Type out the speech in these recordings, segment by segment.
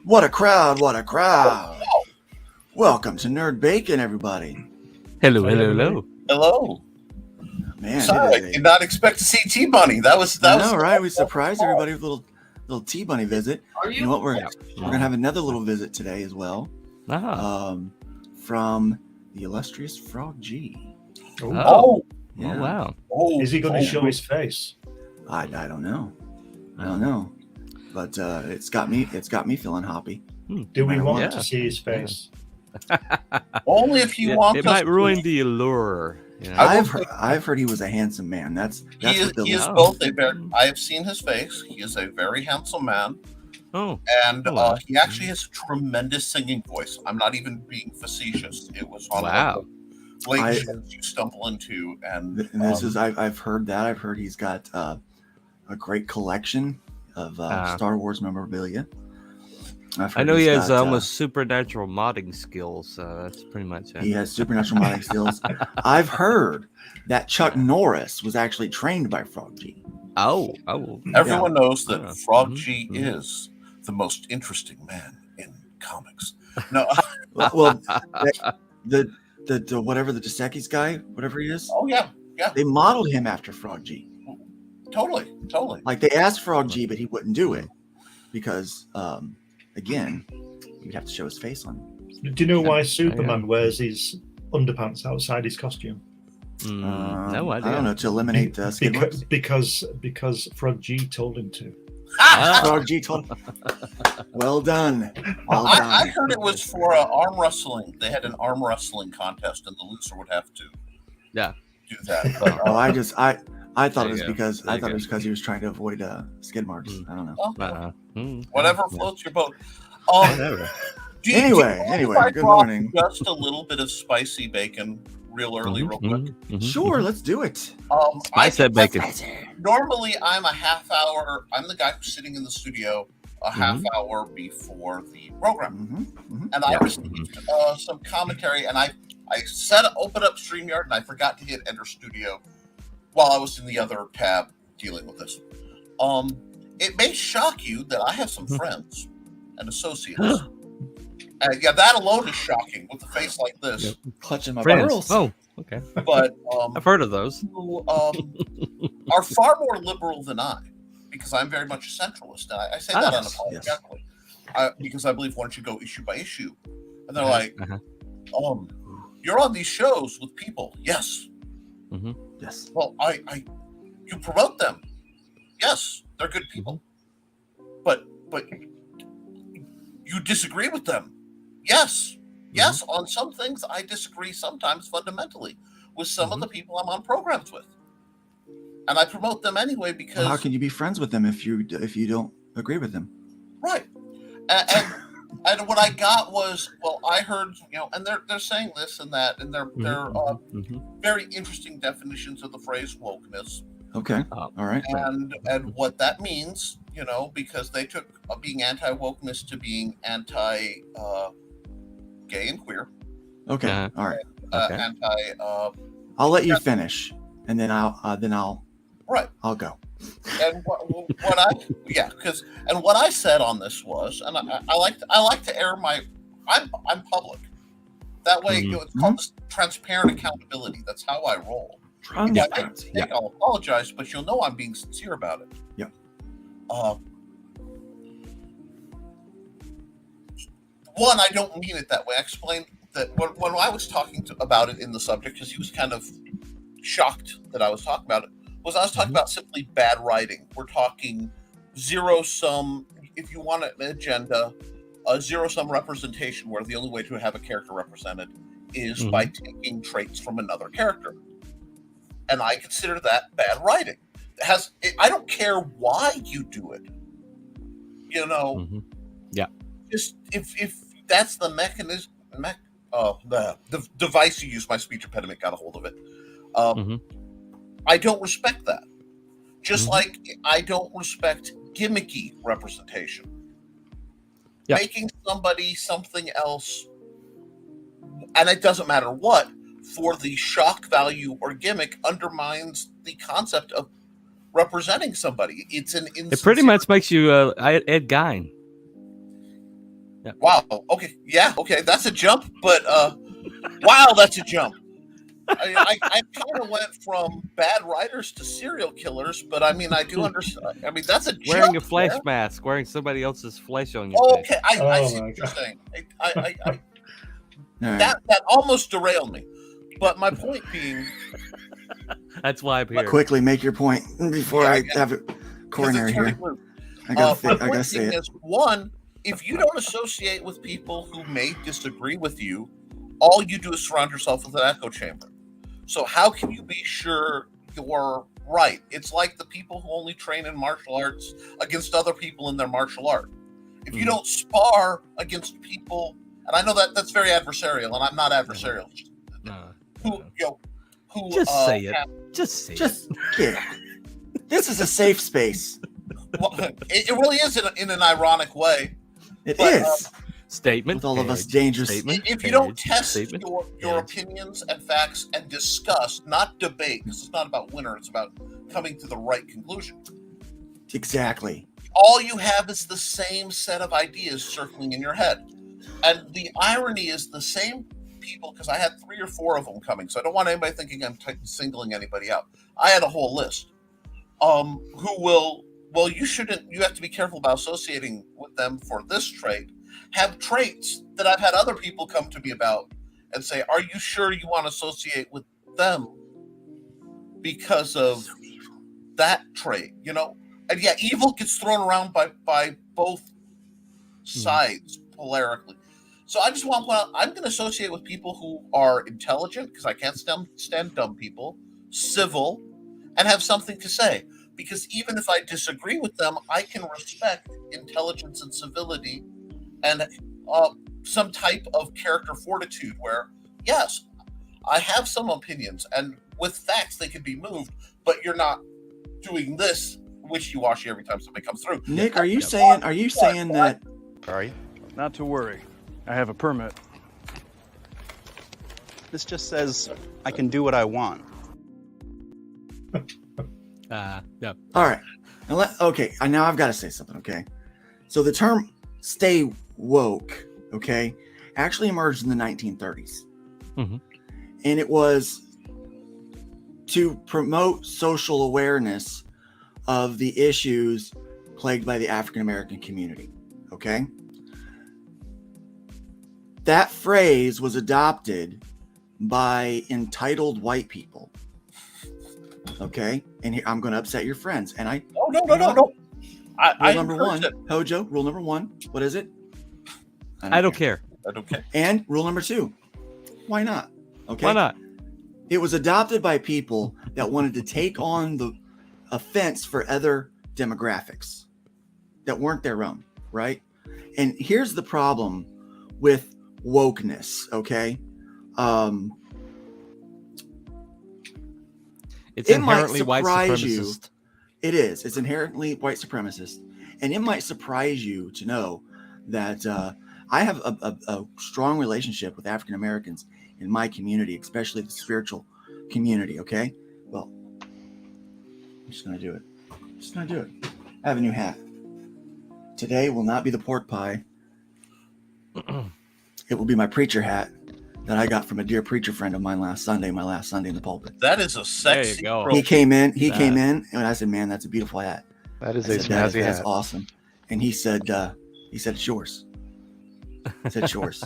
What a crowd, what a crowd. Welcome to Nerd Bacon, everybody. Hello, hello, hello. Hello. Man, Sorry, I did not expect to see T-Bunny. That was right? We surprised everybody with a little T-Bunny visit. Are You know what? We're gonna have another little visit today as well. From the illustrious Frog G. Oh, Yeah. Oh, wow. oh, Is he going to show his face? I don't know. But it's got me feeling hoppy. Do we want Yeah. to see his face? Only if you want. It us might to- ruin the allure. You know? I've heard he was a handsome man. That's He is, what Billy. he is Oh. both a very. I have seen his face. He is a very handsome man, Oh, and Hello. he actually has a tremendous singing voice. I'm not even being facetious. It was one wow. of the late shows you stumble into, and This is I've heard that. I've heard he's got a great collection of Star Wars memorabilia. I know he has almost supernatural modding skills. That's pretty much it. He has supernatural modding skills. I've heard that Chuck Norris was actually trained by Frog G. Oh. everyone knows that Yeah. Frog Mhm, G mhm. is the most interesting man in comics. No, Well, the whatever the Desekis guy, whatever he is, oh yeah, they modeled him after Frog G. totally. Like they asked Frog G, but he wouldn't do it because, again, you'd have to show his face on. Do you know why Superman wears his underpants outside his costume? No idea. I don't know, to eliminate skid marks. Because Frog G told him to. Frog G told him. Well done. Well I done. heard it was for arm wrestling. They had an arm wrestling contest, and the loser would have to do that. But, I thought There it was you go. because There you go. he was trying to avoid skid marks. I don't know. whatever floats your boat. Whatever. Do you Anyway, mind if I good drop morning. Just a little bit of spicy bacon, real early, real quick. Sure, let's do it. I said bacon. Normally, I'm a half hour. I'm the guy who's sitting in the studio a half hour before the program, and I received some commentary, and I open up StreamYard, and I forgot to hit Enter Studio while I was in the other tab dealing with this. It may shock you that I have some friends and associates. That alone is shocking with a face like this. Clutching my Friends. pearls. Oh, okay. But I've heard of those. who are far more liberal than I, because I'm very much a centralist, and I say that Yes, unapologetically, because I believe one should go issue by issue. And they're like, "You're on these shows with people, yes. Yes. Well, you promote them, yes. They're good people, but you disagree with them, yes." Yes, on some things I disagree sometimes fundamentally with some of the people I'm on programs with, and I promote them anyway because Well, how can you be friends with them if you don't agree with them? right. And what I got was, well, I heard, and they're saying this and that, and they're very interesting definitions of the phrase wokeness, Okay. All right. and what that means, because they took being anti-wokeness to being anti gay and queer, Okay. Uh-huh. All right. Okay. anti I'll let you finish, and then I'll right. I'll go. And what I said on this was, and I like to air I'm public. That way, it's called transparent accountability. That's how I roll. If I make a mistake, I'll apologize, but you'll know I'm being sincere about it. Yeah. One, I don't mean it that way. I explained that when I was talking about it in the subject, because he was kind of shocked that I was talking about it, I was talking about simply bad writing. We're talking zero-sum, if you want an agenda, a zero-sum representation where the only way to have a character represented is by taking traits from another character. And I consider that bad writing. I don't care why you do it. Just if that's the mechanism, the device you use, my speech impediment got a hold of it. I don't respect that. Just like I don't respect gimmicky representation. Yeah. Making somebody something else, and it doesn't matter what, for the shock value or gimmick undermines the concept of representing somebody. It's an It pretty much makes you Ed Gein. Wow. Okay. Yeah. Okay. That's a jump, but wow, that's a jump. I kind of went from bad writers to serial killers, but I mean, I do understand. I mean, that's a Wearing jump a flesh there. mask, wearing somebody else's flesh on your face. Okay, I Oh see my what you're God. saying. All right. That almost derailed me. But my point being, That's why I'm here. Quickly make your point before Yeah, I okay. have it 'cause coronary it's turning here. blue. I gotta, My I gotta point say being it. is, one, if you don't associate with people who may disagree with you, all you do is surround yourself with an echo chamber. So how can you be sure you're right? It's like the people who only train in martial arts against other people in their martial art. If you don't spar against people, and I know that that's very adversarial, and I'm not adversarial. Who who Just say it. have- Just say Just yeah. This is a safe space. well, it really is in an ironic way. It But, is. Statement. With all of us page, dangerous- Statement. If you don't page, test statement, your page. opinions and facts and discuss, not debate, because it's not about winner, it's about coming to the right conclusion. Exactly. All you have is the same set of ideas circling in your head. And the irony is the same people, because I had 3 or 4 of them coming, so I don't want anybody thinking I'm singling anybody out. I had a whole list. Who will, well, you have to be careful about associating with them for this trait, have traits that I've had other people come to me about and say, are you sure you want to associate with them because of that trait, And yeah, evil gets thrown around by both sides polarically. So I just want to point out, I'm going to associate with people who are intelligent, because I can't stand dumb people, civil, and have something to say. Because even if I disagree with them, I can respect intelligence and civility and some type of character fortitude where, yes, I have some opinions, and with facts they can be moved, but you're not doing this wishy-washy every time somebody comes through. Nick, are you saying that Sorry? Not to worry. I have a permit. This just says I can do what I want. Yeah. all right. Now I've got to say something, okay? So the term stay woke, okay, actually emerged in the 1930s. Mhm. And it was to promote social awareness of the issues plagued by the African American community, okay? That phrase was adopted by entitled white people, okay? And here, I'm going to upset your friends. And No. rule I number one, encourage it. Hojo, rule number one, what is it? I don't care. I don't care. And rule number two, why not? Okay. Why not? It was adopted by people that wanted to take on the offense for other demographics that weren't their own, right? And here's the problem with wokeness, okay? It's It might inherently white surprise you. supremacist. It is. It's inherently white supremacist. And it might surprise you to know that I have a strong relationship with African Americans in my community, especially the spiritual community, okay? Well, I'm just going to do it. I have a new hat. Today will not be the pork pie. It will be my preacher hat that I got from a dear preacher friend of mine my last Sunday in the pulpit. That is a sexy. go. approach. He came in, and I said, "Man, that's a beautiful hat." That is I a said, snazzy That's hat. awesome. And he said, it's yours. I said, it's yours.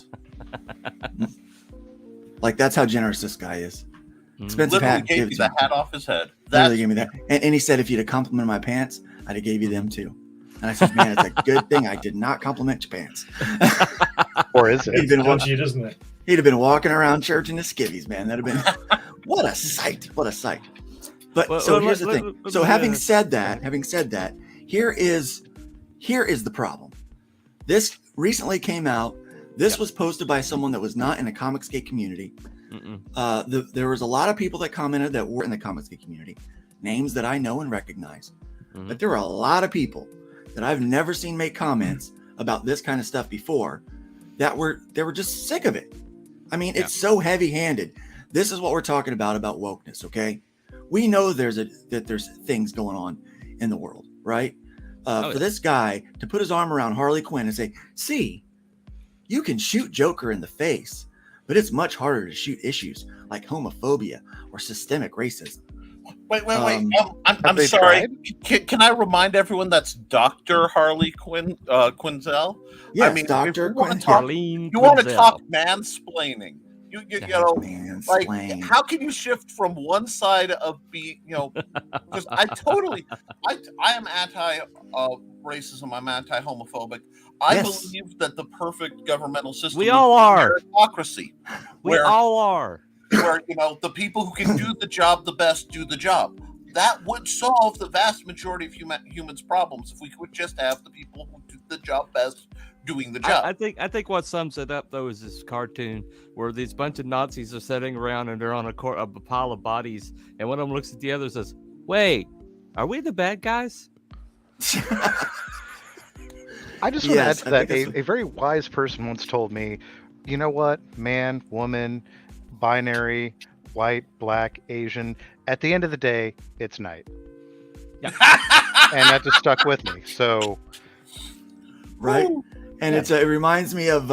Like, that's how generous this guy is. Expensive Literally hat. gave Gave you it the to me. hat off his head. Literally That's gave me that. And he said, if you'd have complimented my pants, I'd have gave you them too. And I said, man, it's a good thing I did not compliment your pants. Or is it? He'd been walking, Judgy, doesn't it? he'd have been walking around church in his skivvies, man. That'd have been what a sight. What a sight. But Well, so well, here's the let- thing. let So me, having said that, here is the problem. This recently came out. This was posted by someone that was not in the Comicsgate community. Mm-mm. There was a lot of people that commented that were in the Comicsgate community, names that I know and recognize. Mhm. But there were a lot of people that I've never seen make comments about this kind of stuff before they were just sick of it. I mean, it's so heavy-handed. This is what we're talking about wokeness, okay? We know there's things going on in the world, right? For this guy to put his arm around Harley Quinn and say, "See, You can shoot Joker in the face, but it's much harder to shoot issues like homophobia or systemic racism. Wait. I'm Have they sorry. Can I remind everyone that's Dr. Harley Quinzel? Yes, I mean, Dr. if you want to Quinzel. talk, Arlene you want to Quinzel. talk mansplaining. You know, like, Mansplain. how can you shift from one side of being, because I am anti racism, I'm anti homophobic. I Yes. believe that the perfect governmental system We all are. meritocracy, We all are. where the people who can do the job the best do the job. That would solve the vast majority of humans' problems if we could just have the people who do the job best doing the job. I think what sums it up though is this cartoon where these bunch of Nazis are sitting around and they're on a pile of bodies, and one of them looks at the other and says, "Wait, are we the bad guys?" I just want to add Yes, to I that. think A very wise person once told me, you know what? Man, woman, binary, white, black, Asian. At the end of the day, it's night. And that just stuck with me. So, Right? And it reminds me of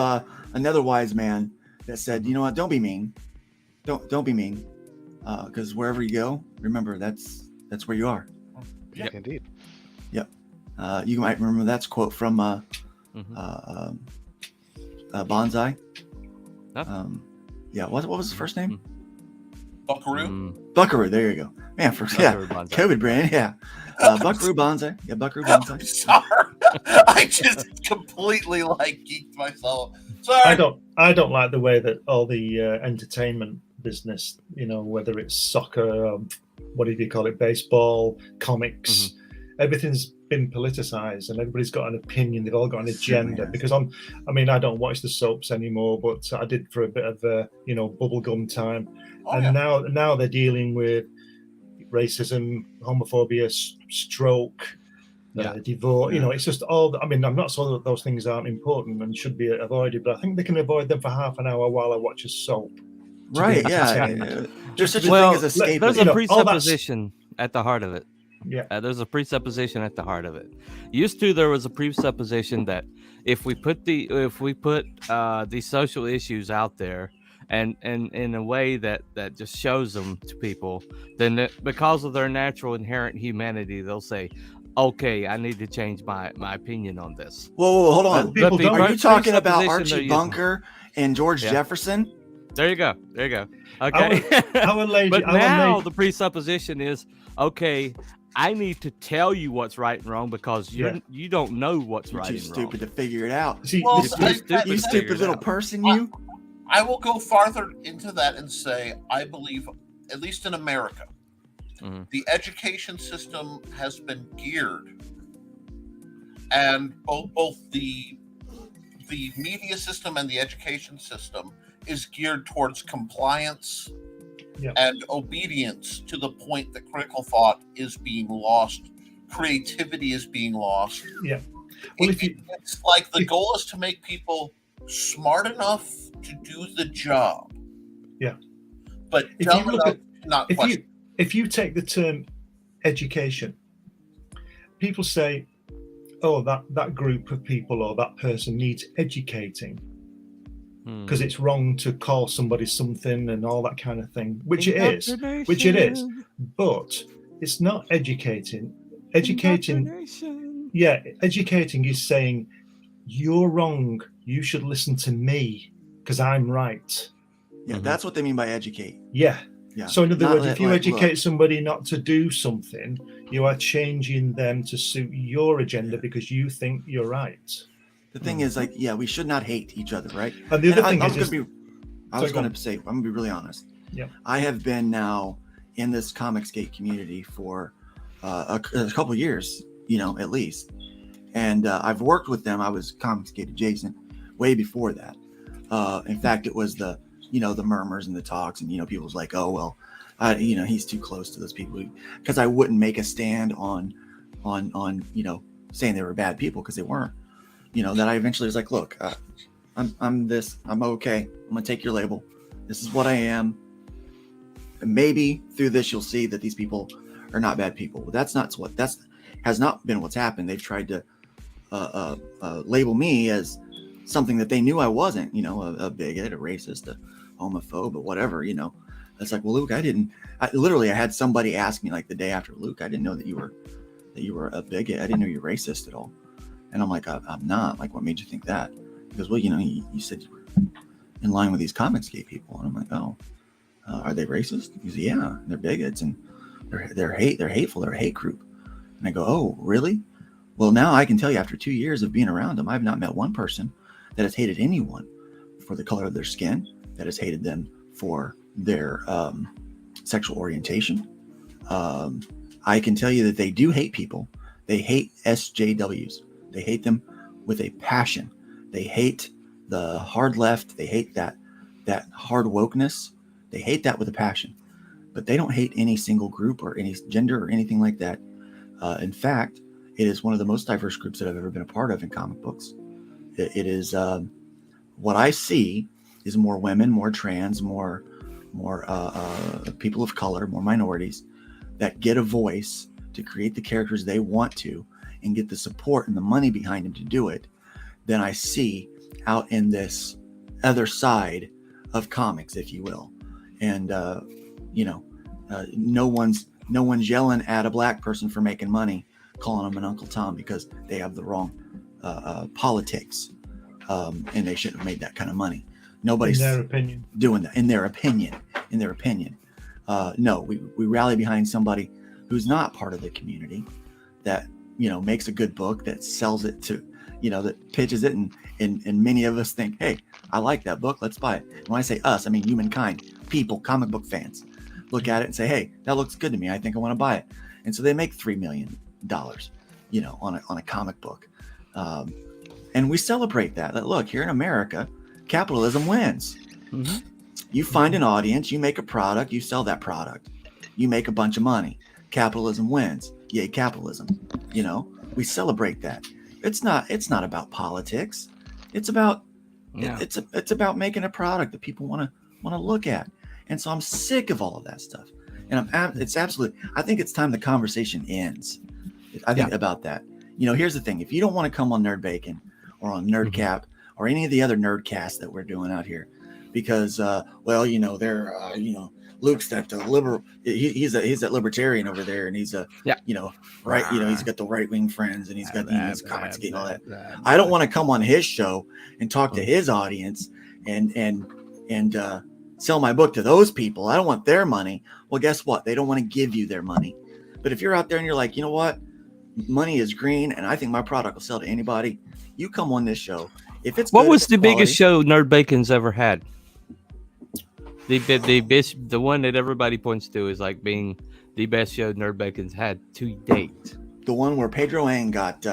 another wise man that said, you know what, don't be mean. Don't be mean. Because wherever you go, remember that's where you are. Yeah. indeed. You might remember that's a quote from Bonsai. Huh? Yeah, what was his first name? Buckaroo? Buckaroo, there you go. Man, Buckaroo Banzai. COVID brand, yeah. Buckaroo Bonsai. Yeah, Buckaroo Bonsai. I'm sorry. I just completely geeked myself. Sorry. I don't like the way that all the entertainment business, whether it's soccer, what did you call it, baseball, comics, everything's been politicized and everybody's got an opinion. They've all got an agenda. Yes. Because I don't watch the soaps anymore, but I did for a bit of bubblegum time. Now they're dealing with racism, homophobia, stroke, divorce. It's just all. I'm not saying that those things aren't important and should be avoided, but I think they can avoid them for half an hour while I watch a soap. Right, yeah. There's such a thing as escapism. There's a presupposition at the heart of it. Yeah. There's a presupposition at the heart of it. Used to, there was a presupposition that if we put these social issues out there and in a way that just shows them to people, then because of their natural inherent humanity, they'll say, okay, I need to change my opinion on this. Whoa, hold on. People don't- Are you talking about presupposition Archie they're using. Bunker and George Jefferson? There you go. Okay. But now the presupposition is, okay, I need to tell you what's right and wrong because you don't know what's You're right too and wrong. stupid to figure it out. See, Well, You stupid little person, you. I will go farther into that and say I believe, at least in America, the education system has been geared, and both the media system and the education system is geared towards compliance and obedience, to the point that critical thought is being lost, creativity is being lost. Yeah. Well, It's like the goal is to make people smart enough to do the job. Yeah. But If dumb you look enough at- to not if question. you take the term education, people say, oh, that group of people or that person needs educating because it's wrong to call somebody something and all that kind of thing, which it is, but it's not educating. Educating is saying you're wrong, you should listen to me because I'm right. Yeah, that's what they mean by educate. Yeah. So in other words, if you educate look. somebody not to do something, you are changing them to suit your agenda because you think you're right. The thing is, we should not hate each other, right? And the other thing I'm is, going to be really honest. Yeah. I have been now in this Comicsgate community for a couple of years, at least. And I've worked with them. I was Comicsgate adjacent way before that. In fact, it was the murmurs and the talks, and people was like, oh well, he's too close to those people, because I wouldn't make a stand on saying they were bad people, because they weren't. That I eventually was like, look, I'm this, I'm okay, I'm gonna take your label, this is what I am, and maybe through this you'll see that these people are not bad people. But that's has not been what's happened. They've tried to label me as something that they knew I wasn't, you know, a bigot, a racist, a homophobe, or whatever, you know. It's like, well, Luke, I had somebody ask me like the day after, Luke, I didn't know that you were a bigot. I didn't know you were racist at all. And I'm like, I'm not. Like, what made you think that? Because, well, you know, you said you were in line with these Comicsgate people. And I'm like, oh, are they racist? He said, yeah, they're bigots and they're hateful. They're a hate group. And I go, oh, really? Well, now I can tell you after 2 years of being around them, I've not met one person that has hated anyone for the color of their skin, that has hated them for their sexual orientation. I can tell you that they do hate people. They hate SJWs. They hate them with a passion. They hate the hard left. They hate that hard wokeness. They hate that with a passion. But they don't hate any single group or any gender or anything like that. In fact, it is one of the most diverse groups that I've ever been a part of in comic books. It is what I see is more women, more trans, more people of color, more minorities that get a voice to create the characters they want to and get the support and the money behind them to do it than I see out in this other side of comics, if you will. And no one's yelling at a black person for making money, calling them an Uncle Tom because they have the wrong politics, and they shouldn't have made that kind of money. Nobody's in their opinion doing that. In their opinion. No, we rally behind somebody who's not part of the community, that, you know, makes a good book, that sells it to, you know, that pitches it, and many of us think, hey, I like that book, let's buy it. And when I say us, I mean humankind, people, comic book fans look at it and say, hey, that looks good to me, I think I want to buy it. And so they make $3 million, you know, on a comic book. And we celebrate that. Look, here in America, capitalism wins. Mm-hmm. You find an audience, you make a product, you sell that product, you make a bunch of money. Capitalism wins. Yay, capitalism. You know, we celebrate that. It's not about politics. It's about it's about making a product that people want to look at. And so I'm sick of all of that stuff. And it's absolutely, I think it's time the conversation ends. I think about that. You know, here's the thing. If you don't want to come on Nerd Bacon or on Nerdcap or any of the other Nerdcasts that we're doing out here, because, well, you know, they're, you know, Luke's that liberal, he's that libertarian over there, and he's you know, right, you know, he's got the right wing friends, and he's got these comics and all that. I don't want to come on his show and talk to his audience and sell my book to those people. I don't want their money. Well, guess what? They don't want to give you their money. But if you're out there and you're like, you know what, money is green, and I think my product will sell to anybody, you come on this show. If it's what was the biggest show Nerd Bacon's ever had? The one that everybody points to is like being the best show Nerd Bacon's had to date. The one where Pedro Ang got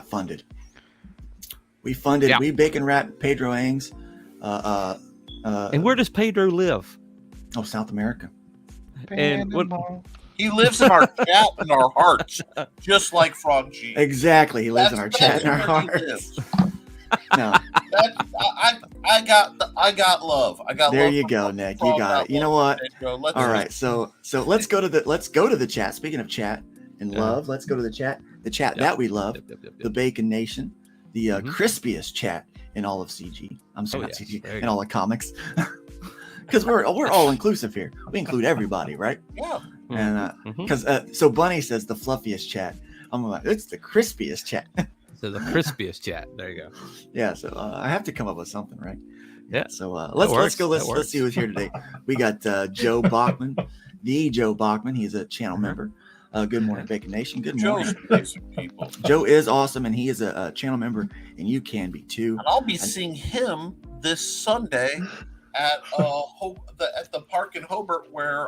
funded. We funded. We bacon wrapped Pedro Ang's. And where does Pedro live? Oh, South America. And what? He lives in our chat and our hearts, just like Frog G. Exactly, he lives in our chat and our hearts. No, I got love. I got. There love you go, Nick. You got it. You know what? All right, so let's go to the chat. Speaking of chat and love, let's go to the chat. The chat that we love, the Bacon Nation, the crispiest chat in all of CG. I'm sorry, not CG, in all of comics, because we're all inclusive here. We include everybody, right? Yeah. And because so Bunny says the fluffiest chat. I'm like, it's the crispiest chat. So the crispiest chat. There you go. Yeah. So I have to come up with something, right? Yeah. So let's go. Let's see who's here today. We got Joe Bachman, the Joe Bachman. He's a channel member. Good morning, Bacon Nation. Good morning. Joe is awesome, and he is a channel member, and you can be too. And I'll be seeing him this Sunday at the park in Hobart, where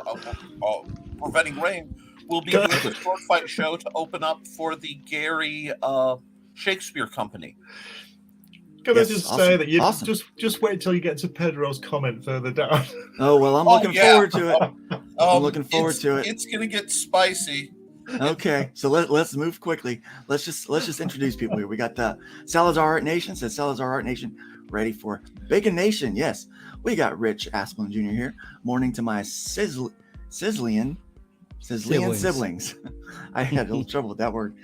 Preventing Rain will be doing a short fight show to open up for the Gary Shakespeare Company. Can I just say that you just wait till you get to Pedro's comment further down? Oh well, I'm looking forward to it. I'm looking forward to it. It's gonna get spicy. Okay, so let's move quickly. Let's just introduce people here. We got Salazar Art Nation. Says Salazar Art Nation ready for Bacon Nation. Yes, we got Rich Asplin Jr. here. Morning to my Sizzlian siblings. I had a little trouble with that word.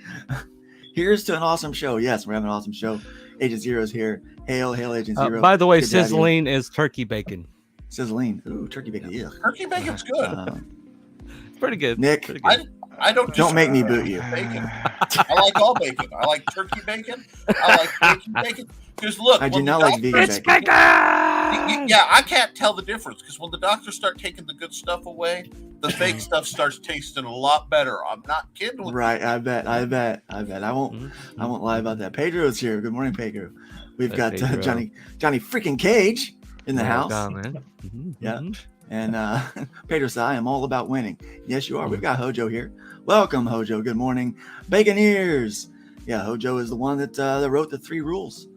Here's to an awesome show. Yes, we're having an awesome show. Agent Zero's here. Hail, Agent Zero. By the way, Good to have you. sizzling is turkey bacon. Sizzling. Ooh, turkey bacon. Yeah. Turkey bacon's good. It's pretty good. Nick, Pretty good. I don't make me boot you. Bacon. I like all bacon. I like turkey bacon. I like bacon. Because look, I do when not the like vegan doctors- bacon. Yeah, I can't tell the difference because when the doctors start taking the good stuff away, the fake stuff starts tasting a lot better. I'm not kidding with Right, I bet. I won't lie about that. Pedro's here. Good morning, Pedro. We've Hey, got Pedro. Johnny freaking Cage in the house. Well done, man. Mhm, Yeah. mhm. And Pedro said, I am all about winning. Yes, you are. We've got Hojo here. Welcome, Hojo. Good morning. Bacon ears. Yeah, Hojo is the one that wrote the 3 rules.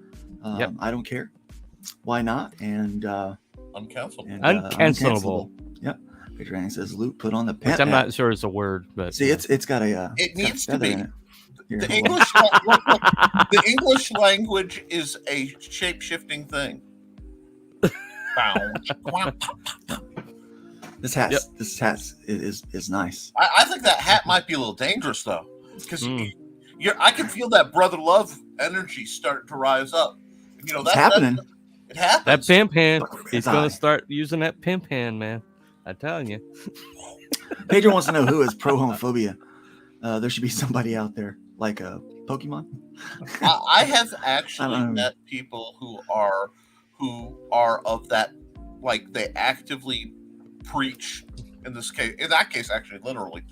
Yep. I don't care. Why not? And uncancelable. Uncancelable. Yep. Pedro Anning says, Luke, put on the pen. Which I'm not sure is a word, but See, it's got a. It got needs to feather be. in it. Here, The hold on. the English language is a shape-shifting thing. This hat is nice. I think that hat might be a little dangerous though, because Mm. I can feel that brother love energy start to rise up. You know It's that's happening. It happens. that pimp hand, Look, he's his going eye. to start using that pimp hand, man. I'm telling you. Pedro wants to know who is pro homophobia. There should be somebody out there like a Pokemon. I have I actually don't know. met people who are of that, like they actively preach in that case actually literally,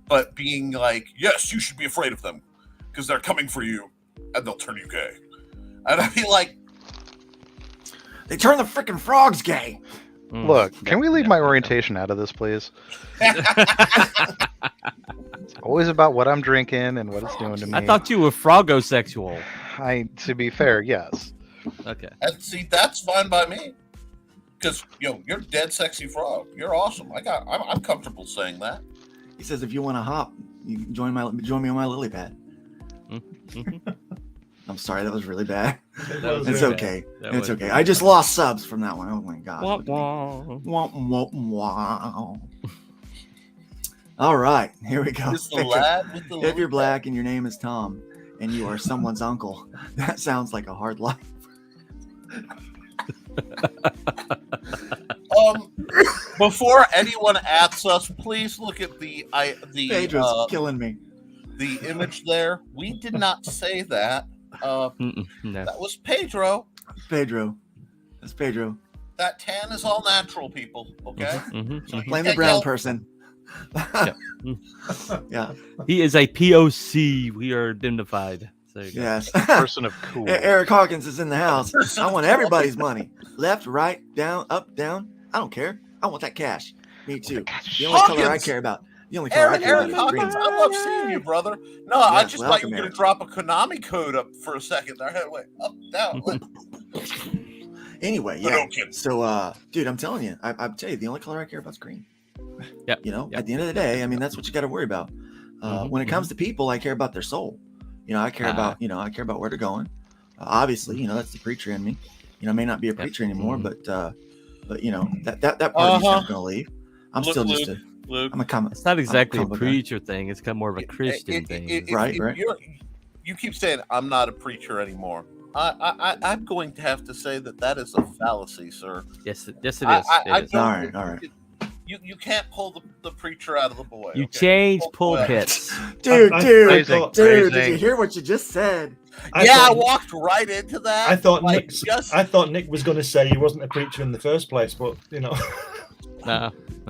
but being like, yes, you should be afraid of them because they're coming for you and they'll turn you gay. And I'd be like, They turn the freaking frogs gay. Mm. Look, can we leave Yeah, my yeah. orientation out of this, please? It's always about what I'm drinking and what it's doing to me. I thought you were frogosexual. To be fair, yes. Okay. and see, that's fine by me. Because you're dead sexy frog. You're awesome. I'm comfortable saying that. He says, if you want to hop, you can join me on my lily pad. Mhm. I'm sorry, that was really bad. That was It's really okay. That It's was okay. really I just bad. lost subs from that one. Oh my gosh. Wah, Look at me. wah. Wah, wah, wah. All right, here we go. It's the lad with the If you're lily black and your name is Tom and you are someone's uncle, that sounds like a hard life. Before anyone asks us, please look at the Pedro's killing me. the image there. We did not say that. Mm-mm, no. That was Pedro. Pedro. That's Pedro. That tan is all natural, people. Okay. Mhm, So mhm. you Blame the can't brown yell- person. Yeah. He is a POC. We are identified. So you go. Yes. Person of cool. Eric Hawkins is in the house. Person I of want cool. everybody's money. Left, right, down, up, down. I don't care. I want that cash. Me too. The only color I Hawkins! care about. The only color I Eric, care Eric about is green. Hawkins, I love seeing you, brother. No, I Yes, just thought welcome, you were Eric. going to drop a Konami code up for a second there. Hey, wait, up, down. Wait. Anyway, But yeah. okay. So, dude, I'm telling you, I tell you, the only color I care about is green. Yep, You know, yep. at the end of the day, I mean, that's what you got to worry about. When it comes to people, I care about their soul. You know, I care about, I care about where they're going. Obviously, that's the preacher in me. I may not be a preacher anymore, but that part of me's never gonna leave. I'm Look, still just Luke, I'm a comment. It's not exactly a comic guy. preacher thing. It's kind of more of a Christian thing. Right. You keep saying I'm not a preacher anymore. I'm going to have to say that is a fallacy, sir. Yes, it is. I It is. don't- All right. You can't pull the preacher out of the boy. You okay? change Pull the boy out. pulpits. Dude, Phrasing, did you phrasing. hear what you just said? I thought, walked right into that. I thought like, Nick. just I thought Nick was going to say he wasn't a preacher in the first place, but No.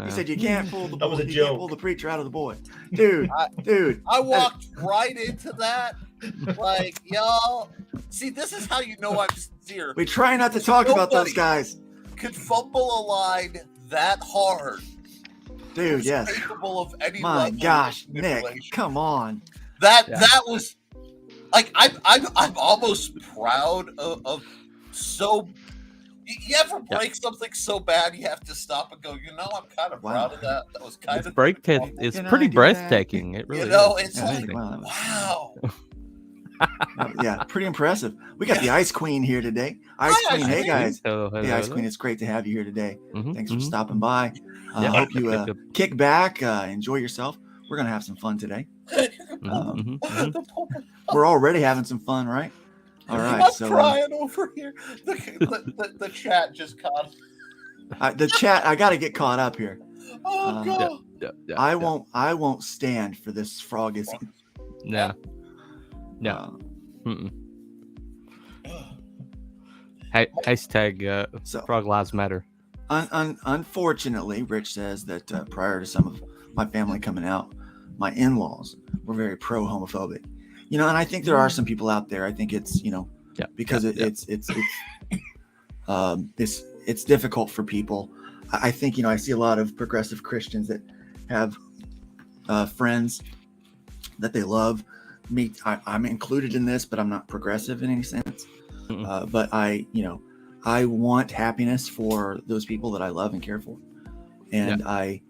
He said you can't pull the That was boy, a you joke. can't pull the preacher out of the boy. Dude, dude. I walked right into that. Like, y'all, see, this is how you know I'm sincere. We try not to talk about those Nobody guys. Could fumble a line that hard. Dude, Who's yes. capable of any My level of gosh, Nick, manipulation. come on. That Yeah. that was like I'm almost proud of so. You ever break something so bad you have to stop and go, I'm kind of Wow. proud of that. That was kind It's of it's Can I pretty do breathtaking. It really it's is. Yeah, like wow. wow. Yeah, pretty impressive. We got the Ice Queen here today. Ice Hi, Queen, Ice hey Queen. guys. Hello, Hey, Ice Queen, it's great to have you here today. Mhm, Thanks for mhm. stopping by. I Yeah. hope you Yep, yep. kick back, enjoy yourself. We're gonna have some fun today. The pulpit. We're already having some fun, right? All right. I'm So crying over here. The chat just caught. the chat, I got to get caught up here. Oh God. I won't stand for this frogism. No. No. Uh, Mm-mm. Hashtag So- Frog Lives Matter. Unfortunately, Rich says that prior to some of my family coming out, my in-laws were very pro-homophobic. And I think there are some people out there. I think it's because it's difficult for people. I think I see a lot of progressive Christians that have friends that they love. I'm included in this, but I'm not progressive in any sense. But I want happiness for those people that I love and care for, and I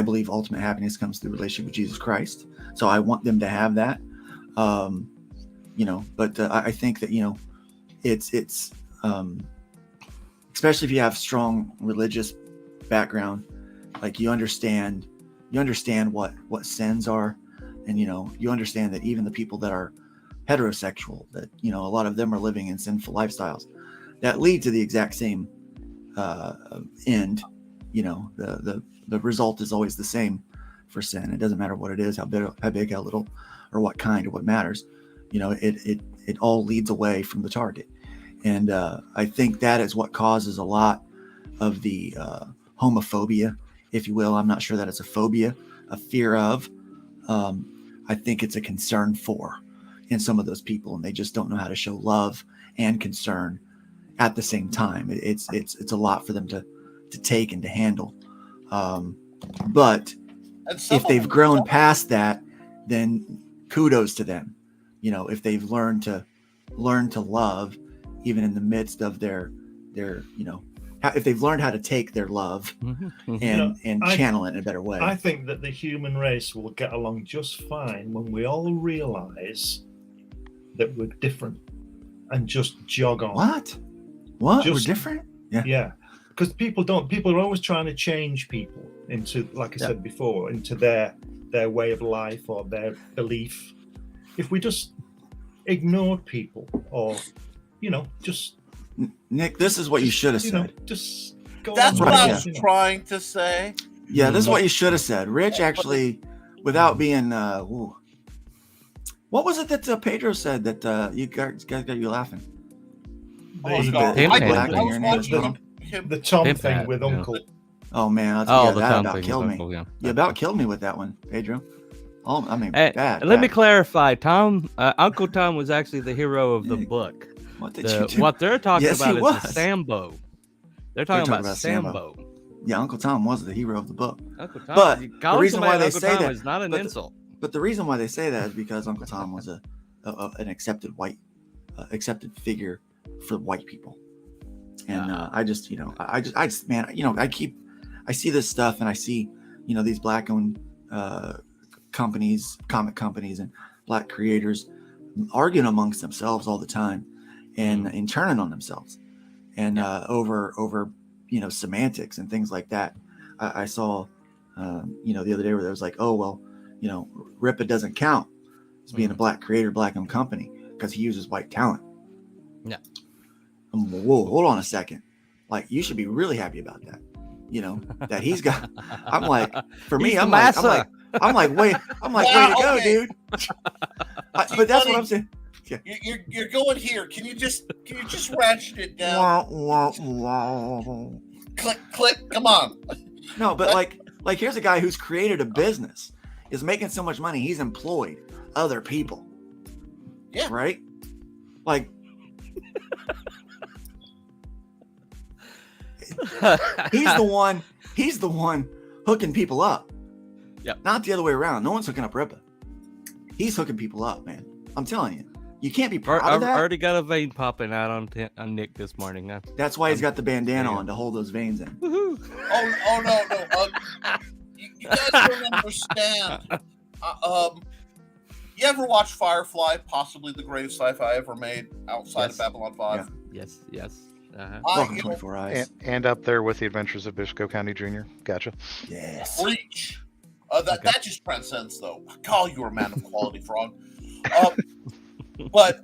believe ultimate happiness comes through relationship with Jesus Christ. So I want them to have that, But I think that it's especially if you have strong religious background, like you understand what sins are, and you understand that even the people that are heterosexual, that a lot of them are living in sinful lifestyles that lead to the exact same end. The result is always the same for sin. It doesn't matter what it is, how big, how little, or what kind, or what matters. It all leads away from the target. And I think that is what causes a lot of the homophobia, if you will. I'm not sure that it's a phobia, a fear of. I think it's a concern for in some of those people, and they just don't know how to show love and concern at the same time. It's a lot for them to take and to handle. But if they've grown past that, then kudos to them. If they've learned to love, even in the midst of their if they've learned how to take their love and channel it in a better way. I think that the human race will get along just fine when we all realize that we're different and just jog on. What? We're different? Yeah. Because people are always trying to change people into, like I said before, into their way of life or their belief. If we just ignored people, or just Nick, this is what you should have said. Just go. That's on what with I it, was trying to say. Yeah, this is what you should have said. Rich actually, without being what was it that Pedro said that you guys got you laughing? The, God. Pimp I Hand. was watching him. the Tom Pimp thing Hand, with yeah. Uncle. Oh man, Oh, the that Tom about thing killed with me. Uncle, yeah. You about killed me with that one, Pedro. Oh, I mean, Hey, bad. let me bad. clarify. Uncle Tom was actually the hero of the book. What did you do? What they're talking Yes, he about is was. the Sambo. They're talking about Sambo. Yeah, Uncle Tom was the hero of the book. Uncle Tom. But you the call reason why somebody they Uncle say Tom that- is not an but the- insult. But the reason why they say that is because Uncle Tom was an accepted accepted figure for white people. And I see this stuff, and I see these black-owned companies, comic companies, and black creators arguing amongst themselves all the time, and turning on themselves, and over semantics and things like that. I saw the other day where there was like, oh well, Ripa doesn't count as being a black creator, black-owned company because he uses white talent. Yeah. Whoa, hold on a second. Like, you should be really happy about that. That he's got. I'm like, for me, He's the I'm like, massa. way to go, okay. dude. But that's what I'm saying. You're going here. Can you just ratchet it down? Click. Come on. No, but like here's a guy who's created a business, is making so much money, he's employed other people. Yeah. Right? Like, he's the one hooking people up. Yep. Not the other way around. No one's hooking up Ripa. He's hooking people up, man. I'm telling you. You can't be proud of I've that. already got a vein popping out on Nick this morning. That's why he's got the bandana on to hold those veins in. Oh no. You guys don't understand. You ever watch Firefly? Possibly the greatest sci-fi ever made outside of Babylon 5. Yes. Uh-huh. Welcome 24 Eyes. And up there with the Adventures of Bisco County Jr. Gotcha. Yes. Reach. That just transcends, though. Call you a man of quality, Frog. But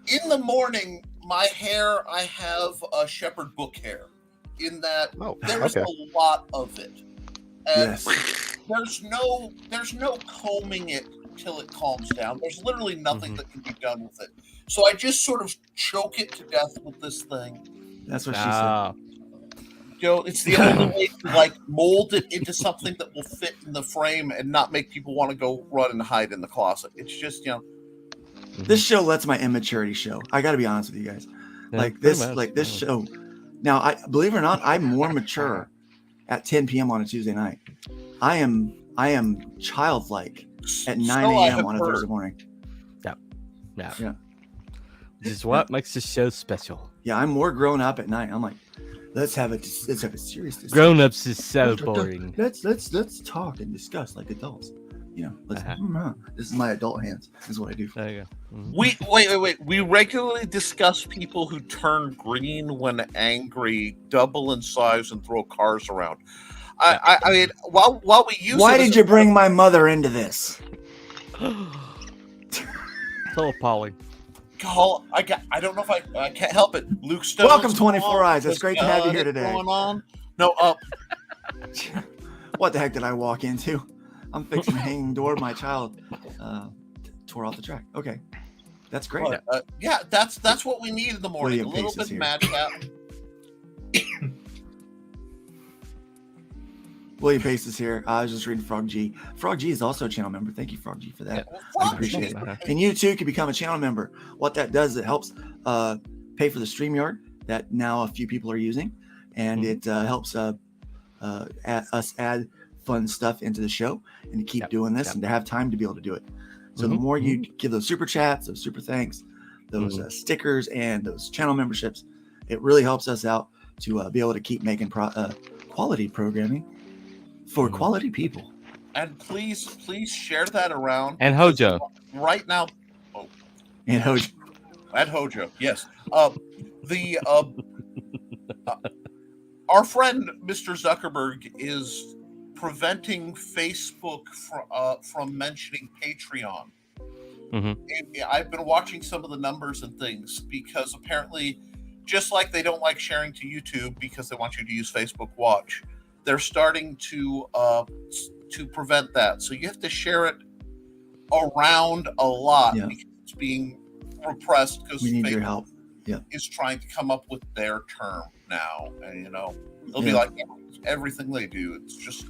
in the morning, my hair, I have a shepherd book hair. In that, there's a lot of it, and there's no combing it till it calms down. There's literally nothing that can be done with it. So I just sort of choke it to death with this thing. That's what she said. It's the only way to like mold it into something that will fit in the frame and not make people want to go run and hide in the closet. It's just, This show lets my immaturity show. I got to be honest with you guys. Yeah, this show. Now, I believe it or not, I'm more mature at 10 p.m. on a Tuesday night. I am childlike at 9 a.m. on a Thursday morning. Yeah. This is what makes this show special. Yeah, I'm more grown up at night. I'm like, let's have a serious discussion. Grown-ups is so boring. Let's talk and discuss like adults. This is my adult hands. This is what I do. There you go. Wait. We regularly discuss people who turn green when angry, double in size, and throw cars around. I mean, while we use. Why did you bring my mother into this? So appalling. I don't know if I can't help it. Luke Stone. Welcome, 24 Eyes. It's great to have you here today. Going on? No, What the heck did I walk into? I'm fixing a hanging door. My child tore off the track. Okay, that's great. That's what we need in the morning. William A little Pace is bit here. madcap. William Pace is here. I was just reading Frog G. Frog G is also a channel member. Thank you, Frog G, for that. I appreciate it. And you too can become a channel member. What that does, it helps pay for the StreamYard that now a few people are using, and it helps us add fun stuff into the show and to keep doing this and to have time to be able to do it. So the more you give those super chats, those super thanks, those stickers, and those channel memberships, it really helps us out to be able to keep making quality programming for quality people. And please share that around. And Hojo. Right now. And Hojo. And Hojo, yes. Our friend Mr. Zuckerberg is preventing Facebook from mentioning Patreon. I've been watching some of the numbers and things because apparently, just like they don't like sharing to YouTube because they want you to use Facebook Watch, they're starting to prevent that. So you have to share it around a lot because it's being repressed because We need Facebook your help. is trying to come up with their term now, and it'll be like everything they do. It's just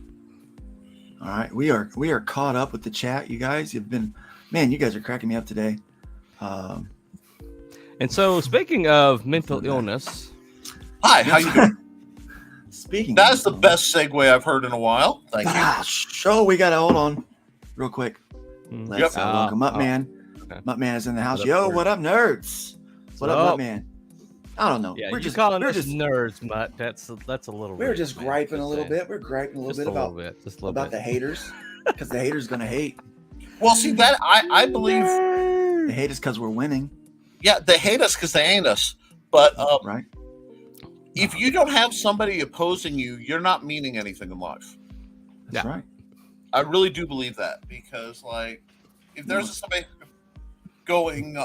all right. We are caught up with the chat. You guys, you guys are cracking me up today. And so, speaking of mental illness, hi, how you doing? Speaking, That's the best segue I've heard in a while. Thank you. We gotta hold on, real quick. Let's Yep. welcome Muttman. Okay. Muttman is in the house. What up, Yo, nerds? what up, nerds? What up, Muttman? I don't know. yeah, we're you just calling we're us just nerds, but that's a little. we're rude, just man. griping a little saying. bit. We're griping a little Just bit a little about bit, just a little about bit. the haters, because the haters gonna hate. Well, see that I believe, They hate us because we're winning, they hate us because they ain't us. But right? if you don't have somebody opposing you, you're not meaning anything in life. That's right. I really do believe that because, like, if there's somebody going,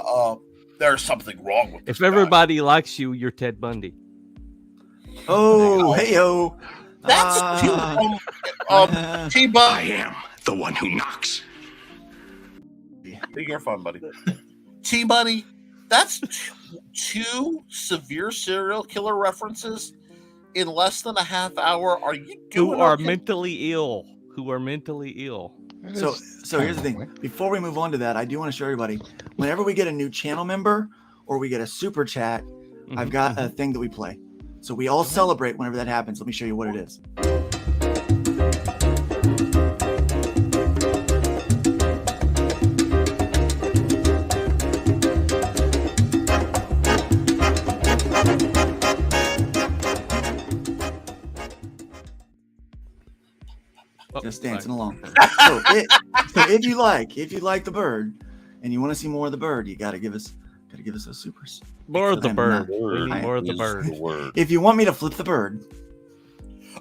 there's something wrong with this If guy. everybody likes you, you're Ted Bundy. Oh, hey yo. That's T-Bun. am the one who knocks. You're fun, buddy. T-Bunny, that's two severe serial killer references in less than a half hour. Are you Who doing are okay? mentally ill? Who are mentally ill? So here's the thing. Before we move on to that, I do want to show everybody. Whenever we get a new channel member or we get a super chat, I've got a thing that we play. So we all celebrate whenever that happens. Let me show you what it is. Oh, Just sorry. dancing along. So if you like the bird and you want to see more of the bird, you gotta give us those supers. More of the I'm bird. not- We need I- more of the bird. If you want me to flip the bird,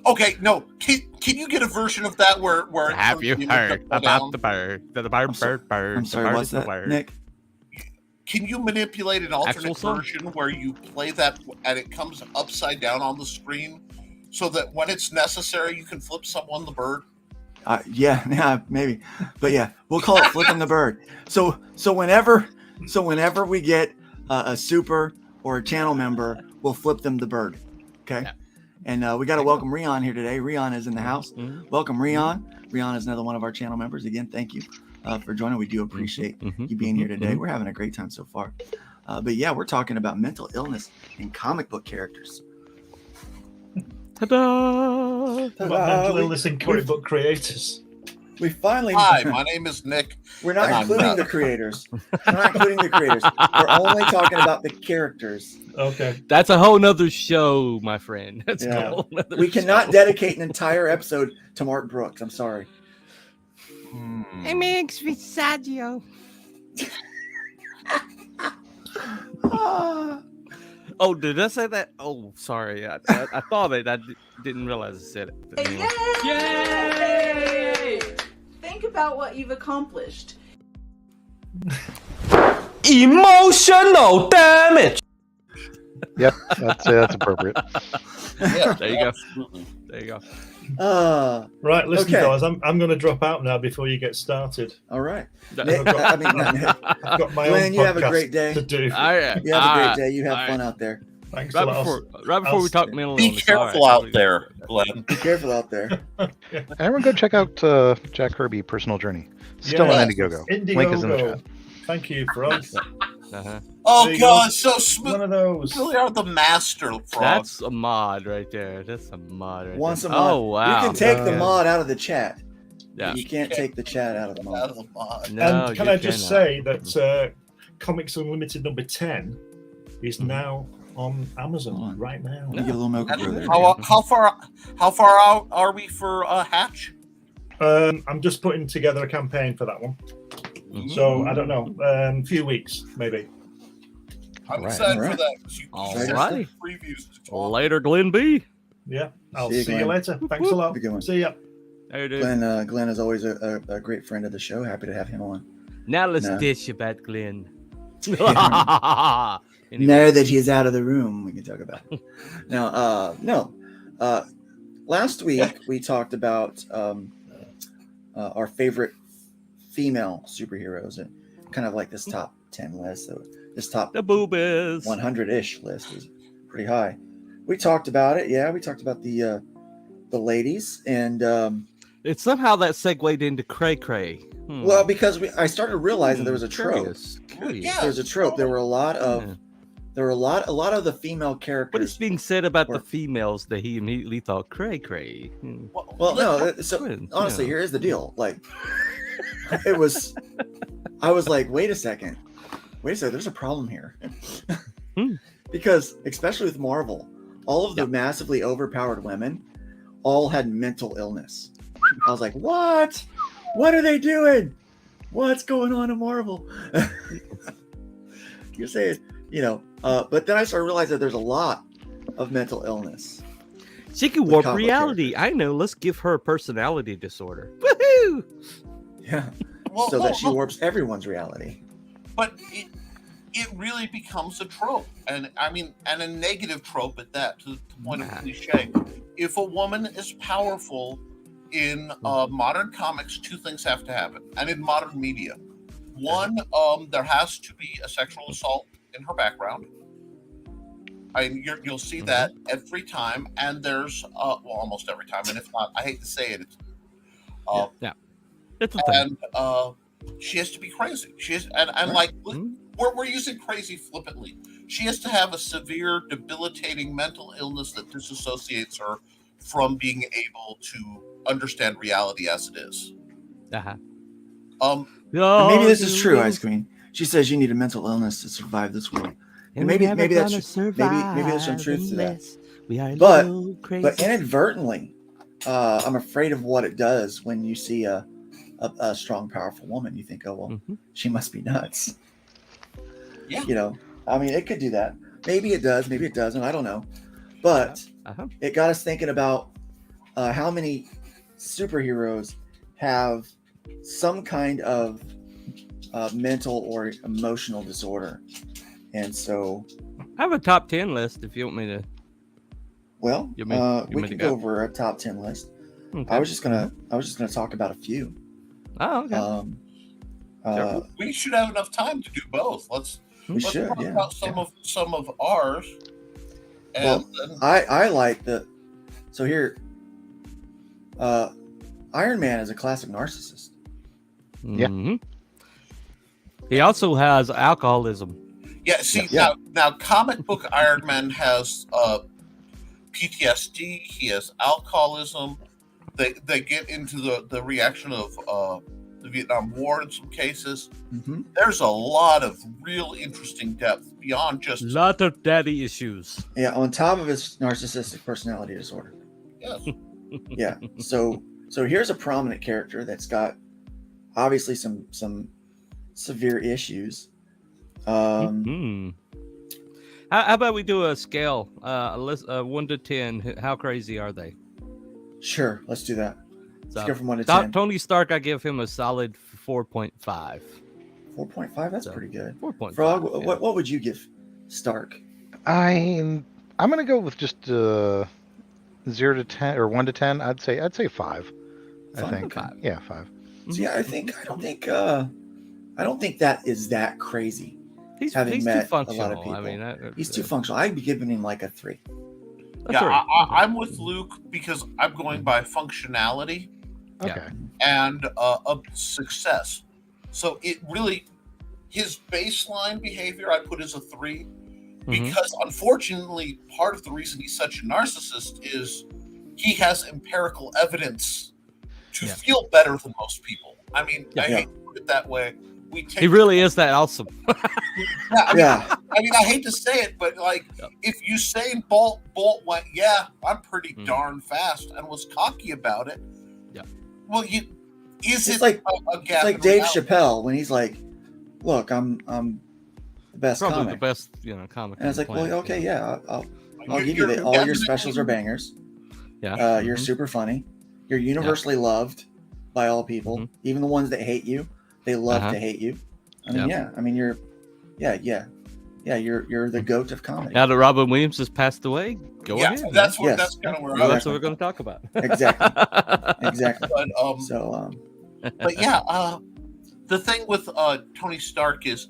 Okay, no. Can you get a version of that where it Have turns you the image heard upside about down? the bird? The bird, bird. I'm the sorry, bird what's is the that, word. Nick? Can you manipulate an Actual alternate song? version where you play that and it comes upside down on the screen, so that when it's necessary, you can flip someone the bird? Yeah, maybe, but yeah, we'll call it flipping the bird. So whenever we get a super or a channel member, we'll flip them the bird. Okay. Yeah. And we got to welcome Rion here today. Rion is in the house. Mhm. Welcome, Rion. Rion is another one of our channel members. Again, thank you for joining. We do appreciate Mhm. you being here today. Mhm. We're having a great time so far. But yeah, we're talking about mental illness in comic book characters. Ta-da! What about mental illness in comic book creators? We finally. Hi, my name is Nick. We're not I'm including not. the creators. We're not including the creators. We're only talking about the characters. Okay. That's a whole nother show, my friend. That's Yeah. a whole nother We cannot show. dedicate an entire episode to Mark Brooks. I'm sorry. makes me sad, yo. Ah. Oh, did I say that? Oh, sorry. I thought it. I didn't realize I said it. But anyway. Yay! Think about what you've accomplished. Emotional damage. Yep, that's appropriate. Yeah, There you go. absolutely. There you go. Right, listen, Okay. guys, I'm going to drop out now before you get started. All right. All Nick, not Nick. I've got my Glenn, own you have a podcast great day. to do. right. You have a all great right. day. You have All fun right. out there. Thanks Right a lot. before we talk mental Be illness. careful all right. out there, Glenn. Be careful out there. Everyone go check out Jack Kirby Personal Journey. Still Yeah. on Indiegogo. Link is in the chat. Thank you, Frogs. Uh-huh. Oh There you God, go. so One smooth. of those. You really are the master, Frog. That's a mod right there. That's a mod right Once a there. mod. Oh, wow. You can take the Yeah. mod out of the chat. Yeah. You can't take the chat out of the out mod. of the mod. No, And can you I just cannot. say that Comics Unlimited number 10 is now on Amazon right now. Let me get a little milk brew there. How far out are we for Hatch? I'm just putting together a campaign for that one. So I don't know, few weeks maybe. I'm Right. excited Alright. for that. 'Cause you All sent right. some previews to talk. Later, Glenn B. Yeah, I'll See you, see you Glenn. later. Thanks a lot. Have a good one. See ya. Hey, dude. Glenn is always a great friend of the show. Happy to have him on. Now let's No. dish about Glenn. Anyway. Now that he's out of the room, we can talk about it. Now, last week we talked about our favorite female superheroes, and kind of like this top 10 list. So this top The boobies. 100-ish list is pretty high. We talked about it. Yeah, we talked about the ladies, and It's somehow that segued into Cray Cray. well, because I started realizing there was a trope. Curious. Yeah. There was a trope. There were a lot of Yeah. a lot of the female What is characters. being said about the Or- females that he immediately thought Cray Cray? Well, no. So Good, honestly, yeah. here's the deal. Like, it was. I was like, wait a second. There's a problem here. Hmm. Because especially with Marvel, all of the massively overpowered women all had mental illness. I was like, what? What are they doing? What's going on in Marvel? You're saying, but then I started realizing that there's a lot of mental illness. She can with warp comic reality. I know. Let's give her a personality disorder. Woohoo! Yeah. Well, So well, that she well, warps everyone's reality. but it really becomes a trope, and I mean, and a negative trope at that, to the point of cliche. If a woman is powerful in modern comics, two things have to happen, and in modern media. One, there has to be a sexual assault in her background. I mean, you'll see that every time, and there's almost every time, and if not, I hate to say it, it's It's a thing. and she has to be crazy. She is, and like we're using crazy flippantly. She has to have a severe, debilitating mental illness that disassociates her from being able to understand reality as it is. Uh-huh. And maybe this is true, Ice Queen. She says you need a mental illness to survive this world. And maybe that's maybe there's some truth to that. We are But inadvertently, I'm afraid of what it does when you see a strong, powerful woman. You think, oh well, she must be nuts. Yeah. I mean, it could do that. Maybe it does. Maybe it doesn't. I don't know. But it got us thinking about how many superheroes have some kind of mental or emotional disorder. And so I have a top 10 list if you want me to. well, you we want can to go over a top 10 list. Okay. I was just gonna talk about a few. Oh, okay. We should have enough time to do both. Let's should, talk yeah. about some of ours. And Well, then, I like so here, Iron Man is a classic narcissist. Yeah. Mhm. He also has alcoholism. yeah, see Yeah. now comic book Iron Man has PTSD. He has alcoholism. They get into the reaction of the Vietnam War in some cases. Mm-hmm. There's a lot of real interesting depth beyond just Lot of daddy issues. Yeah, on top of his narcissistic personality disorder. yes. Yeah. So here's a prominent character that's got obviously some severe issues. Hmm. How about we do a scale? A list, 1 to 10. How crazy are they? Sure, let's do that. So, Let's go from 1 to 10. Tony Stark, I give him a solid 4.5. 4.5. That's So, pretty good. 4.5. Frog, yeah. what would you give Stark? I'm gonna go with just 0 to 10 or 1 to 10. I'd say 5. I Five? think. Okay. Yeah, 5. See, I don't think that is that crazy. He's having too met a lot of functional. people. I mean, He's too functional. I'd be giving him like a 3. Yeah, I'm with Luke because I'm going by functionality Okay. and of success. So it really, his baseline behavior I put as a 3 because unfortunately, part of the reason he's such a narcissist is he has empirical evidence to feel better than most people. I mean, I hate to put it that way. He really is that awesome. I mean, I hate to say it, but like, if Usain Bolt went, I'm pretty darn fast, and was cocky about it. Yeah. Well, It's like a gap? It's like in Dave reality? Chappelle when he's like, "Look, I'm the best Probably comic." the best, comic. And it's like, on the well, planet, okay, I'll give you You're that. All your definitely- specials are bangers. Yeah. You're super funny. You're universally loved by all people, even the ones that hate you. They love to hate you. I mean, I mean, you're the goat of comedy. Now that Robin Williams has passed away, go ahead. That's man. that's kind of where That's what we're going to talk about. Exactly. But, but yeah, the thing with Tony Stark is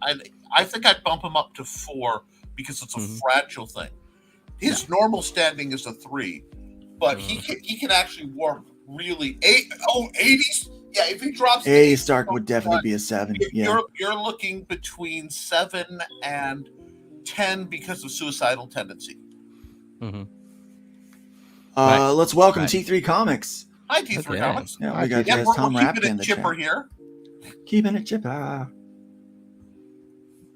I think I'd bump him up to 4 because it's a fragile thing. His normal standing is a 3, but he can actually work really 80s. Yeah, if he drops A Stark would definitely be a 7. Yeah. You're looking between 7 and 10 because of suicidal tendency. Let's welcome T3 Comics. Hi, T3 Comics. Yeah, we got we're Tom keeping Rapp in it the chipper chat. here. Keeping it chipper.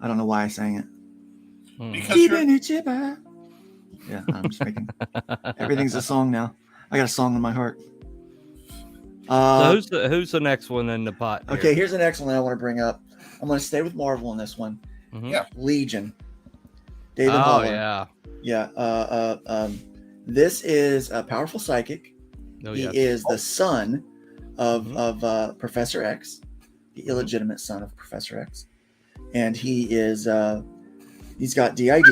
I don't know why I sang it. Because Keeping it chipper. Yeah, I'm just making. Everything's a song now. I got a song in my heart. So who's the next one in the pot? Here? Okay, here's the next one that I want to bring up. I'm going to stay with Marvel in this one. Yeah, Legion. David Oh Haller. yeah. This is a powerful psychic. Oh, He yes. is the son of Professor X, the illegitimate son of Professor X, and he is he's got DID.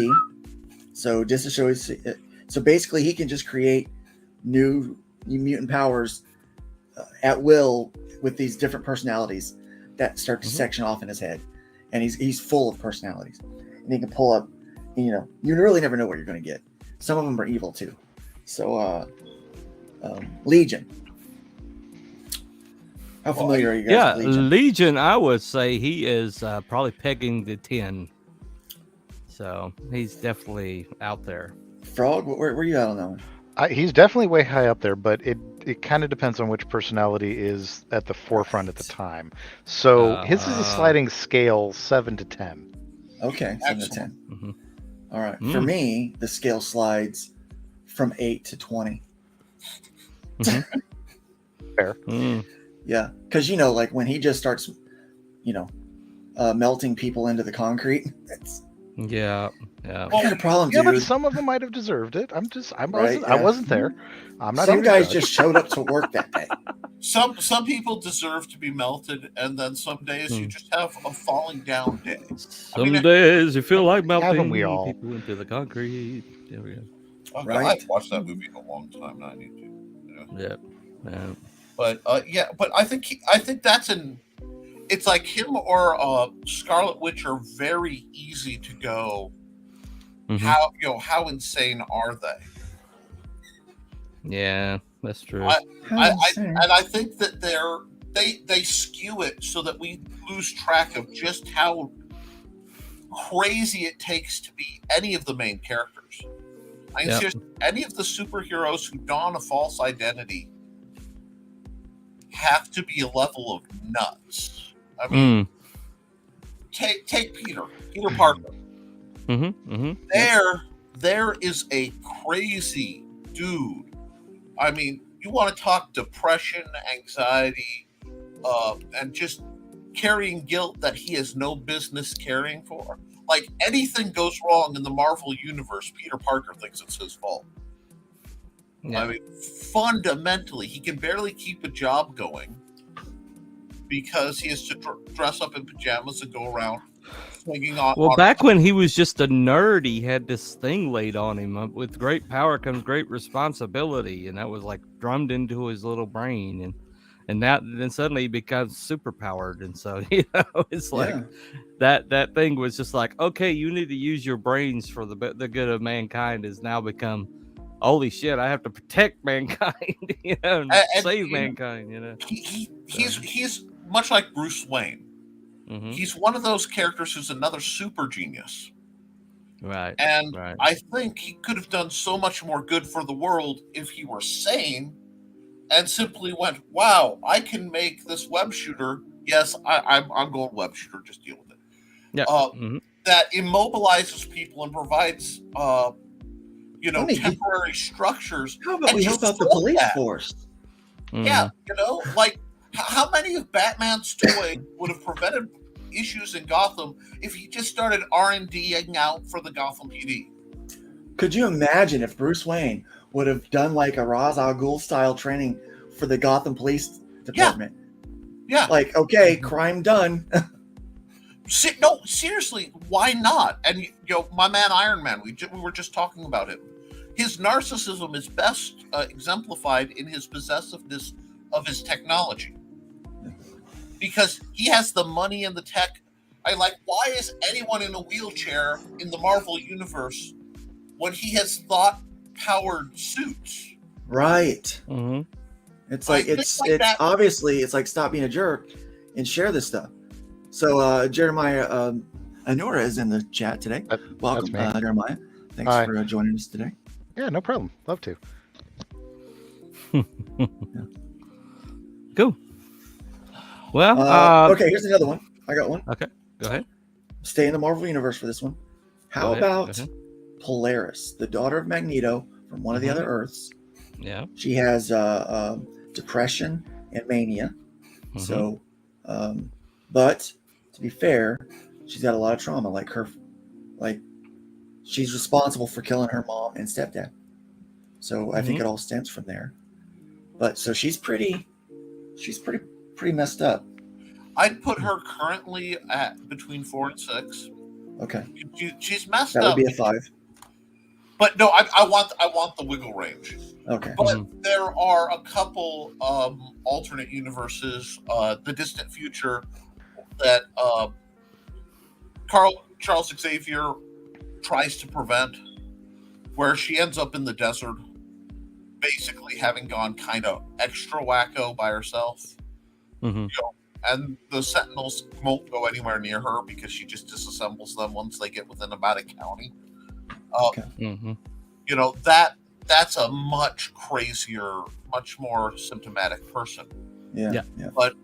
So just to show you, so basically he can just create new mutant powers at will with these different personalities that start to section off in his head, and he's full of personalities, and he can pull up. You really never know what you're going to get. Some of them are evil too. So Legion. How familiar are you guys with Legion? Legion, I would say he is probably pegging the 10. So he's definitely out there. Frog, where are you at on that one? He's definitely way high up there, but it kind of depends on which personality is at the forefront at the time. So his is a sliding scale, 7 to 10. Okay, 7 to 10. All right. For me, the scale slides from 8 to 20. Fair. Yeah, because like when he just starts, melting people into the concrete. Yeah. I got a problem, Yeah, but dude. some of them might have deserved it. I Right, wasn't there. I'm not. Some here to guys judge. just showed up to work that day. Some people deserve to be melted, and then some days you just have a falling down day. Some days you feel like Haven't melting. we all? People into the concrete. There we go. Oh, Right. I haven't watched that movie in a long time. Now I need to. Yeah. Yeah. But but I think that's it's like him or Scarlet Witch are very easy to go. Mhm. How insane are they? Yeah, that's true. I think that they skew it so that we lose track of just how crazy it takes to be any of the main characters. I mean, Yep. seriously, any of the superheroes who don a false identity have to be a level of nuts. I mean, take Peter Parker. There is a crazy dude. I mean, you want to talk depression, anxiety, and just carrying guilt that he has no business carrying for. Like, anything goes wrong in the Marvel universe, Peter Parker thinks it's his fault. Yeah. I mean, fundamentally, he can barely keep a job going because he has to dress up in pajamas and go around swinging on. Well, back when he was just a nerd, he had this thing laid on him. With great power comes great responsibility, and that was like drummed into his little brain. And then suddenly he becomes super powered, and so it's like that thing was just like, okay, you need to use your brains for the good of mankind. Has now become, holy shit, I have to protect mankind, and save mankind. He's much like Bruce Wayne. He's one of those characters who's another super genius. Right. And right. I think he could have done so much more good for the world if he were sane and simply went, wow, I can make this web shooter. Yes, I'm going web shooter, just deal with it. Yeah. That immobilizes people and provides temporary structures. How about we help out the police force? Yeah, like how many of Batman's toys would have prevented issues in Gotham if he just started R&Ding out for the Gotham PD? Could you imagine if Bruce Wayne would have done like a Ra's al Ghul style training for the Gotham Police Department? Yeah. Like, okay, crime done. No, seriously, why not? And my man Iron Man, we were just talking about him. His narcissism is best exemplified in his possessiveness of his technology, because he has the money and the tech. Why is anyone in a wheelchair in the Marvel universe when he has thought-powered suits? Right. It's like it's obviously it's like stop being a jerk and share this stuff. So Jeremiah Anura is in the chat today. Welcome, Jeremiah. Thanks for joining us today. Yeah, no problem. Love to. Cool. Well, okay, here's another one. I got one. Okay, go ahead. Stay in the Marvel universe for this one. How about Polaris, the daughter of Magneto from one of the other Earths? Yeah. She has depression and mania. So, but to be fair, she's got a lot of trauma. Like she's responsible for killing her mom and stepdad. So I think it all stems from there. But so she's pretty messed up. I'd put her currently at between 4 and 6. Okay. She's messed up. That would be a 5. But no, I want the wiggle range. Okay. But there are a couple alternate universes, the distant future, that Charles Xavier tries to prevent, where she ends up in the desert, basically having gone kind of extra wacko by herself. And the Sentinels won't go anywhere near her because she just disassembles them once they get within about a county. That's a much crazier, much more symptomatic person. Yeah. But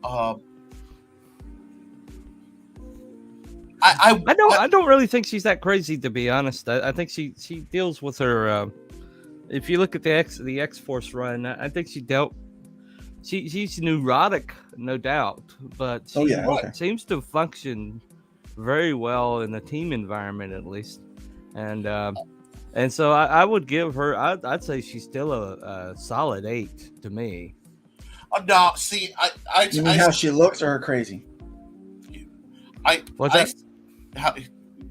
I don't really think she's that crazy, to be honest. I think she deals with her. If you look at the X-Force run, I think she dealt. She's neurotic, no doubt, but she seems to function very well in the team environment, at least. And so I would give her. I'd say she's still a solid 8 to me. No, see, You mean how she looks, or her crazy? What's that?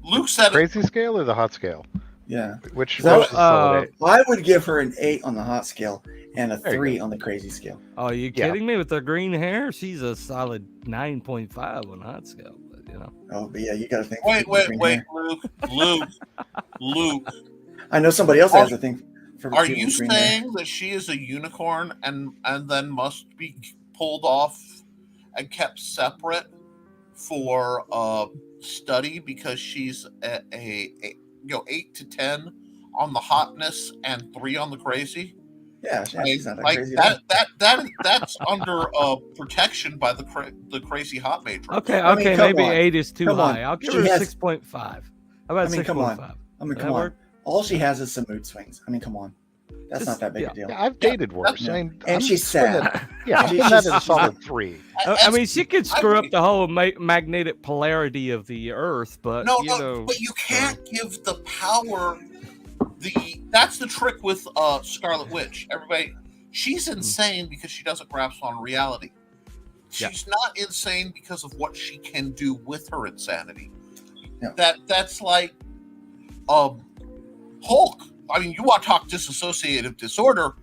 Luke said Crazy scale or the hot scale? Yeah. Which So, is solid 8? I would give her an 8 on the hot scale and a There you 3 on the crazy scale. Oh, you Yeah. kidding me? With her green hair, she's a solid 9.5 on hot scale. But you know. Oh, but yeah, you got to think. Wait, green hair. Luke. I know somebody else has a thing. For Are people you with green hair. saying that she is a unicorn and then must be pulled off and kept separate for study because she's a 8 to 10 on the hotness and 3 on the crazy? Yeah, she's not that Like crazy. at all. that's under protection by the crazy hot matron. Okay, I mean, okay, come maybe on. 8 is too Come on. high. I'll give She her a has- 6.5. How about 6.5? come on. I mean, Does come that on. work? All she has is some mood swings. I mean, come on. That's Just- not that big yeah. a deal. Yeah, I've dated worse. Yeah. I mean, And I'm she's putting sad. that- Yeah, I'm She's- putting that in a she's- solid 3. I mean, she could screw I up the whole magnetic polarity of the Earth, but No, you know, but you can't give the power. That's the trick with Scarlet Witch. Everybody, she's insane because she doesn't grasp on reality. Yeah. She's not insane because of what she can do with her insanity. Yeah. That's like Hulk. I mean, you want to talk dissociative disorder?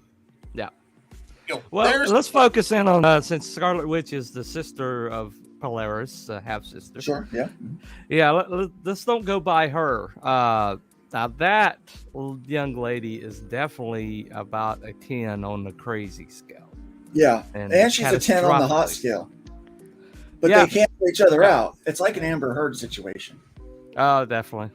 Yeah. You know, well, there's let's focus in on since Scarlet Witch is the sister of Polaris, half sister. Sure, yeah. Yeah, let's don't go by her. Now that young lady is definitely about a 10 on the crazy scale. Yeah, and she's a 10 on the hot catastrophically. scale. But Yeah. they cancel each other out. It's like an Amber Heard situation. Oh, definitely.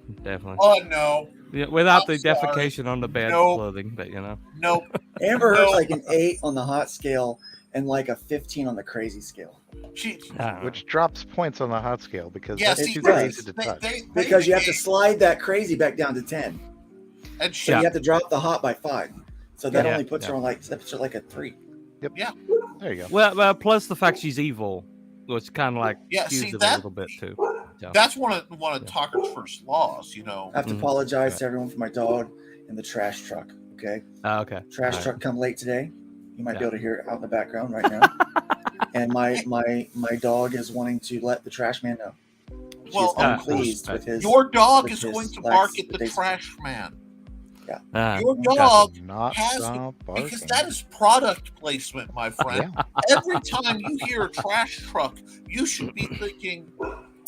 oh no, Yeah, without I'm the sorry. defecation on the bad Nope. clothing, but you know. nope. Amber Heard's No. like an 8 on the hot scale and like a 15 on the crazy scale. Which drops points on the hot scale because Yeah, that's see, too does. crazy to They- touch. they Because you have to made- slide that crazy back down to 10. and So she, you have to drop the hot by 5. So that Yeah, only puts yeah. her on like a 3. There you go. Well, plus the fact she's evil, which kind of like Yeah, skews see, it a that- little bit too. So, that's one of Tucker's first laws. You know, I have to Mhm. apologize to everyone for my dog in the trash truck. Okay. okay. Trash All right. truck come late today. You might be Yeah. able to hear it out in the background right now. And my dog is wanting to let the trash man know. She's Well, unpleased with his. your dog with is his going to lax bark at the behavior. trash man. Ah, Your gotcha. dog Not has stop barking. because that is product placement, my friend. Yeah. Every time you hear a trash truck, you should be thinking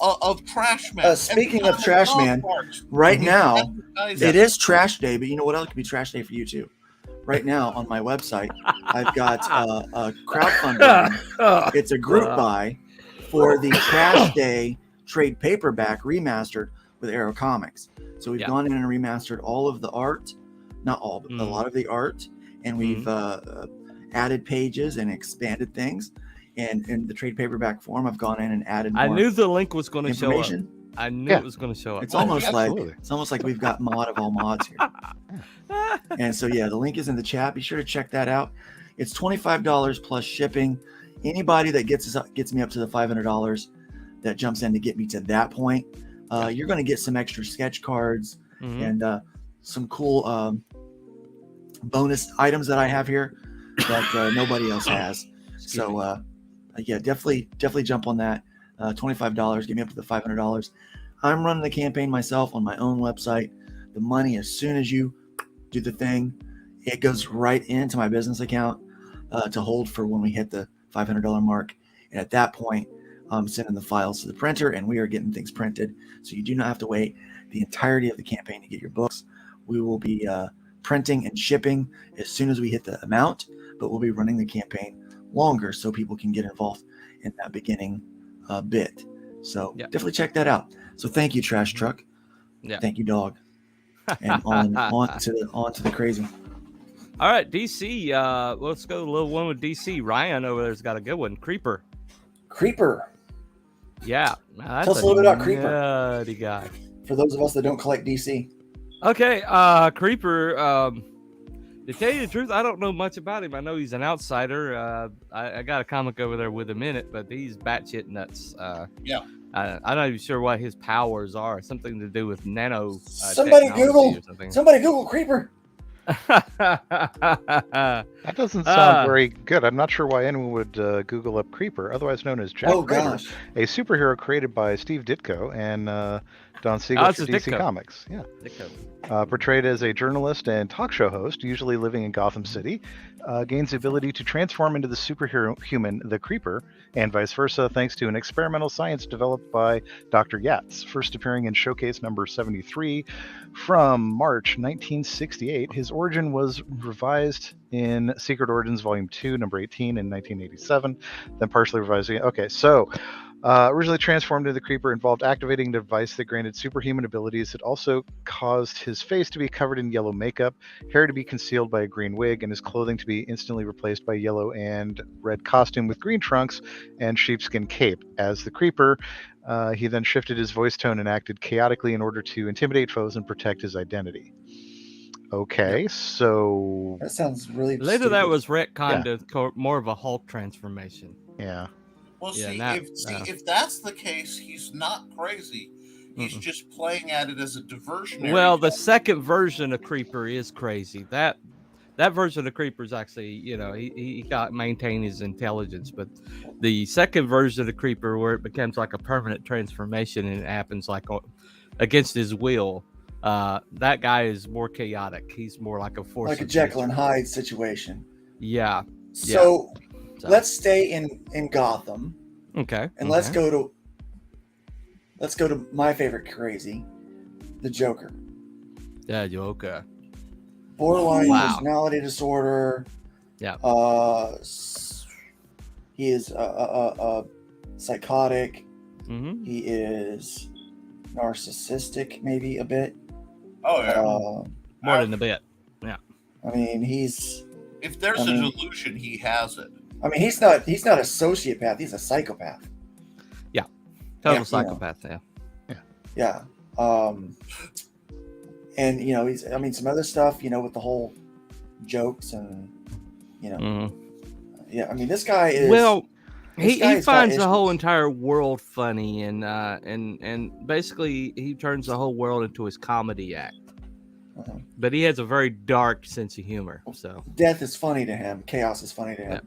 of trash man. Speaking Every of time trash a dog man, barks, Right you now, advertise it is trash day, but you know what else could be trash day for you too? Right now on my website, I've got a crowdfunding. It's a group buy for the Trash Day trade paperback remastered with Arrow Comics. So we've Yeah. gone in and remastered all of the art, not all, but a Mhm. lot of the art, and we've added pages and expanded things. And in the trade paperback form, I've gone in and added more I knew the link was going to show up. information. I knew Yeah. it was going to show up. It's almost absolutely. like we've got mod of all mods here. And so yeah, the link is in the chat. Be sure to check that out. It's $25 plus shipping. Anybody that gets me up to the $500 that jumps in to get me to that point, you're going to get some extra sketch cards Mhm. and some cool bonus items that I have here that nobody else has. So yeah, definitely jump on that. $25, get me up to the $500. I'm running the campaign myself on my own website. The money, as soon as you do the thing, it goes right into my business account to hold for when we hit the $500 mark. And at that point, I'm sending the files to the printer and we are getting things printed. So you do not have to wait the entirety of the campaign to get your books. We will be printing and shipping as soon as we hit the amount, but we'll be running the campaign longer so people can get involved in that beginning bit. So Yeah. definitely check that out. So thank you, Trash Truck. Yeah. Thank you, dog. And on to the crazy. All right, DC. Let's go a little one with DC. Ryan over there's got a good one. Creeper. Creeper. Yeah. That's Tell us a little bit about Creeper. nutty guy. For those of us that don't collect DC. Okay, Creeper. To tell you the truth, I don't know much about him. I know he's an outsider. I got a comic over there with him in it, but he's batshit nuts. Yeah. I'm not even sure what his powers are. Something to do with nano. Somebody technology or something. Somebody Google Creeper. That doesn't sound very good. I'm not sure why anyone would Google up Creeper, otherwise known as Jack Ryder, Gosh. a superhero created by Steve Ditko and Don Siegel for DC Ditko. Comics. Yeah. Ditko. Portrayed as a journalist and talk show host, usually living in Gotham City, gains the ability to transform into the superhero human, the Creeper, and vice versa, thanks to an experimental science developed by Dr. Yatz. First appearing in Showcase number 73 from March 1968, his origin was revised in Secret Origins Volume 2, number 18 in 1987, then partially revised again. Okay, so originally transformed into the Creeper involved activating a device that granted superhuman abilities. It also caused his face to be covered in yellow makeup, hair to be concealed by a green wig, and his clothing to be instantly replaced by yellow and red costume with green trunks and sheepskin cape. As the Creeper, he then shifted his voice tone and acted chaotically in order to intimidate foes and protect his identity. Okay, so That sounds really Later, that stupid. was retconned to more of a Hulk transformation. yeah. Well, Yeah, if that's the case, he's not crazy. He's just playing at it as a diversionary. Well, the second version of Creeper is crazy. That version of Creeper is actually, he got maintain his intelligence, but the second version of Creeper, where it becomes like a permanent transformation and it happens like against his will, that guy is more chaotic. He's more like a force, like a of Jekyll and nature. Hyde situation. Yeah. So So- let's stay in Gotham, Okay. and let's go to my favorite crazy, the Joker. Yeah, Joker. Borderline Wow. personality disorder. Yeah. He is psychotic. Mm-hmm. He is narcissistic, maybe a bit. Oh yeah. More than a bit. I mean, he's. If there's I a mean- delusion, he has it. I mean, he's not a sociopath. He's a psychopath. Total Yeah. psychopath. Yeah. Yeah. And he's. I mean, some other stuff. With the whole jokes and. Mm-hmm. Yeah. I mean, this guy is. Well, this he guy's got finds the whole issues. entire world funny, and basically he turns the whole world into his comedy act. Uh-huh. But he has a very dark sense of humor. So, Death is funny to him. Chaos is funny to him,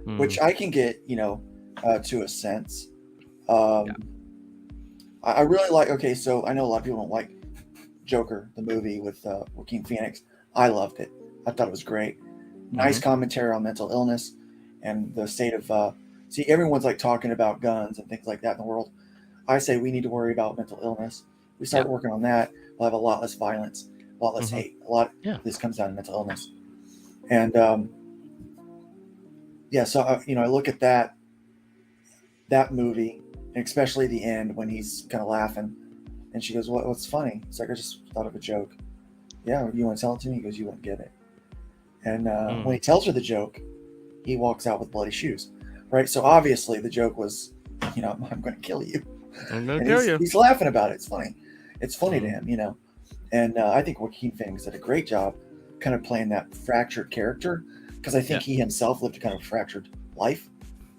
Mhm. which I can get. To a sense. I really like. Okay, so I know a lot of people don't like Joker, the movie with Joaquin Phoenix. I loved it. I thought it was great. Nice commentary on mental illness and the state of. See, everyone's like talking about guns and things like that in the world. I say we need to worry about mental illness. We start working on that. We'll have a lot less violence, a lot less hate. A lot. Yeah. This comes down to mental illness, and So I look at that movie, and especially the end when he's kind of laughing, and she goes, "What's funny?" It's like, "I just thought of a joke." Yeah, you want to tell it to me? He goes, "You wouldn't get it." And when he tells her the joke, he walks out with bloody shoes, right? So obviously the joke was, I'm going to kill you. I'm gonna And kill you. he's laughing about it. It's funny. It's funny to him, And I think Joaquin Phoenix did a great job kind of playing that fractured character, because I think he himself lived a kind of fractured life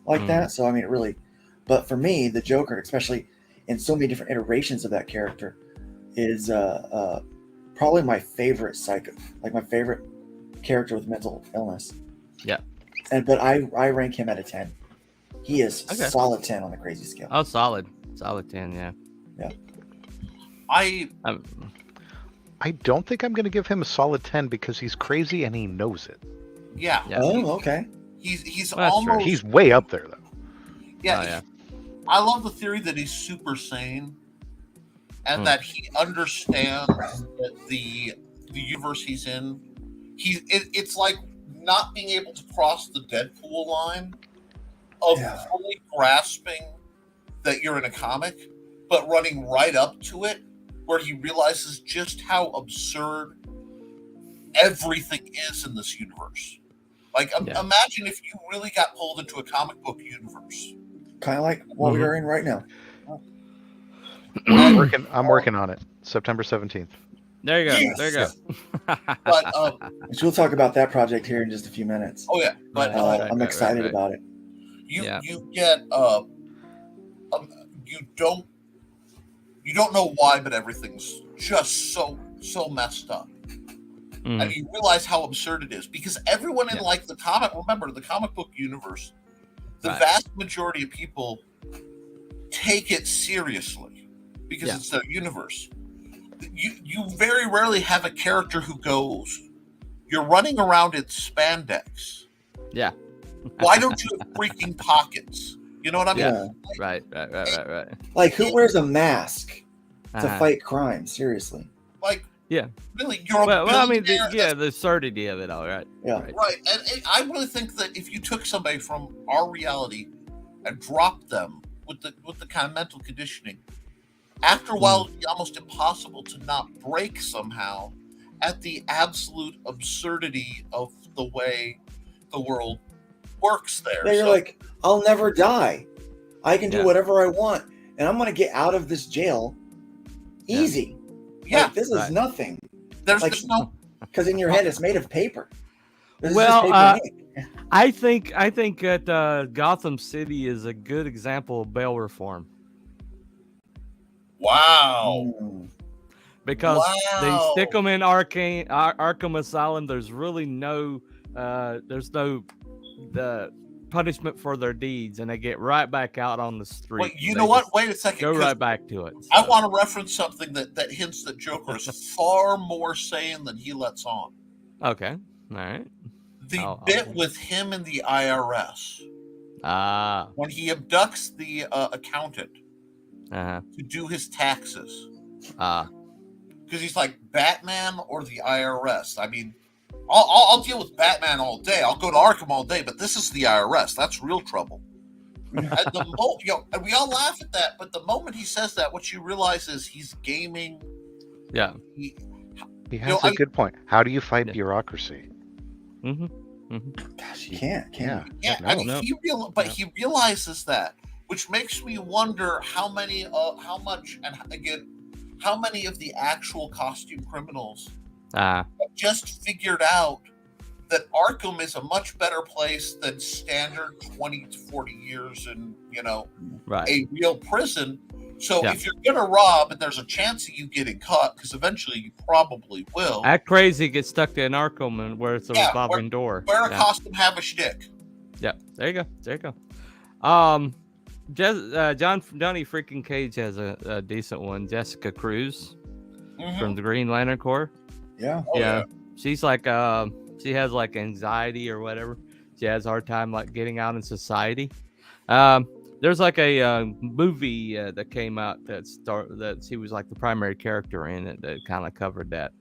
like that. So, I mean, it really, but for me, the Joker, especially in so many different iterations of that character, is probably my favorite my favorite character with mental illness. Yeah. But I rank him at a 10. He is Okay. solid 10 on the crazy scale. Oh, solid 10. Yeah. I I don't think I'm going to give him a solid 10 because he's crazy and he knows it. yeah. Oh, okay. He's Well, that's true. almost He's way up there, though. yeah. Oh, yeah. I love the theory that he's super sane, and that he understands that the universe he's in. It's like not being able to cross the Deadpool line of fully grasping that you're in a comic, but running right up to it, where he realizes just how absurd everything is in this universe. Like, imagine if you really got pulled into a comic book universe. Kind of like what we are in right now. I'm working on it. September 17th. There you go. Yes. There you go. But Which we'll talk about that project here in just a few minutes. oh yeah, but I'm excited about it. you get you don't know why, but everything's just so messed up. And you realize how absurd it is, because everyone in like the comic book universe, the vast majority of people take it seriously because it's their universe. You very rarely have a character who goes, "You're running around in spandex. Yeah. Why don't you have freaking pockets?" You know what I mean? Yeah. Right. Like, who wears a mask to Uh-huh. fight crime? Seriously. Like, Yeah. really, you're a Well, I mean, billionaire. the absurdity of it all, right? Yeah. Right. And I really think that if you took somebody from our reality and dropped them with the kind of mental conditioning, after a while it'd be almost impossible to not break somehow at the absolute absurdity of the way the world works there. Yeah, you're like, I'll never die. I can do Yeah. whatever I want, and I'm gonna get out of this jail easy. Yeah. Like, this is nothing. There's Like, no because in your head it's made of paper. This is Well, just paper ink. I think that Gotham City is a good example of bail reform wow. because they Wow. stick them in Arkham Asylum. There's really no the punishment for their deeds, and they get right back out on the street. Wait, you They know what? just Wait a second. Go 'cause right back to it. I So, want to reference something that hints that Joker is far more sane than he lets on. okay, all right. The bit with him and the IRS Ah, when he abducts the accountant uh-huh. to do his taxes, Ah, because he's like, Batman or the IRS. I mean, I'll deal with Batman all day. I'll go to Arkham all day, but this is the IRS. That's real trouble. And and we all laugh at that, but the moment he says that, what you realize is he's gaming. yeah. He has a good point. How do you fight bureaucracy? Gosh, you can't. Yeah, No, I mean, he realizes that, which makes me wonder how many of the actual costume criminals Ah, have just figured out that Arkham is a much better place than standard 20 to 40 years in, right. a real prison. So Yeah. if you're going to rob and there's a chance of you getting caught, because eventually you probably will, Act crazy, get stuck in Arkham, and where it's a Yeah, revolving door. wear a Yeah. costume, have a shtick. Yeah, there you go. Johnny freaking Cage has a decent one. Jessica Cruz from the Green Lantern Corps. Yeah. Oh, yeah. She's like she has like anxiety or whatever. She has a hard time like getting out in society. There's like a movie that came out that she was like the primary character in it that kind of covered that.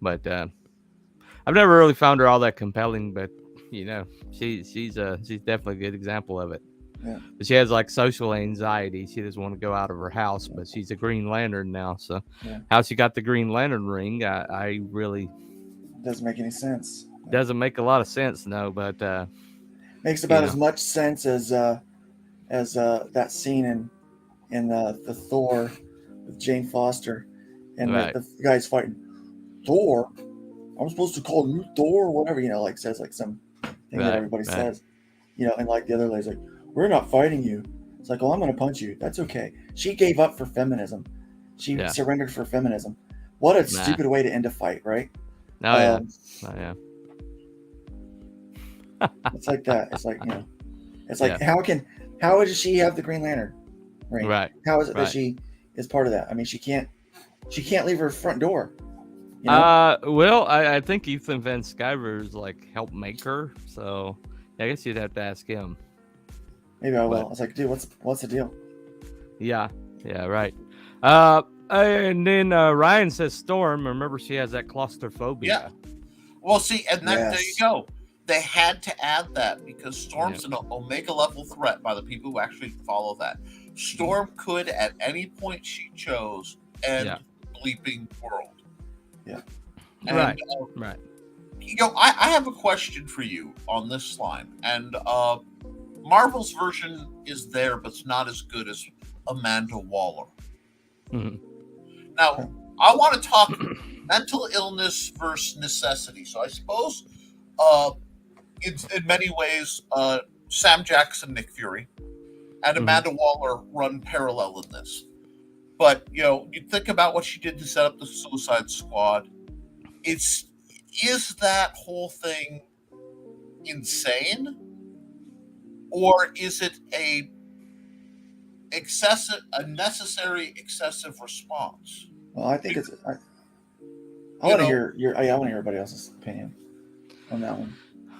But I've never really found her all that compelling. But she's definitely a good example of it. Yeah. But she has like social anxiety. She doesn't want to go out of her house, but she's a Green Lantern now. So how she got the Green Lantern ring, I really Doesn't make any sense. doesn't make a lot of sense. No, but Makes about as much sense as that scene in the Thor with Jane Foster, and Right. the guy's fighting Thor. I'm supposed to call you Thor, or whatever, like says like some thing that everybody says, and like the other lady's like, we're not fighting you. It's like, well, I'm gonna punch you. That's okay. She gave up for feminism. She surrendered for feminism. What a stupid way to end a fight, right? Oh It's like that. It's like, it's like how does she have the Green Lantern ring? Right. How is it that she is part of that? I mean, she can't leave her front door. Well, I think Ethan Van Sciver's like helped make her, so I guess you'd have to ask him. Maybe I will. I was like, dude, what's the deal? Yeah, right. And then Ryan says Storm. Remember, she has that claustrophobia. Yeah. Well, see, and then there you go. They had to add that because Storm's an Omega level threat by the people who actually follow that. Storm could, at any point she chose, end bleeping world. Yeah. And, right. I have a question for you on this line, and Marvel's version is there, but it's not as good as Amanda Waller. Mm-hmm. Now, I want to talk mental illness versus necessity. So I suppose, in many ways, Sam Jackson, Nick Fury, and Amanda Waller run parallel in this. But you think about what she did to set up the Suicide Squad. Is that whole thing insane, or is it a necessary excessive response? Well, I think it's. I want to hear I want to hear everybody else's opinion on that one.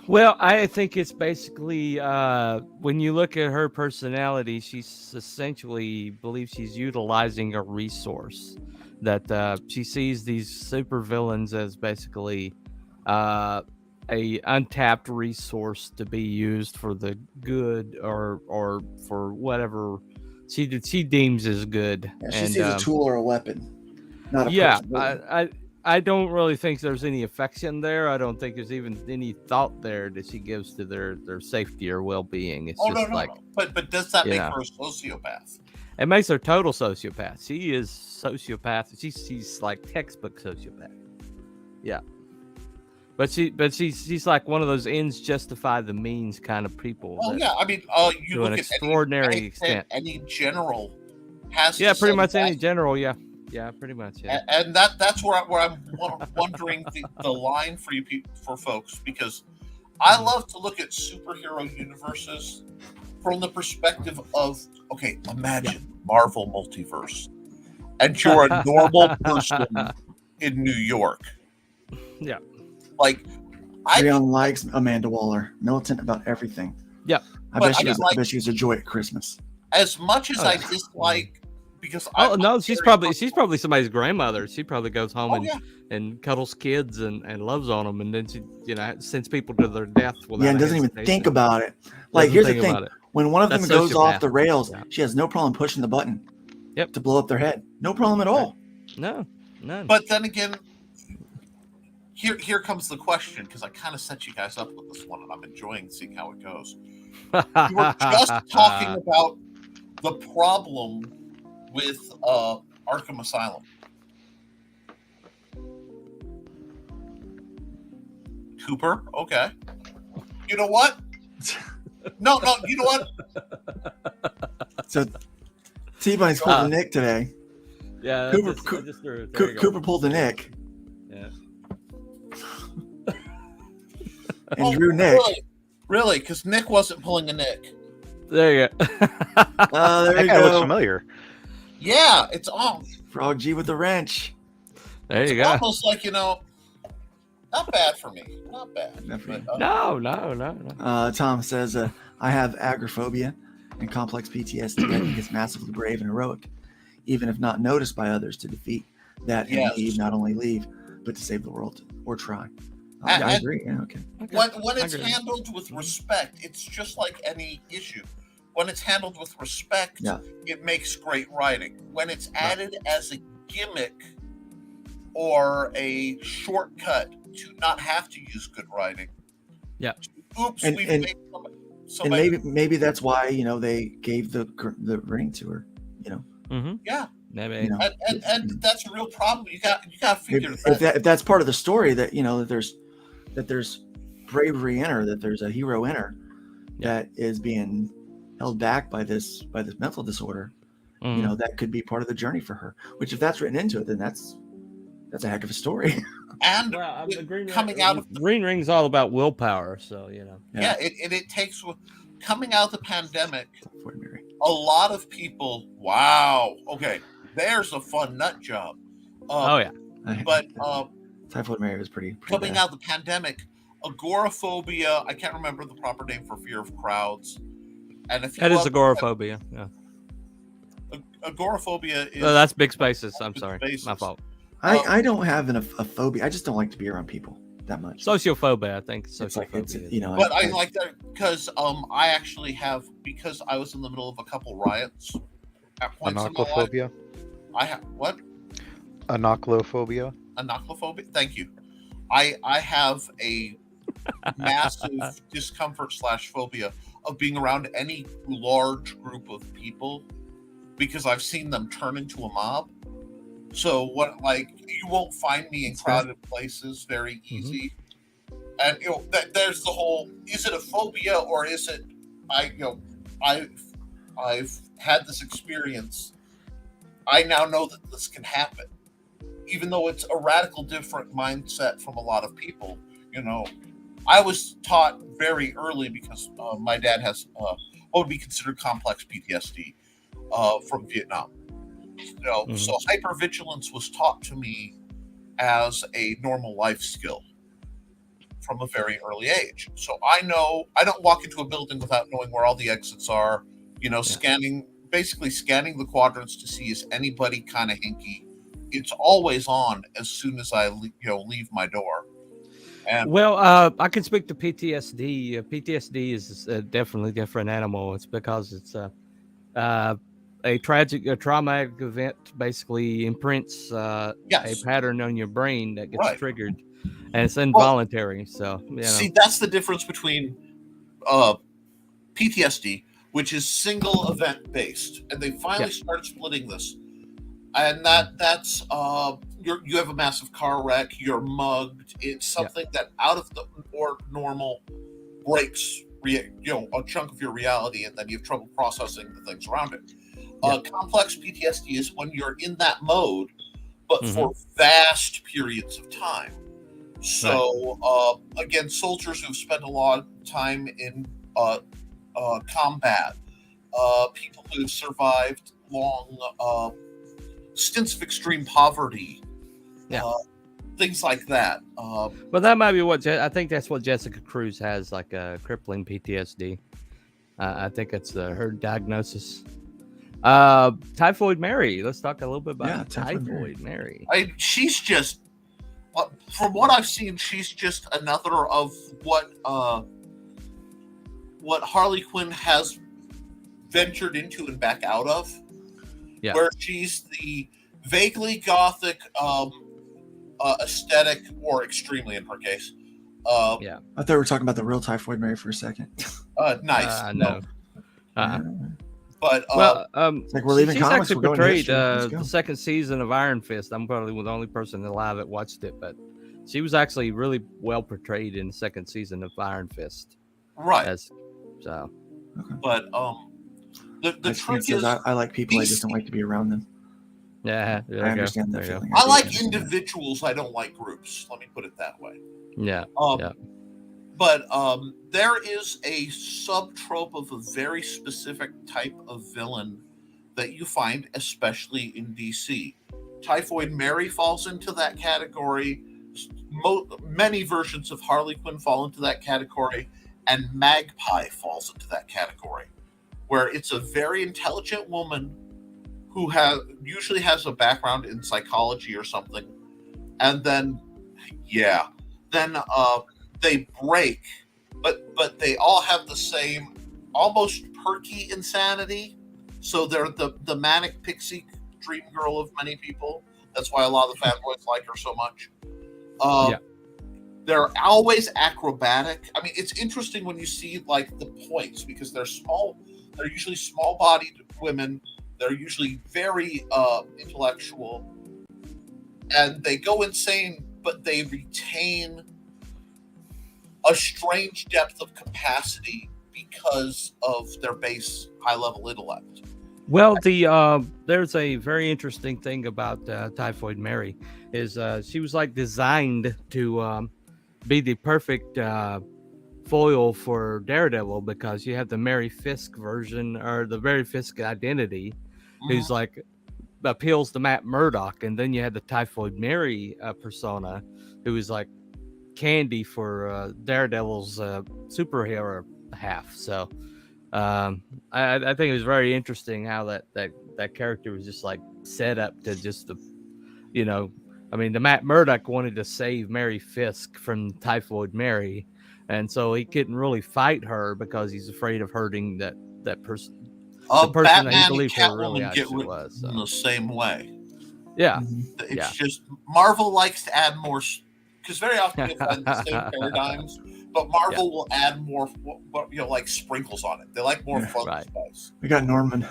Well, I think it's basically when you look at her personality, she's essentially believes she's utilizing a resource that she sees these super villains as basically a untapped resource to be used for the good or for whatever she deems as good. Yeah, she sees a tool or a weapon, not a person. I don't really think there's any affection there. I don't think there's even any thought there that she gives to their safety or well-being. It's no. But does that make her a sociopath? It makes her total sociopath. She is sociopath. She's like textbook sociopath. Yeah. But she's like one of those ends justify the means kind of people. Well, yeah, I mean, you to look an at extraordinary extent. Any general has pretty much any general, yeah, pretty much. Yeah. And that's where I'm wondering the line for folks, because I love to look at superhero universes from the perspective of, okay, imagine Marvel Multiverse, and you're a normal person in New York. Yeah. Like, Leon likes Amanda Waller, militant about everything. Yeah. I bet she was a joy at Christmas. As much as I dislike, because she's probably somebody's grandmother. She probably goes home and cuddles kids and loves on them, and then she sends people to their death without and doesn't even think about it. Like, here's the thing: when one of them goes off the rails, she has no problem pushing the button to blow up their head. No problem at all. No, none. But then again, here comes the question, because I kind of set you guys up with this one, and I'm enjoying seeing how it goes. We were just talking about the problem with Arkham Asylum. Cooper, okay. You know what? No, you know what? So T-Bunny's pulled the Nick today. Yeah, Cooper pulled the Nick. Yeah. And Drew Nick. Really? Because Nick wasn't pulling a Nick. There you go. There you go. looks familiar. Yeah, it's on. Frog G with the wrench. There you it's go. Almost like, not bad for me. Not bad. No. Tom says, I have agoraphobia and complex PTSD. I think it's massively brave and heroic, even if not noticed by others, to defeat that and leave, not only leave, but to save the world or try. I agree. Yeah, okay. When it's handled with respect, it's just like any issue. When it's handled with respect, it makes great writing. When it's added as a gimmick or a shortcut to not have to use good writing. Yeah. Oops, and, we've and, made somebody. And maybe that's why they gave the ring to her. Mm-hmm. Yeah. Maybe. And that's a real problem. You got to figure if that's part of the story, that that there's bravery in her, that there's a hero in her that is being held back by this mental disorder. That could be part of the journey for her. Which, if that's written into it, then that's a heck of a story. And coming out of Green Ring's all about willpower, so it takes coming out of the pandemic. A lot of people, wow, okay, there's a fun nut job. But Typhoid Mary was pretty coming bad. out of the pandemic, agoraphobia. I can't remember the proper name for fear of crowds. And if that is agoraphobia, yeah. Agoraphobia is. No, that's big spaces. I'm sorry, my fault. I don't have a phobia. I just don't like to be around people that much. Sociophobia, I think. It's like But I like that because I actually have, because I was in the middle of a couple riots at points in my life. I have what? Anoclophobia. Anoclophobia. Thank you. I have a massive discomfort / phobia of being around any large group of people because I've seen them turn into a mob. So you won't find me in crowded places very easy. And there's the whole, is it a phobia or is it I I've had this experience, I now know that this can happen. Even though it's a radical different mindset from a lot of people, I was taught very early because my dad has what would be considered complex PTSD from Vietnam. So hypervigilance was taught to me as a normal life skill from a very early age. So I know I don't walk into a building without knowing where all the exits are, scanning the quadrants to see is anybody kind of hinky. It's always on as soon as I leave my door. And I can speak to PTSD. PTSD is a definitely different animal. It's because it's a traumatic event basically imprints a pattern on your brain that gets triggered, and it's involuntary. See, that's the difference between PTSD, which is single event based, and they finally started splitting this. And that's you have a massive car wreck, you're mugged. It's something that out of the normal breaks a chunk of your reality, and then you have trouble processing the things around it. Complex PTSD is when you're in that mode, but for vast periods of time. So again, soldiers who've spent a lot of time in combat, people who've survived long stints of extreme poverty, things like that. But that might be what I think that's what Jessica Cruz has, like a crippling PTSD. I think it's her diagnosis. Typhoid Mary. Let's talk a little bit about Typhoid Mary. She's just, from what I've seen, she's just another of what Harley Quinn has ventured into and back out of. Yeah. Where she's the vaguely gothic aesthetic, or extremely in her case. I thought we were talking about the real Typhoid Mary for a second. Nice. No. But it's like we're leaving she's comics. Actually portrayed the second season of Iron Fist. I'm probably the only person alive that watched it, but she was actually really well portrayed in the second season of Iron Fist. Right. But the trick is, I like people. I just don't like to be around them. Yeah, I understand that feeling. I like individuals. I don't like groups. Let me put it that way. Yeah. But there is a subtrope of a very specific type of villain that you find, especially in DC. Typhoid Mary falls into that category. Many versions of Harley Quinn fall into that category, and Magpie falls into that category, where it's a very intelligent woman who usually has a background in psychology or something, and then they break, but they all have the same almost perky insanity. So they're the manic pixie dream girl of many people. That's why a lot of the fanboys like her so much. They're always acrobatic. I mean, it's interesting when you see like the points, because they're small. They're usually small-bodied women. They're usually very intellectual, and they go insane, but they retain a strange depth of capacity because of their base high-level intellect. Well, there's a very interesting thing about Typhoid Mary is she was like designed to be the perfect foil for Daredevil, because you have the Mary Fisk version, or the Mary Fisk identity, who's like appeals to Matt Murdock, and then you had the Typhoid Mary persona, who is like candy for Daredevil's superhero half. So I think it was very interesting how that character was just like set up to just the Matt Murdock wanted to save Mary Fisk from Typhoid Mary, and so he couldn't really fight her because he's afraid of hurting that person. The person Batman that he believed and her really Catwoman get actually was. in the same way. Yeah. It's just Marvel likes to add more, because very often you'll find the same paradigms, but Marvel will add more, like sprinkles on it. They like more fun spice. We got Norman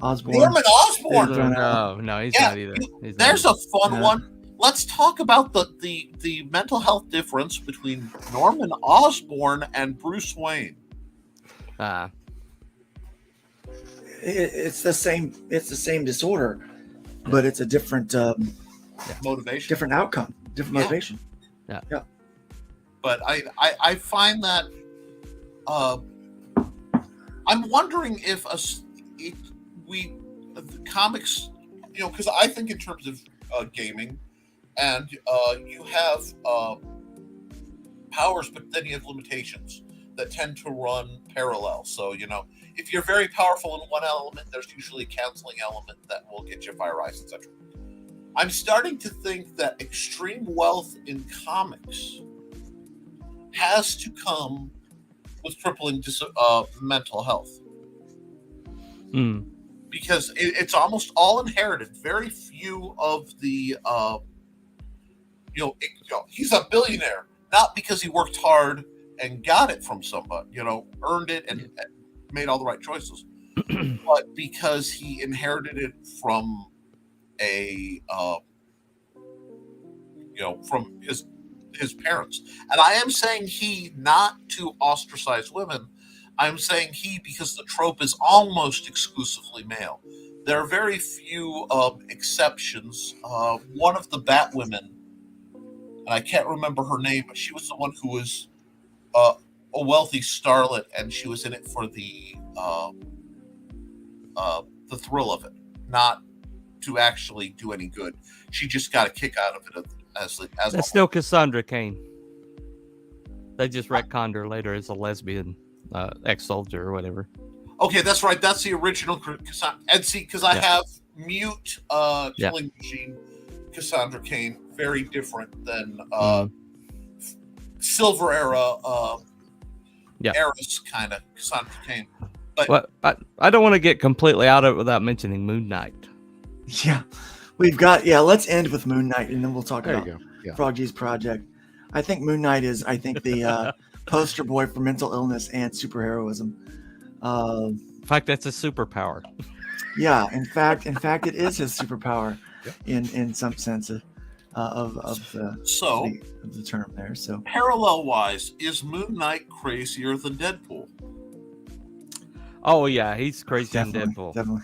Osborn. Norman Osborn. No, he's not either. There's a fun one. Let's talk about the mental health difference between Norman Osborn and Bruce Wayne. it's the same disorder, but it's a different motivation, different outcome, different motivation. Yeah. But I find that I'm wondering if the comics, because I think in terms of gaming, and you have powers, but then you have limitations that tend to run parallel. So, if you're very powerful in one element, there's usually a canceling element that will get you Fire Ice, etc. I'm starting to think that extreme wealth in comics has to come with crippling mental health. Because it's almost all inherited. Very few of the, he's a billionaire, not because he worked hard and got it from somebody, earned it and made all the right choices, but because he inherited it from from his parents. And I am saying he not to ostracize women. I'm saying he because the trope is almost exclusively male. There are very few exceptions. One of the Batwomen, and I can't remember her name, but she was the one who was a wealthy starlet, and she was in it for the thrill of it, not to actually do any good. She just got a kick out of it as that's still Cassandra Cain. They just retconned her later as a lesbian ex-soldier or whatever. Okay, that's right. That's the original Cassandra. And see, because I have Mute Killing Machine Cassandra Cain, very different than Silver Era Eris kind of Cassandra Cain. But I don't want to get completely out of it without mentioning Moon Knight. Yeah, let's end with Moon Knight, and then we'll talk about Frog G's project. I think Moon Knight is, the poster boy for mental illness and superheroism. In fact, that's a superpower. Yeah, in fact, it is his superpower in some sense of the term there. So parallel-wise, is Moon Knight crazier than Deadpool? Oh yeah, he's crazy than Deadpool. Definitely.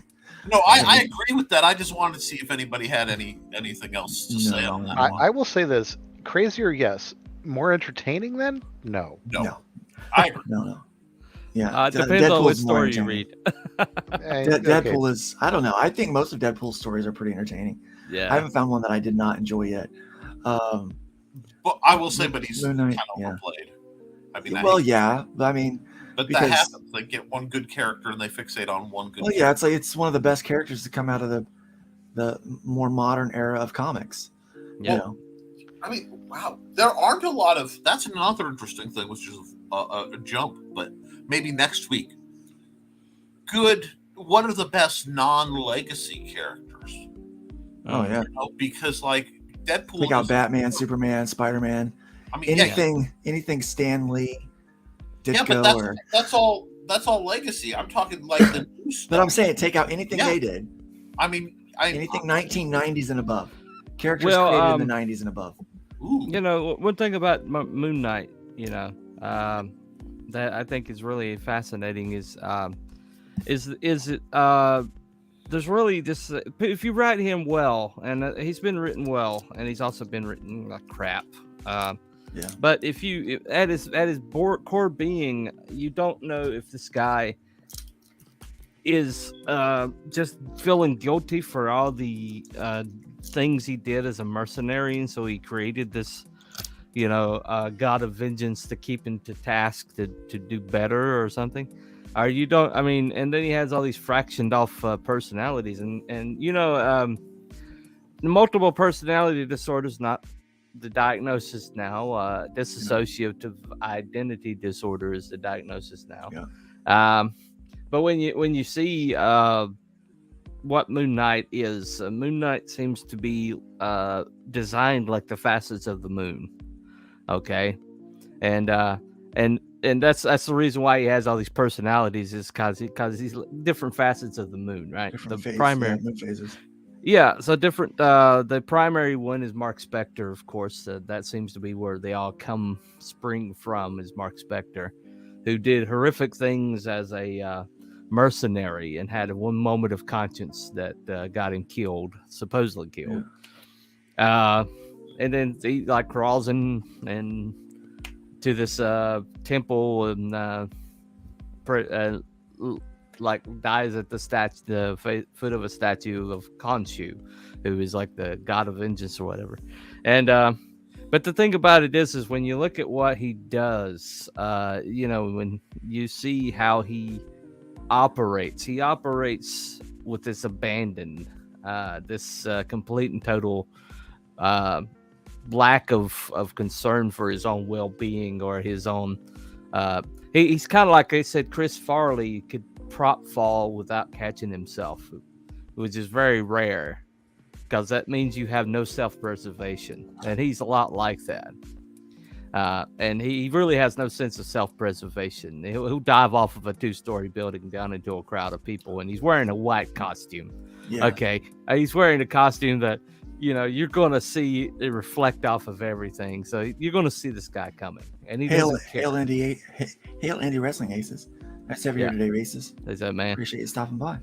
No, I agree with that. I just wanted to see if anybody had anything else to say on that. I will say this: crazier, yes. More entertaining, then? No. I agree. No. Yeah, depends on what story you read. Deadpool is. I don't know. I think most of Deadpool's stories are pretty entertaining. Yeah, I haven't found one that I did not enjoy yet. But I will say, but he's kind of overplayed. I mean, but that happens. They get one good character and they fixate on one good. Well, yeah, it's one of the best characters to come out of the more modern era of comics. Yeah. I mean, wow, there aren't a lot of. That's another interesting thing, which is a jump, but maybe next week. What are the best non-legacy characters? Oh yeah, because like Deadpool. Take out Batman, Superman, Spider-Man. I mean, anything Stan Lee. Ditko, but that's all legacy. I'm talking like the new stuff. But I'm saying take out anything they did. I mean, anything 1990s and above. Characters created in the 90s and above. Ooh. One thing about Moon Knight, that I think is really fascinating is there's really this if you write him well, and he's been written well, and he's also been written like crap. But if you at his core being, you don't know if this guy is just feeling guilty for all the things he did as a mercenary, and so he created this, god of vengeance to keep him to task to do better or something. Or you don't. I mean, and then he has all these fractioned off personalities, and multiple personality disorder is not the diagnosis now. Dissociative identity disorder is the diagnosis now. But when you see what Moon Knight is, Moon Knight seems to be designed like the facets of the moon. Okay, and that's the reason why he has all these personalities, is because he's different facets of the moon, right? Different primary moon phases. Yeah, so different. The primary one is Mark Spector, of course. That seems to be where they all spring from, is Mark Spector, who did horrific things as a mercenary and had one moment of conscience that got him killed, supposedly killed. And then he like crawls in and to this temple and like dies at the foot of a statue of Khonshu, who is like the god of vengeance or whatever. And but the thing about it is when you look at what he does, when you see how he operates with this abandon, this complete and total lack of concern for his own well-being or his own. He's kind of like I said, Chris Farley could prop fall without catching himself, which is very rare. Because that means you have no self-preservation, and he's a lot like that. And he really has no sense of self-preservation. He'll dive off of a 2-story building down into a crowd of people, and he's wearing a white costume. Yeah. Okay, he's wearing a costume that you're going to see it reflect off of everything. So you're going to see this guy coming, and he doesn't care. Hail Indie Wrestling Aces. That's every year today races. Is that, man? Appreciate you stopping by.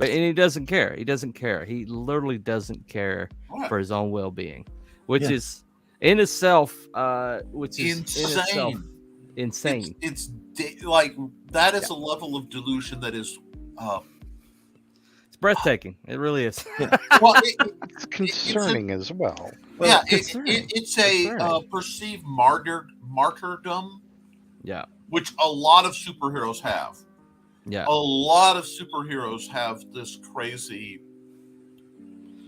And he doesn't care. He doesn't care. He literally doesn't care for his own well-being, which is in itself, insane. It's like that is a level of delusion that is. It's breathtaking. It really is. Well, it's concerning as well. Yeah, it's a perceived martyrdom. Yeah, which a lot of superheroes have. Yeah, a lot of superheroes have this crazy.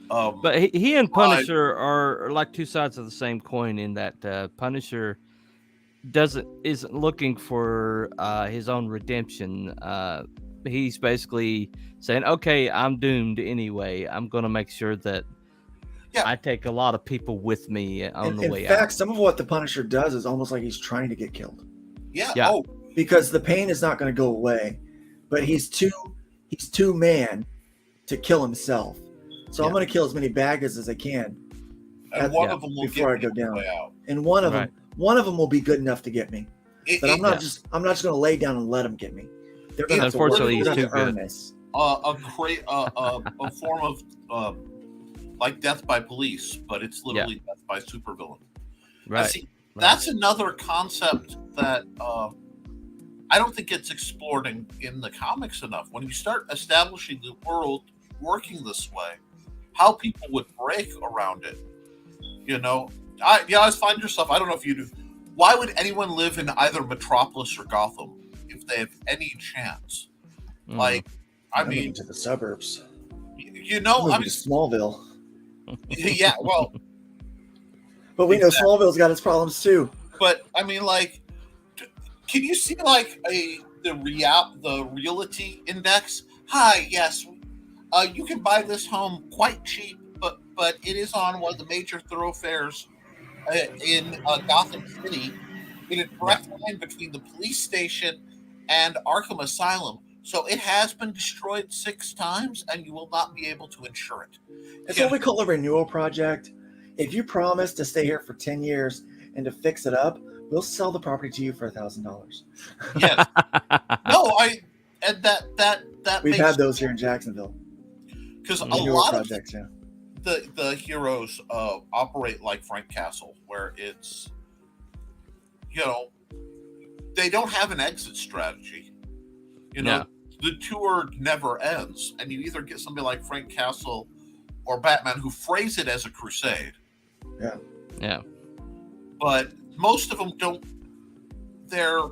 But he and Punisher are like two sides of the same coin in that Punisher isn't looking for his own redemption. He's basically saying, "Okay, I'm doomed anyway. I'm going to make sure that I take a lot of people with me on the way out." In fact, some of what the Punisher does is almost like he's trying to get killed. Yeah. Oh, because the pain is not going to go away, but he's too man to kill himself. So I'm going to kill as many bad guys as I can. And one of them will before I go down. And one of them will be good enough to get me. But I'm not just going to lay down and let them get me. They're going to unfortunately he's too good. A form of like death by police, but it's literally death by supervillain. Right. See, that's another concept that I don't think gets explored in the comics enough. When you start establishing the world working this way, how people would break around it. You always find yourself, I don't know if you do, why would anyone live in either Metropolis or Gotham if they have any chance? Like, I mean, to the suburbs. Smallville. Yeah, well, but we know Smallville's got its problems too. But I mean, like, can you see like the realty index? Hi, yes, you can buy this home quite cheap, but it is on one of the major thoroughfares in Gotham City, in a direct line between the police station and Arkham Asylum. So it has been destroyed 6 times, and you will not be able to insure it. It's what we call a renewal project. If you promise to stay here for 10 years and to fix it up, we'll sell the property to you for $1,000. Yes. That we've had those here in Jacksonville. Because a lot of the heroes operate like Frank Castle, where it's they don't have an exit strategy. The tour never ends, and you either get somebody like Frank Castle or Batman who phrase it as a crusade. Yeah. But most of them don't. They're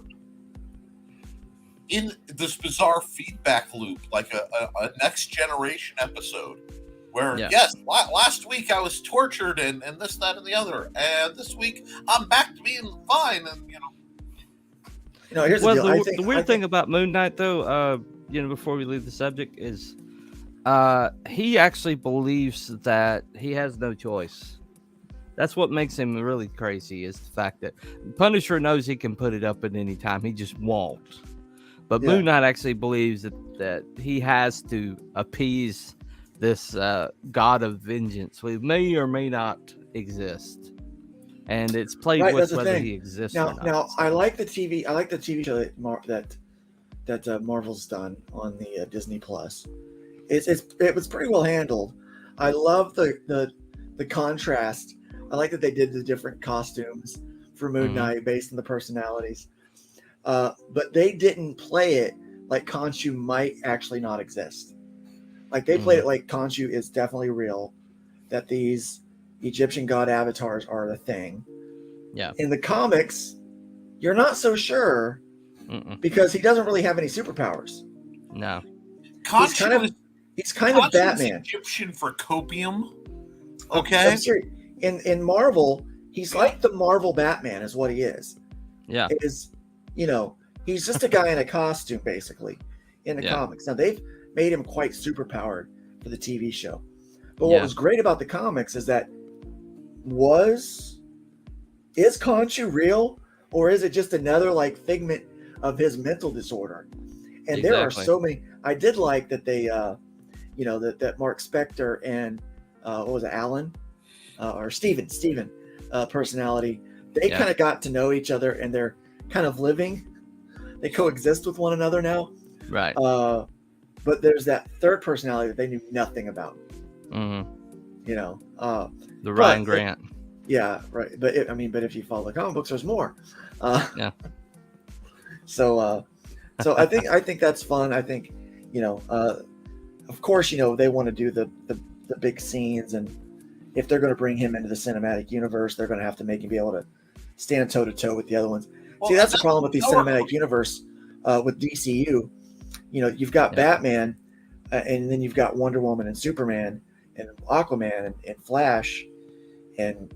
in this bizarre feedback loop, like a Next Generation episode, where last week I was tortured and this, that, and the other, and this week I'm back to being fine, and here's the deal. The weird thing about Moon Knight, though, before we leave the subject, is he actually believes that he has no choice. That's what makes him really crazy, is the fact that Punisher knows he can put it up at any time. He just won't. But Moon Knight actually believes that he has to appease this god of vengeance, which may or may not exist. And it's played with whether he exists or not. Now, I like the TV show that Marvel's done on the Disney Plus. It was pretty well handled. I love the contrast. I like that they did the different costumes for Moon Knight based on the personalities. But they didn't play it like Khonshu might actually not exist. Like they played it like Khonshu is definitely real, that these Egyptian god avatars are the thing. Yeah. In the comics, you're not so sure because he doesn't really have any superpowers. No. He's kind of Batman. Egyptian for copium. Okay. In Marvel, he's like the Marvel Batman is what he is. Yeah. He's just a guy in a costume basically in the comics. Now they've made him quite superpowered for the TV show. But what was great about the comics is that is Khonshu real, or is it just another like figment of his mental disorder? And there are so many. I did like that they that Mark Spector and what was it, Alan or Steven personality, they kind of got to know each other, and they're kind of they coexist with one another now. Right. But there's that third personality that they knew nothing about. The Ryan Grant. Yeah, right. But if you follow the comic books, there's more. So I think that's fun. I think, of course, they want to do the big scenes, and if they're going to bring him into the cinematic universe, they're going to have to make him be able to stand toe to toe with the other ones. See, that's the problem with the cinematic universe with DCU. You've got Batman, and then you've got Wonder Woman and Superman and Aquaman and Flash, and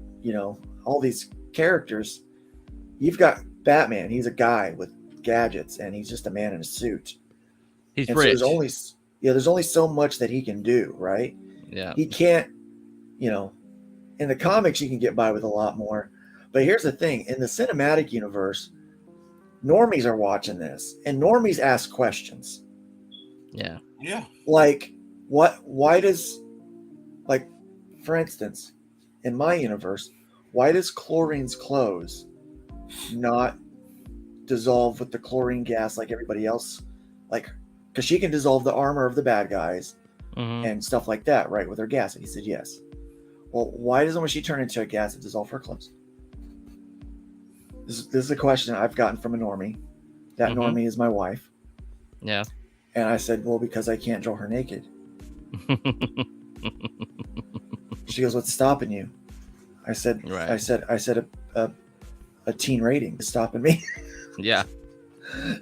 all these characters. You've got Batman. He's a guy with gadgets, and he's just a man in a suit. He's rich. So there's only so much that he can do, right? Yeah. He can't, in the comics you can get by with a lot more. But here's the thing, in the cinematic universe, normies are watching this, and normies ask questions. Yeah. Yeah. Like, for instance, in my universe, why does chlorine's clothes not dissolve with the chlorine gas like everybody else? Because she can dissolve the armor of the bad guys and stuff like that, right? With her gas. And he said yes. Well, why doesn't when she turn into a gas, it dissolve her clothes? This is a question I've gotten from a normie. That normie is my wife. Yeah. And I said, well, because I can't draw her naked. She goes, what's stopping you? I said, a teen rating is stopping me. Yeah.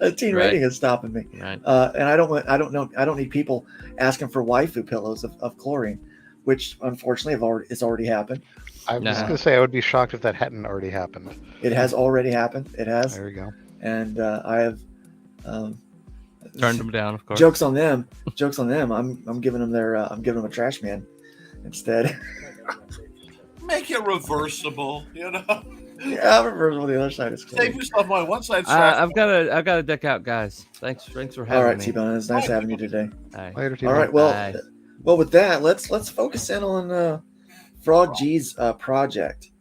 A teen rating is stopping me. Right. And I don't need people asking for waifu pillows of chlorine, which unfortunately it's already happened. I was going to say, I would be shocked if that hadn't already happened. It has already happened. It has. There you go. And I have turned them down, of course. Jokes on them. I'm giving them I'm giving them a trash man instead. Make it reversible, Yeah, reversible. The other side is clean. Save yourself money. One side's I've got to deck out, guys. Thanks for having me. All right, T-Bone, it's nice having you today. Later, T-Bone. All right, well, with that, let's focus in on Frog G's project.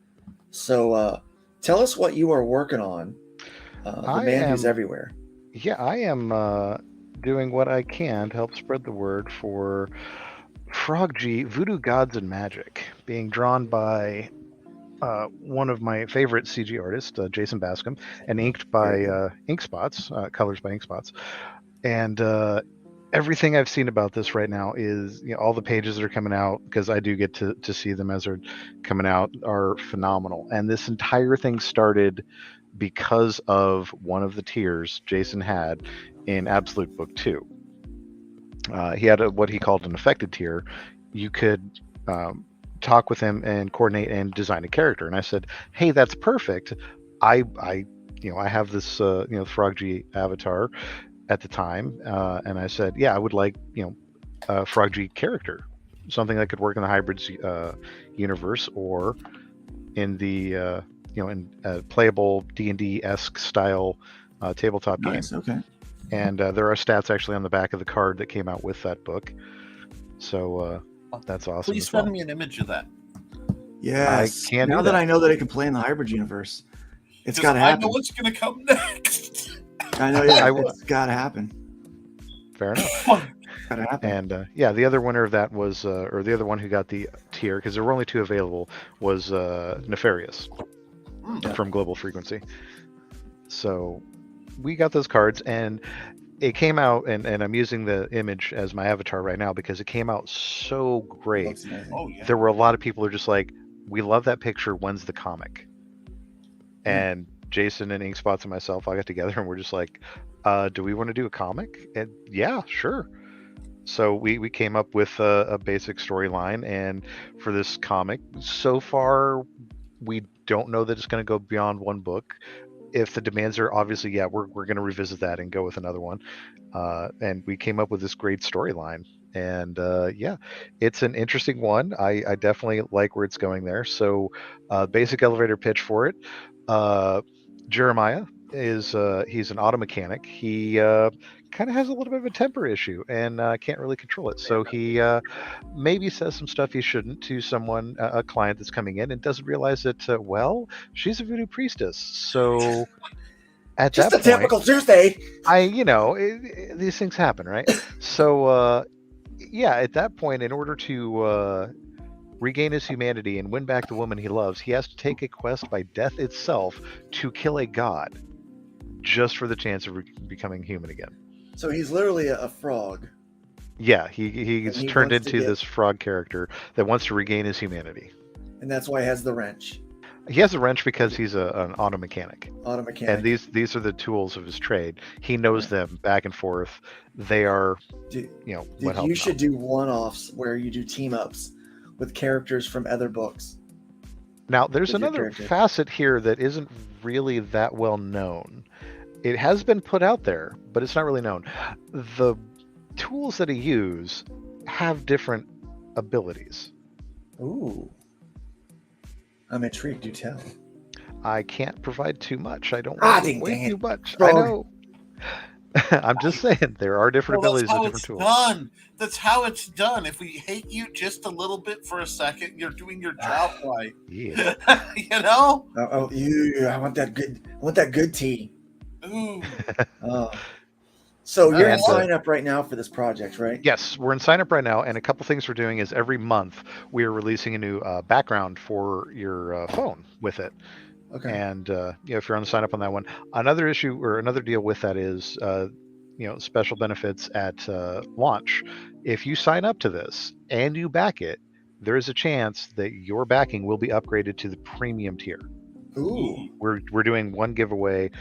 So, tell us what you are working on. The man who's everywhere. Yeah, I am doing what I can to help spread the word for Frog G, Voodoo Gods and Magic, being drawn by one of my favorite CG artists, Jason Bascom, and inked by Inkspots, colors by Inkspots. And everything I've seen about this right now is, all the pages that are coming out, because I do get to see them as they're coming out, are phenomenal. And this entire thing started because of one of the tiers Jason had in Absolute Book 2. He had what he called an affected tier. You could talk with him and coordinate and design a character. And I said, hey, that's perfect. I have this Frog G avatar at the time, and I said, yeah, I would like a Frog G character, something that could work in the hybrids universe or in the in a playable D&D-esque style tabletop game. Nice. Okay. And there are stats actually on the back of the card that came out with that book. So that's awesome. Please send me an image of that. Yes. I can't that I know that it can play in the hybrid universe, it's got to I happen. know what's going to come next. I know. Yeah, it's got to happen. Fair enough. Gotta happen. And yeah, the other winner of that was, or the other one who got the tier, because there were only 2 available, was Nefarious from Global Frequency. So we got those cards, and it came out, and I'm using the image as my avatar right now because it came out so great. Oh yeah. There were a lot of people who are just like, we love that picture. When's the comic? And Jason and Inkspots and myself all got together and we're just like, do we want to do a comic? And yeah, sure. So we came up with a basic storyline, and for this comic, so far we don't know that it's going to go beyond 1 book. If the demands are obviously, yeah, we're going to revisit that and go with another one. And we came up with this great storyline. And yeah, it's an interesting one. I definitely like where it's going there. So basic elevator pitch for it. Jeremiah is he's an auto mechanic. He kind of has a little bit of a temper issue and can't really control it. So he maybe says some stuff he shouldn't to someone, a client that's coming in, and doesn't realize that, well, she's a voodoo priestess. So at Just that a typical point, Tuesday. these things happen, right? So yeah, at that point, in order to regain his humanity and win back the woman he loves, he has to take a quest by death itself to kill a god, just for the chance of becoming human again. So he's literally a frog. Yeah, he's he turned wants to into get- this frog character that wants to regain his humanity. And that's why he has the wrench. He has a wrench because he's an auto mechanic. Auto mechanic. And these are the tools of his trade. He knows them back and forth. They are, Dude, what helps you him should out. do one-offs where you do team-ups with characters from other books. Now, there's with your another character. facet here that isn't really that well known. It has been put out there, but it's not really known. The tools that he uses have different abilities. Ooh. I'm intrigued. Do tell. I can't provide too much. I don't Ah, want to dang way it. too much. Frog. I know. I'm just saying there are different Well, abilities that's with how different it's tools. done. That's how it's done. If we hate you just a little bit for a second, you're doing your job right. Yeah. You know? I want that good. I want that good tea. Ooh. So you're in And, sign up right now for this project, right? Yes, we're in sign up right now, and a couple things we're doing is every month we are releasing a new background for your phone with it. Okay. And if you're on the sign up on that one, another issue or another deal with that is special benefits at launch. If you sign up to this and you back it, there is a chance that your backing will be upgraded to the premium tier. Ooh. We're doing one giveaway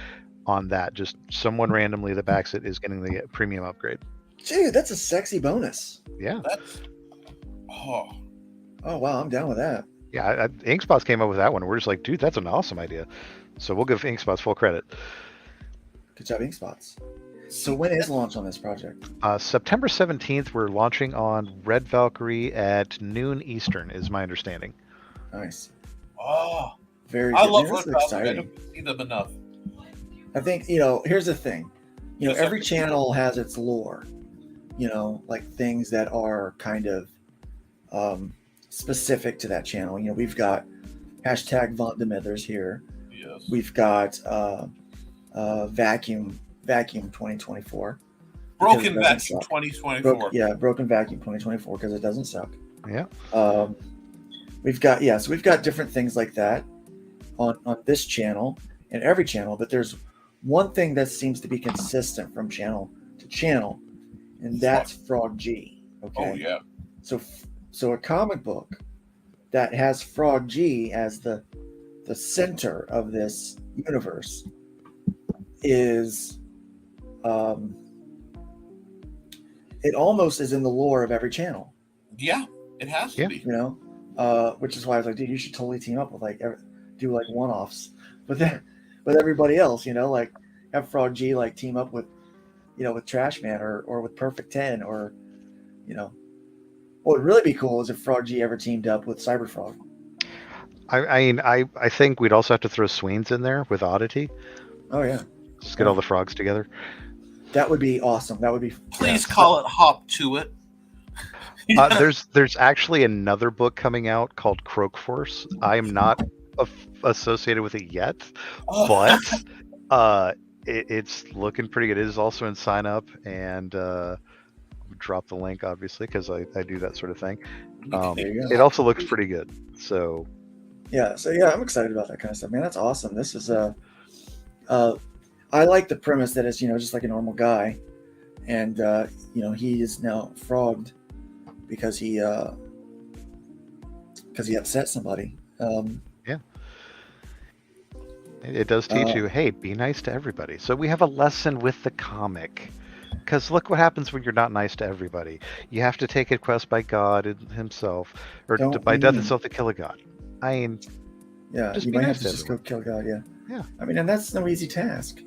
on that. Just someone randomly that backs it is getting the premium upgrade. Dude, that's a sexy bonus. Yeah. That's Oh wow, I'm down with that. Yeah, Inkspots came up with that one. We're just like, dude, that's an awesome idea. So we'll give Inkspots full credit. Good job, Inkspots. So when is launch on this project? September 17th, we're launching on Red Valkyrie at noon Eastern, is my understanding. Nice. Oh, Very I good. love Man, this Red is Valkyrie. I exciting. don't see them enough. I think, here's the thing. Yes, Every I- channel has its lore. Like things that are kind of specific to that channel. We've got hashtag Vaunt Demithers here. Yes. We've got Vacuum 2024. Broken because it doesn't Vacuum suck. 2024. Broken Vacuum 2024 because it doesn't suck. Yeah. We've got different things like that on this channel and every channel, but there's one thing that seems to be consistent from channel to channel, and that's Frog G. Okay. Oh yeah. So a comic book that has Frog G as the center of this universe is it almost is in the lore of every channel. Yeah, it has to Yeah. be. Which is why I was like, dude, you should totally team up with do one-offs, but then with everybody else, like have Frog G team up with, with Trash Man or with Perfect 10 or, what would really be cool is if Frog G ever teamed up with Cyberfrog. I think we'd also have to throw Sweens in there with Oddity. Oh yeah, Just get all the frogs together. that would be awesome. That would be. Please call it Hop to It. There's actually another book coming out called Croak Force. I am not associated with it yet, but It's looking pretty good. It is also in sign up, and drop the link obviously because I do that sort of thing. There you go. It also looks pretty good. So Yeah, I'm excited about that kind of stuff, man. That's awesome. This is I like the premise that it's just like a normal guy, and he is now frogged because he upset somebody. Yeah, it does teach you, hey, be nice to everybody. So we have a lesson with the comic. Because look what happens when you're not nice to everybody. You have to take a quest by God himself, or by death itself to kill a god. I mean, yeah, just you be might nice have to to just go everyone. kill God. Yeah, Yeah. I mean, and that's no easy task,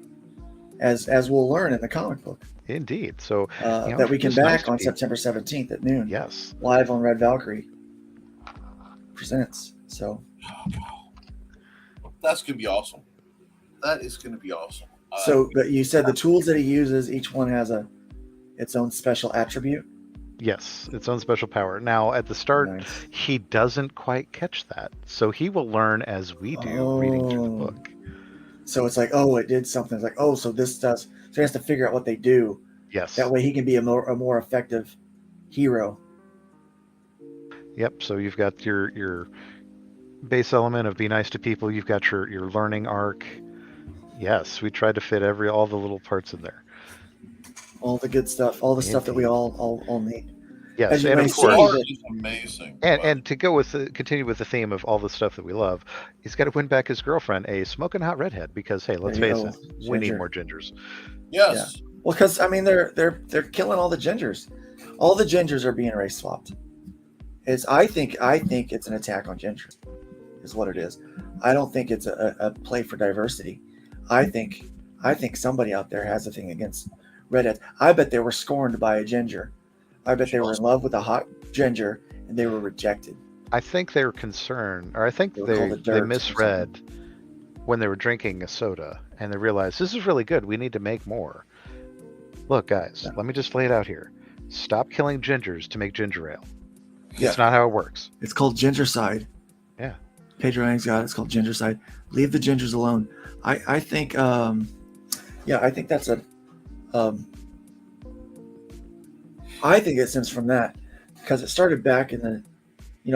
as we'll learn in the comic book. Indeed. So that we can just nice back to on people. September 17th at noon. Yes. Live on Red Valkyrie presents. So That's gonna be awesome. That is gonna be awesome. but you said the tools that he uses, each one has its own special attribute. Yes, its own special power. Now, at the start, Nice. he doesn't quite catch that. So he will learn as we do reading through the book. So it's like, oh, it did something. It's like, oh, so this does. So he has to figure out what they do. Yes. That way he can be a more effective hero. Yep. So you've got your base element of be nice to people. You've got your learning arc. Yes, we tried to fit all the little parts in there. All the good stuff, all the stuff that we all need. Yes, As you and may of see, course, Art is amazing. and to continue with the theme of all the stuff that we love, he's got to win back his girlfriend, a smoking hot redhead, because hey, let's There you face go. it, we need Ginger. more gingers. Yes. Yeah. Well, because I mean, they're killing all the gingers. All the gingers are being race swapped. I think it's an attack on ginger, is what it is. I don't think it's a play for diversity. I think somebody out there has a thing against redheads. I bet they were scorned by a ginger. I bet they were in love with a hot ginger and they were rejected. I think they were concerned, or I think They were called the they Dirts or misread when they were drinking a soda, and they realized this is really good. We need to make more. Look, guys, let me just lay it out here. Stop killing gingers to make ginger ale. Yeah. It's not how it works. It's called Gingercide. Yeah. Pedro Ang's got it. It's called Gingercide. Leave the gingers alone. I think I think that's I think it stems from that because it started back in the,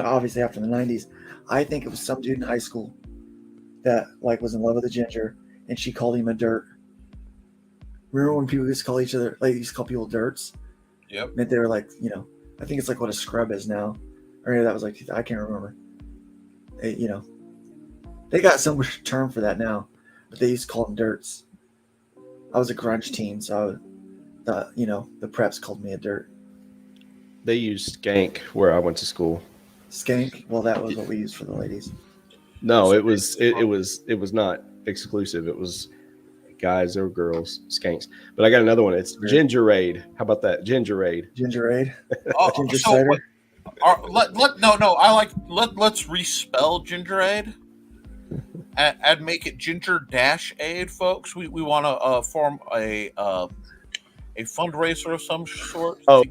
obviously after the 90s. I think it was some dude in high school that was in love with a ginger and she called him a dirt. Remember when people used to call each other, used to call people dirts? Yep. Meant they were I think it's like what a scrub is now. Or maybe that was I can't remember. They got some term for that now, but they used to call them dirts. I was a grunge teen, so the preps called me a dirt. They used skank where I went to school. Skank? Well, that was what we used for the ladies. No, it was not exclusive. It was guys or girls, skanks. But I got another one. It's Gingerade. How about that? Gingerade. Gingerade. Ginger cider. Let's respell Gingerade and make it Ginger-Aid, folks. We want to form a fundraiser of some sort. Oh,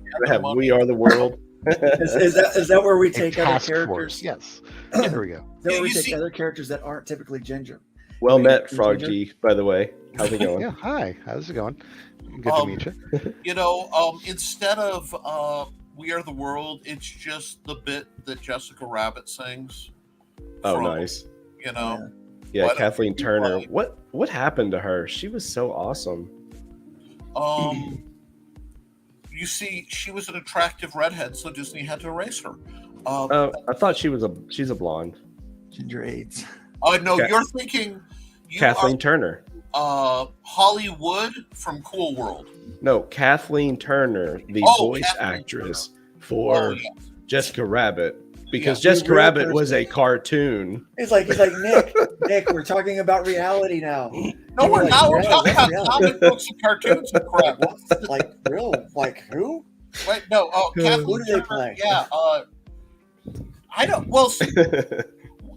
We Are the World. is that where we take other task characters? force, yes. There we go. Is that where we take other characters that aren't typically ginger? Well met, Frog G, by the way. How's it going? Yeah, hi. How's it going? Good to meet you. Instead of We Are the World, it's just the bit that Jessica Rabbit sings. Oh, nice. Yeah, Kathleen Turner. What happened to her? She was so awesome. You see, she was an attractive redhead, so Disney had to erase her. I thought she's a blonde. Ginger AIDS. Oh no, you're thinking Kathleen Turner. Hollywood from Cool World. No, Kathleen Turner, the voice actress for Jessica Rabbit, because Jessica Rabbit was a cartoon. He's like Nick, we're talking about reality now. No, we're not. We're talking about comic books and cartoons and crap. Who? Wait, no. Kathleen Who do they play? Yeah. I don't. Well,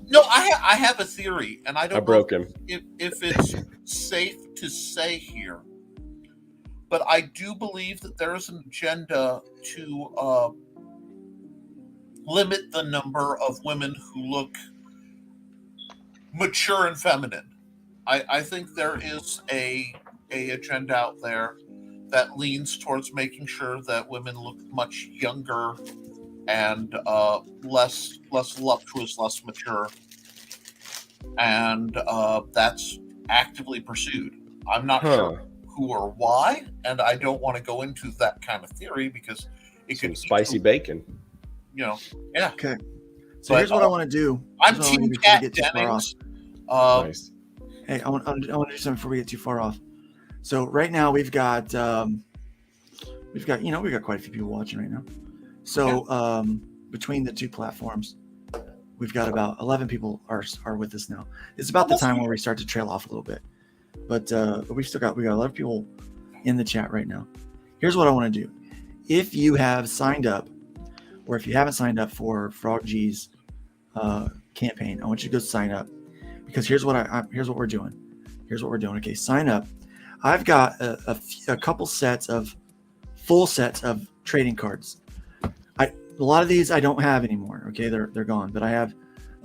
no. I have a theory, and I don't. I broke him. If it's safe to say here, but I do believe that there is an agenda to limit the number of women who look mature and feminine. I think there is a a agenda out there that leans towards making sure that women look much younger and less voluptuous, less mature, and that's actively pursued. I'm not sure who or why, and I don't want to go into that kind of theory because it could spicy bacon. Yeah. Okay. So here's what I want to do. I'm Team Kat Dennings. Nice. Hey, I want to do something before we get too far off. So right now we've got quite a few people watching right now. So between the two platforms, we've got about 11 people are with us now. It's about the time where we start to trail off a little bit, but we got a lot of people in the chat right now. Here's what I want to do. If you have signed up, or if you haven't signed up for Frog G's campaign, I want you to go sign up, because here's what we're doing. Okay, sign up. I've got a couple full sets of trading cards. A lot of these I don't have anymore. Okay, they're gone. But I have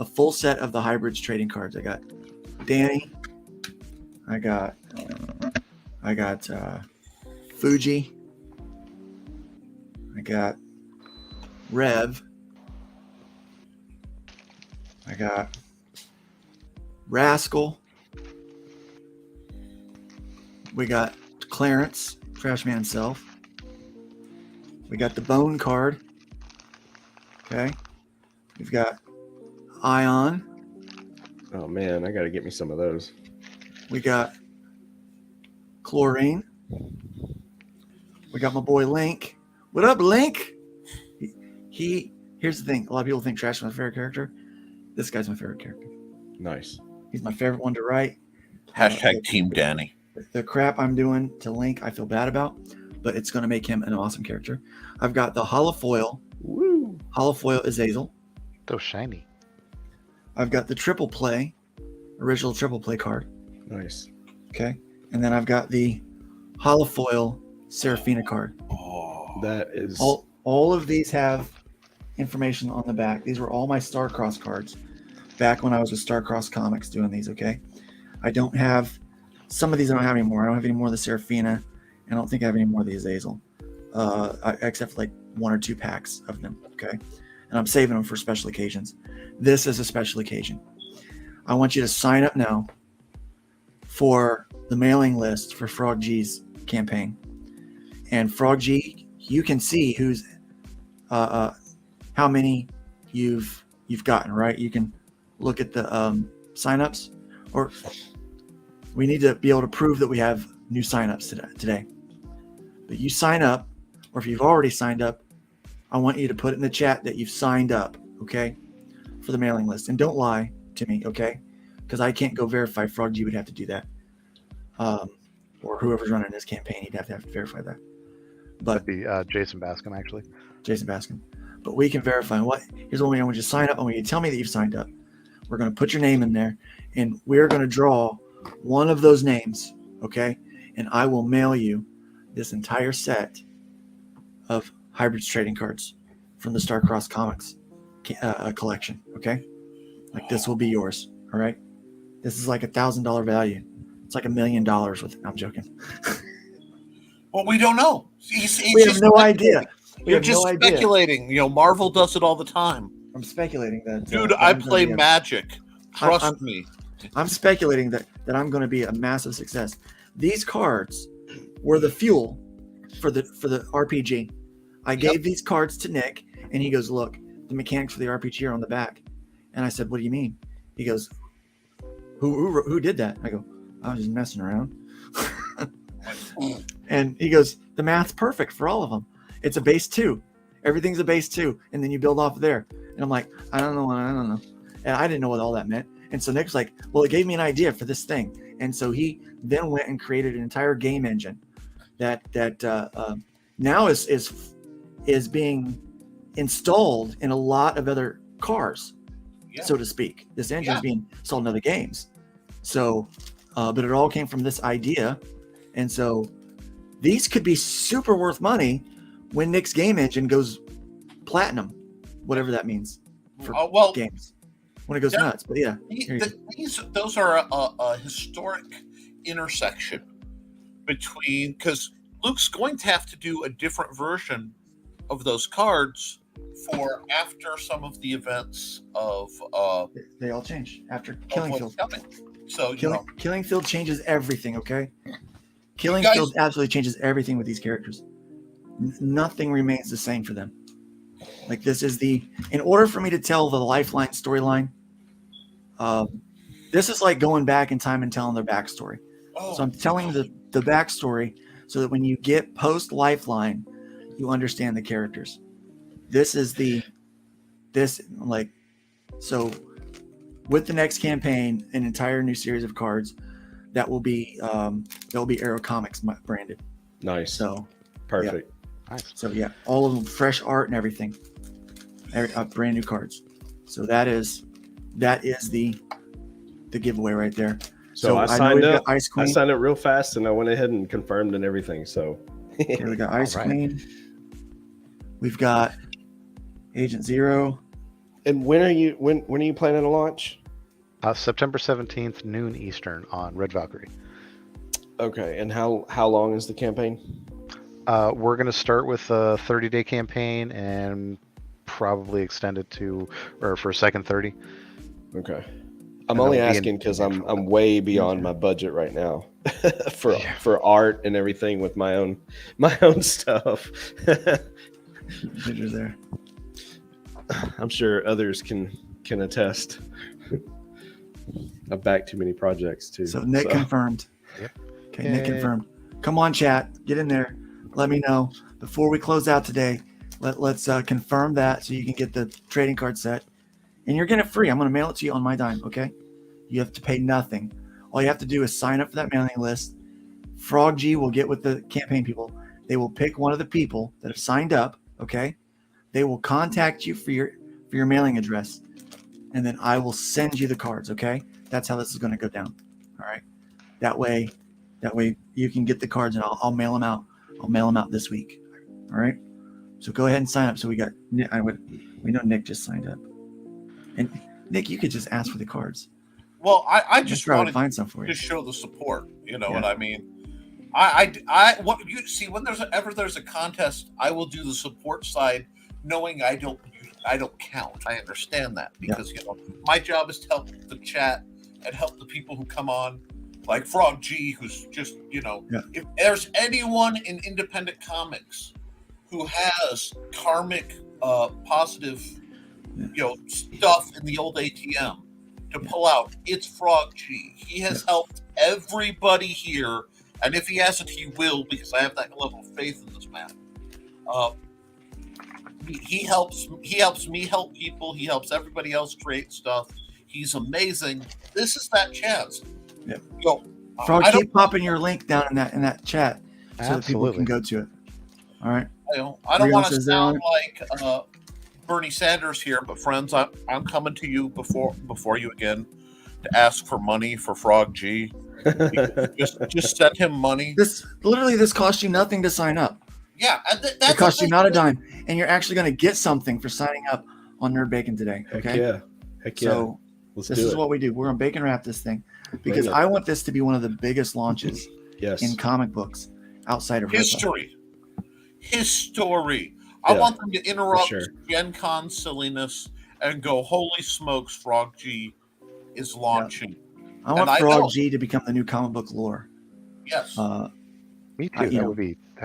a full set of the hybrids trading cards. I got Danny. I got Fuji. I got Rev. I got Rascal. We got Clarence, Trash Man himself. We got the Bone card. Okay. We've got Ion. Oh man, I got to get me some of those. We got Chlorine. We got my boy Link. What up, Link? Here's the thing. A lot of people think Trash is my favorite character. This guy's my favorite character. Nice. He's my favorite one to write. Hashtag Team Danny. The crap I'm doing to Link, I feel bad about, but it's going to make him an awesome character. I've got the Holofoil. Woo. Holofoil Azazel. So shiny. I've got the original triple play card. Nice. Okay. And then I've got the Holofoil Seraphina card. That is... All of these have information on the back. These were all my Starcross cards back when I was with Starcross Comics doing these, okay? I don't have... Some of these I don't have anymore. I don't have any more of the Seraphina. I don't think I have any more of the Azazel. Except for like 1 or 2 packs of them, okay? And I'm saving them for special occasions. This is a special occasion. I want you to sign up now for the mailing list for Frog G's campaign. And Frog G, you can see who's how many you've gotten, right? You can look at the signups, or we need to be able to prove that we have new signups today. But you sign up, or if you've already signed up, I want you to put it in the chat that you've signed up, okay, for the mailing list. And don't lie to me, okay? Because I can't go verify. Frog G would have to do that. Or whoever's running this campaign, he'd have to verify that. But That'd be Jason Bascom, actually. Jason Bascom. But we can verify. Here's what I want you to sign up. I want you to tell me that you've signed up. We're going to put your name in there, and we're going to draw one of those names, okay? And I will mail you this entire set of hybrids trading cards from the Starcross Comics collection, okay? Like, this will be yours, all right? This is like $1,000 value. It's like $1 million with it. I'm joking. Well, we don't know. We have no idea. You're just speculating. You know, Marvel does it all the time. I'm speculating that. Dude, I play Magic. Trust me. I'm speculating that I'm going to be a massive success. These cards were the fuel for the RPG. I gave these cards to Nick, and he goes, "Look, the mechanics for the RPG are on the back." And I said, "What do you mean?" He goes, "Who did that?" I go, "I was just messing around." And he goes, "The math's perfect for all of them. It's a base 2. Everything's a base 2, and then you build off there." And I'm like, I don't know. And I didn't know what all that meant. And so Nick's like, "Well, it gave me an idea for this thing." And so he then went and created an entire game engine that now is being installed in a lot of other cars, so to speak. This engine is being sold in other games. So, but it all came from this idea. And so these could be super worth money when Nick's game engine goes platinum, whatever that means for games. When it goes nuts. But yeah. Those are a historic intersection between, because Luke's going to have to do a different version of those cards for after some of the events of They all change after Killing what's Field. coming. So you know, Killing Field changes everything. Okay, Killing guys- Field absolutely changes everything with these characters. Nothing remains the same for them. Like this is in order for me to tell the Lifeline storyline, this is like going back in time and telling their backstory. So I'm telling the backstory so that when you get post Lifeline, you understand the characters. So with the next campaign, an entire new series of cards that will be Arrow Comics branded. Nice. So perfect. Yeah. So yeah, all of them, fresh art and everything, brand new cards. So that is the giveaway right there. So I know signed we've up. got Ice Queen. I signed up real fast, and I went ahead and confirmed and everything. So Okay, we got Ice Queen. We've got Agent Zero. And when are you planning to launch? September 17th, noon Eastern on Red Valkyrie. Okay, and how long is the campaign? We're going to start with a 30-day campaign and probably extend it for a second 30. Okay. I'm only asking because I'm way beyond my budget right now for art and everything with my own stuff. Pictures there. I'm sure others can attest. I've backed too many projects too. So Nick confirmed. Yep. Okay, Nick confirmed. Come on, chat. Get in there. Let me know before we close out today. Let's confirm that so you can get the trading card set. And you're getting it free. I'm going to mail it to you on my dime, okay? You have to pay nothing. All you have to do is sign up for that mailing list. Frog G will get with the campaign people. They will pick one of the people that have signed up, okay? They will contact you for your mailing address, and then I will send you the cards, okay? That's how this is going to go down, all right? That way you can get the cards, and I'll mail them out. I'll mail them out this week, all right? So go ahead and sign up. So we know Nick just signed up. And Nick, you could just ask for the cards. Well, I just wanted wanted to find some for you. to show the support. You know Yeah. what I mean? What you see when there's a contest, I will do the support side, knowing I don't count. I understand that because my job is to help the chat and help the people who come on, like Frog G, who's just if there's anyone in independent comics who has karmic positive stuff in the old ATM to pull out, it's Frog G. He has helped everybody here, and if he hasn't, he will, because I have that level of faith in this man. He helps me help people. He helps everybody else create stuff. He's amazing. This is that chance. Yeah. Frog, keep popping your link down in that chat so that people can go to it. All right. I don't want to sound like Bernie Sanders here, but friends, I'm coming to you before you again to ask for money for Frog G. just send him money. This costs you nothing to sign up. Yeah, and it costs you not a dime, and you're actually going to get something for signing up on Nerd Bacon today. Okay. Heck yeah. So this is what we do. We're going to bacon wrap this thing because I want this to be one of the biggest launches in comic books outside of history. I want them to interrupt Gen Con silliness and go, holy smokes, Frog G is launching. I want Frog G to become the new comic book lore. Yes. Me too. That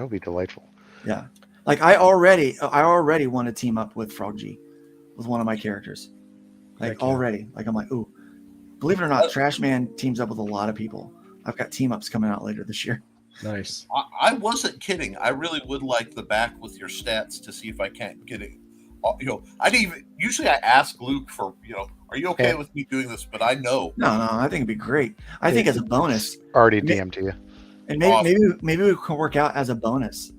would be delightful. Yeah. Like I already want to team up with Frog G with one of my characters. Already. Like I'm like, ooh. Believe it or not, Trash Man teams up with a lot of people. I've got team ups coming out later this year. Nice. I wasn't kidding. I really would like the back with your stats to see if I can't get it. I didn't even. Usually, I ask Luke for. Are you okay with me doing this? But I know. No. I think it'd be great. I think as a bonus. Already DM'd to you. And maybe we can work out as a bonus.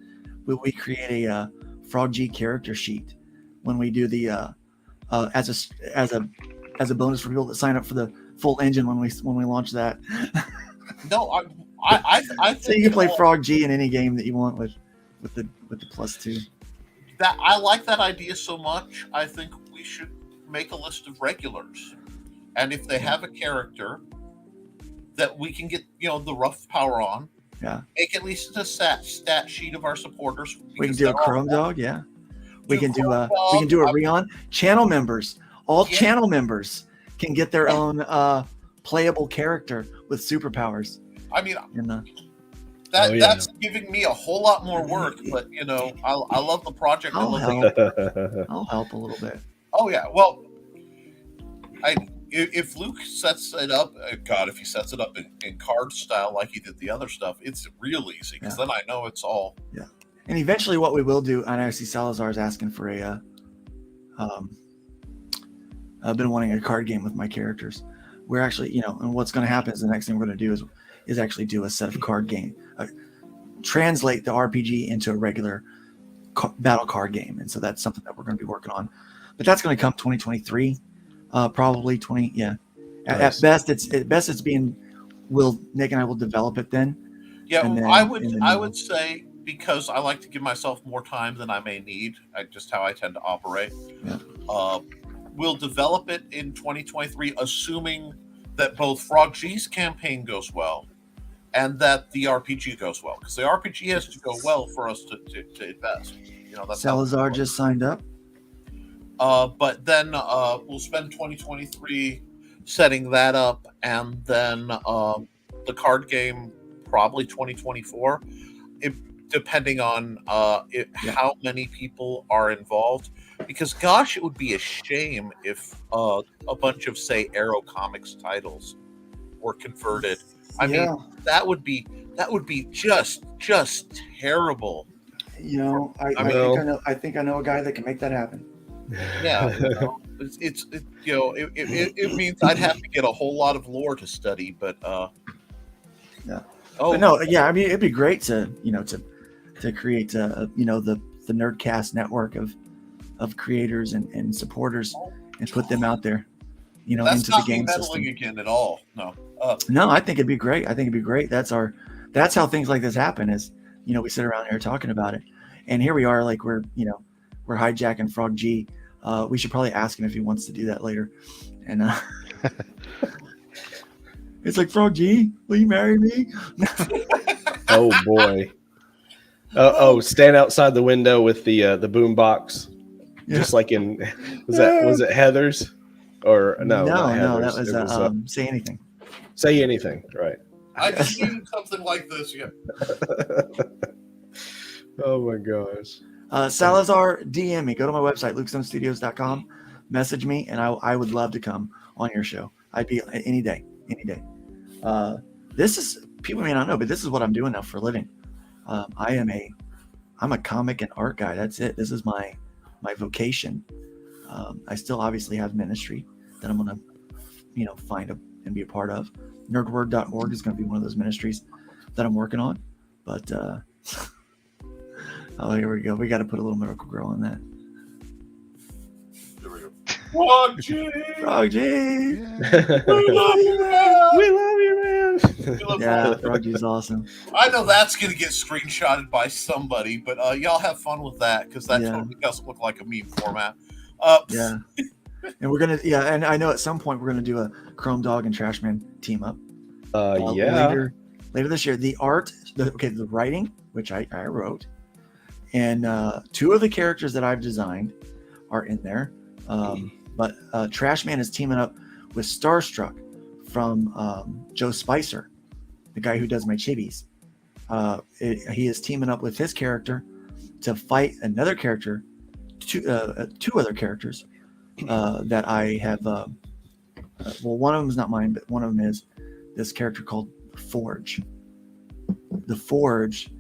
We create a Frog G character sheet when we do the as a bonus for people that sign up for the full engine when we launch that. No, I think so you can play Frog G in any game that you want with the +2. That I like that idea so much. I think we should make a list of regulars, and if they have a character that we can get the rough power on, Yeah. Make at least a stat sheet of our supporters. We can because do a they're all- Chrome Dog, yeah. We can do Chrome we can do a Dog. Rion. Channel members, all Yeah. channel members can get their own playable character with superpowers. I mean, And that's giving me a whole lot more work, but I love the project. I I'll love help. the I'll help a little bit. Oh yeah, well, if Luke sets it up, God, if he sets it up in card style like he did the other stuff, it's real easy because then I know it's all. Yeah, and eventually, what we will do, and I see Salazar is asking for a. I've been wanting a card game with my characters. We're actually, and what's going to happen is the next thing we're going to do is actually do a set of card game, translate the RPG into a regular battle card game, and so that's something that we're going to be working on. But that's going to come 2023, probably 20. Yeah, Nice. at best it's being. Nick and I will develop it then. Yeah, and then- I and then would say, because I like to give myself more time than I may need, just how I tend to operate. Yeah. We'll develop it in 2023, assuming that both Frog G's campaign goes well and that the RPG goes well, because the RPG has to go well for us to invest. That's how- Salazar just signed up. But then we'll spend 2023 setting that up, and then the card game probably 2024, depending on how many people are involved. Because gosh, it would be a shame if a bunch of, say, Arrow Comics titles were converted. I mean, that would be just terrible. I think I know a guy that can make that happen. Yeah, it means I'd have to get a whole lot of lore to study, but yeah. Oh But no, yeah, I mean, it'd be great to create the Nerdcast network of creators and supporters and put them out there, that's into not the game me meddling system. again at all. No. No, I think it'd be great. That's how things like this happen. Is we sit around here talking about it, and here we are, like we're hijacking Frog G. We should probably ask him if he wants to do that later. And it's like, Frog G, will you marry me? Oh boy. Stand outside the window with the boom box, just like in was it Heather's or no? No, not Heather's. that was, It was Say Anything. Say Anything, right? I've seen something like this. Yeah. Oh my gosh. Salazar, DM me. Go to my website, lukestonestudios.com. Message me, and I would love to come on your show. I'd be any day. This is, people may not know, but this is what I'm doing now for a living. I'm a comic and art guy. That's it. This is my vocation. I still obviously have ministry that I'm going to, find and be a part of. Nerdword.org is going to be one of those ministries that I'm working on. But, oh, here we go. We got to put a little Miracle Girl on that. There we go. Frog G! Frog G! We love you, man! We love you, man. Yeah, Frog G's awesome. I know that's going to get screenshotted by somebody, but y'all have fun with that, because that totally doesn't look like a meme format. Yeah. And we're going to, and I know at some point we're going to do a Chrome Dog and Trashman team up. Later this year. The art, the writing, which I wrote, and 2 of the characters that I've designed are in there. But Trashman is teaming up with Starstruck from Joe Spicer, the guy who does my chibis. He is teaming up with his character to fight another character, 2 other characters that I have. One of them is not mine, but one of them is this character called Forge. The Forge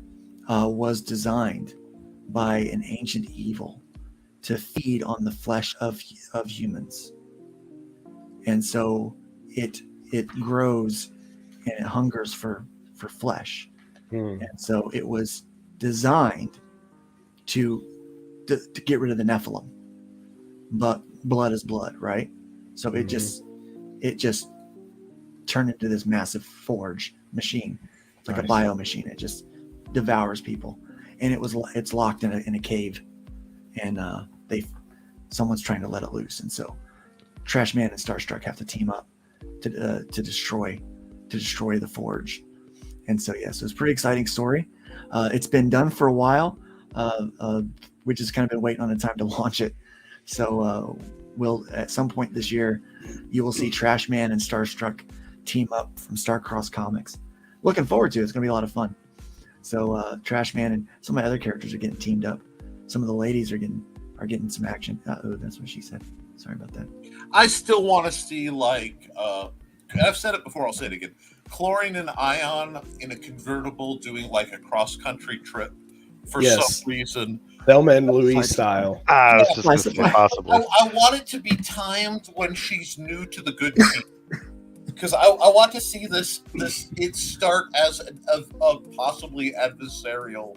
was designed by an ancient evil to feed on the flesh of humans, and so it grows and it hungers for flesh, and so it was designed to get rid of the Nephilim, but blood is blood, right? So it just turned into this massive forge machine. It's like a bio machine. It just devours people, and it's locked in a cave, and someone's trying to let it loose, and so Trashman and Starstruck have to team up to destroy the forge, And so so it's a pretty exciting story. It's been done for a while. We just kind of been waiting on the time to launch it. So we'll at some point this year, you will see Trash Man and Starstruck team up from Starcross Comics. Looking forward to it. It's going to be a lot of fun. So Trash Man and some of my other characters are getting teamed up. Some of the ladies are getting some action. Oh, that's what she said. Sorry about that. I still want to see I've said it before. I'll say it again. Chlorine and Ion in a convertible doing like a cross country trip for some reason. Thelma and Louise style. It's just impossible. I want it to be timed when she's new to the good team. Because I want to see this it start as a possibly adversarial,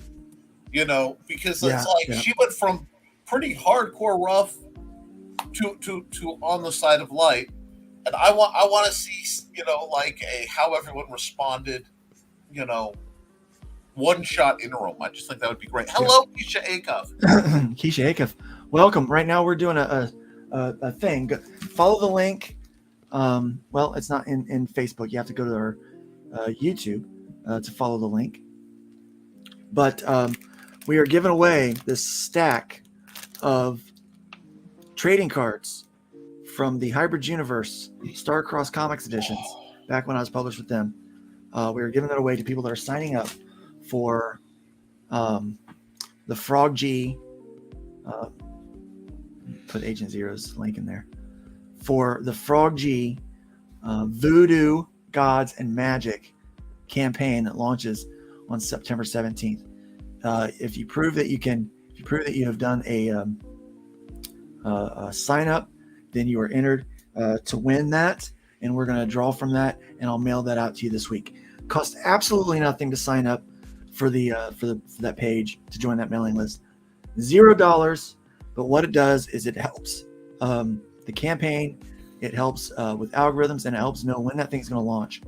because it's she went from pretty hardcore rough to on the side of light, and I want to see how everyone responded, one shot interim. I just think that would be great. Hello, Keisha Acuff. Keisha Acuff, welcome. Right now we're doing a thing. Follow the link. Well, it's not in Facebook. You have to go to our YouTube to follow the link. But we are giving away this stack of trading cards from the Hybrid Universe Starcross Comics editions. Back when I was published with them, we were giving it away to people that are signing up for the Frog G. Put Agent Zero's link in there. For the Frog G Voodoo, Gods, and Magic campaign that launches on September 17th. If you prove that you have done a sign up, then you are entered to win that, and we're going to draw from that, and I'll mail that out to you this week. Costs absolutely nothing to sign up for that page to join that mailing list. $0, but what it does is it helps the campaign. It helps with algorithms, and it helps know when that thing's going to launch.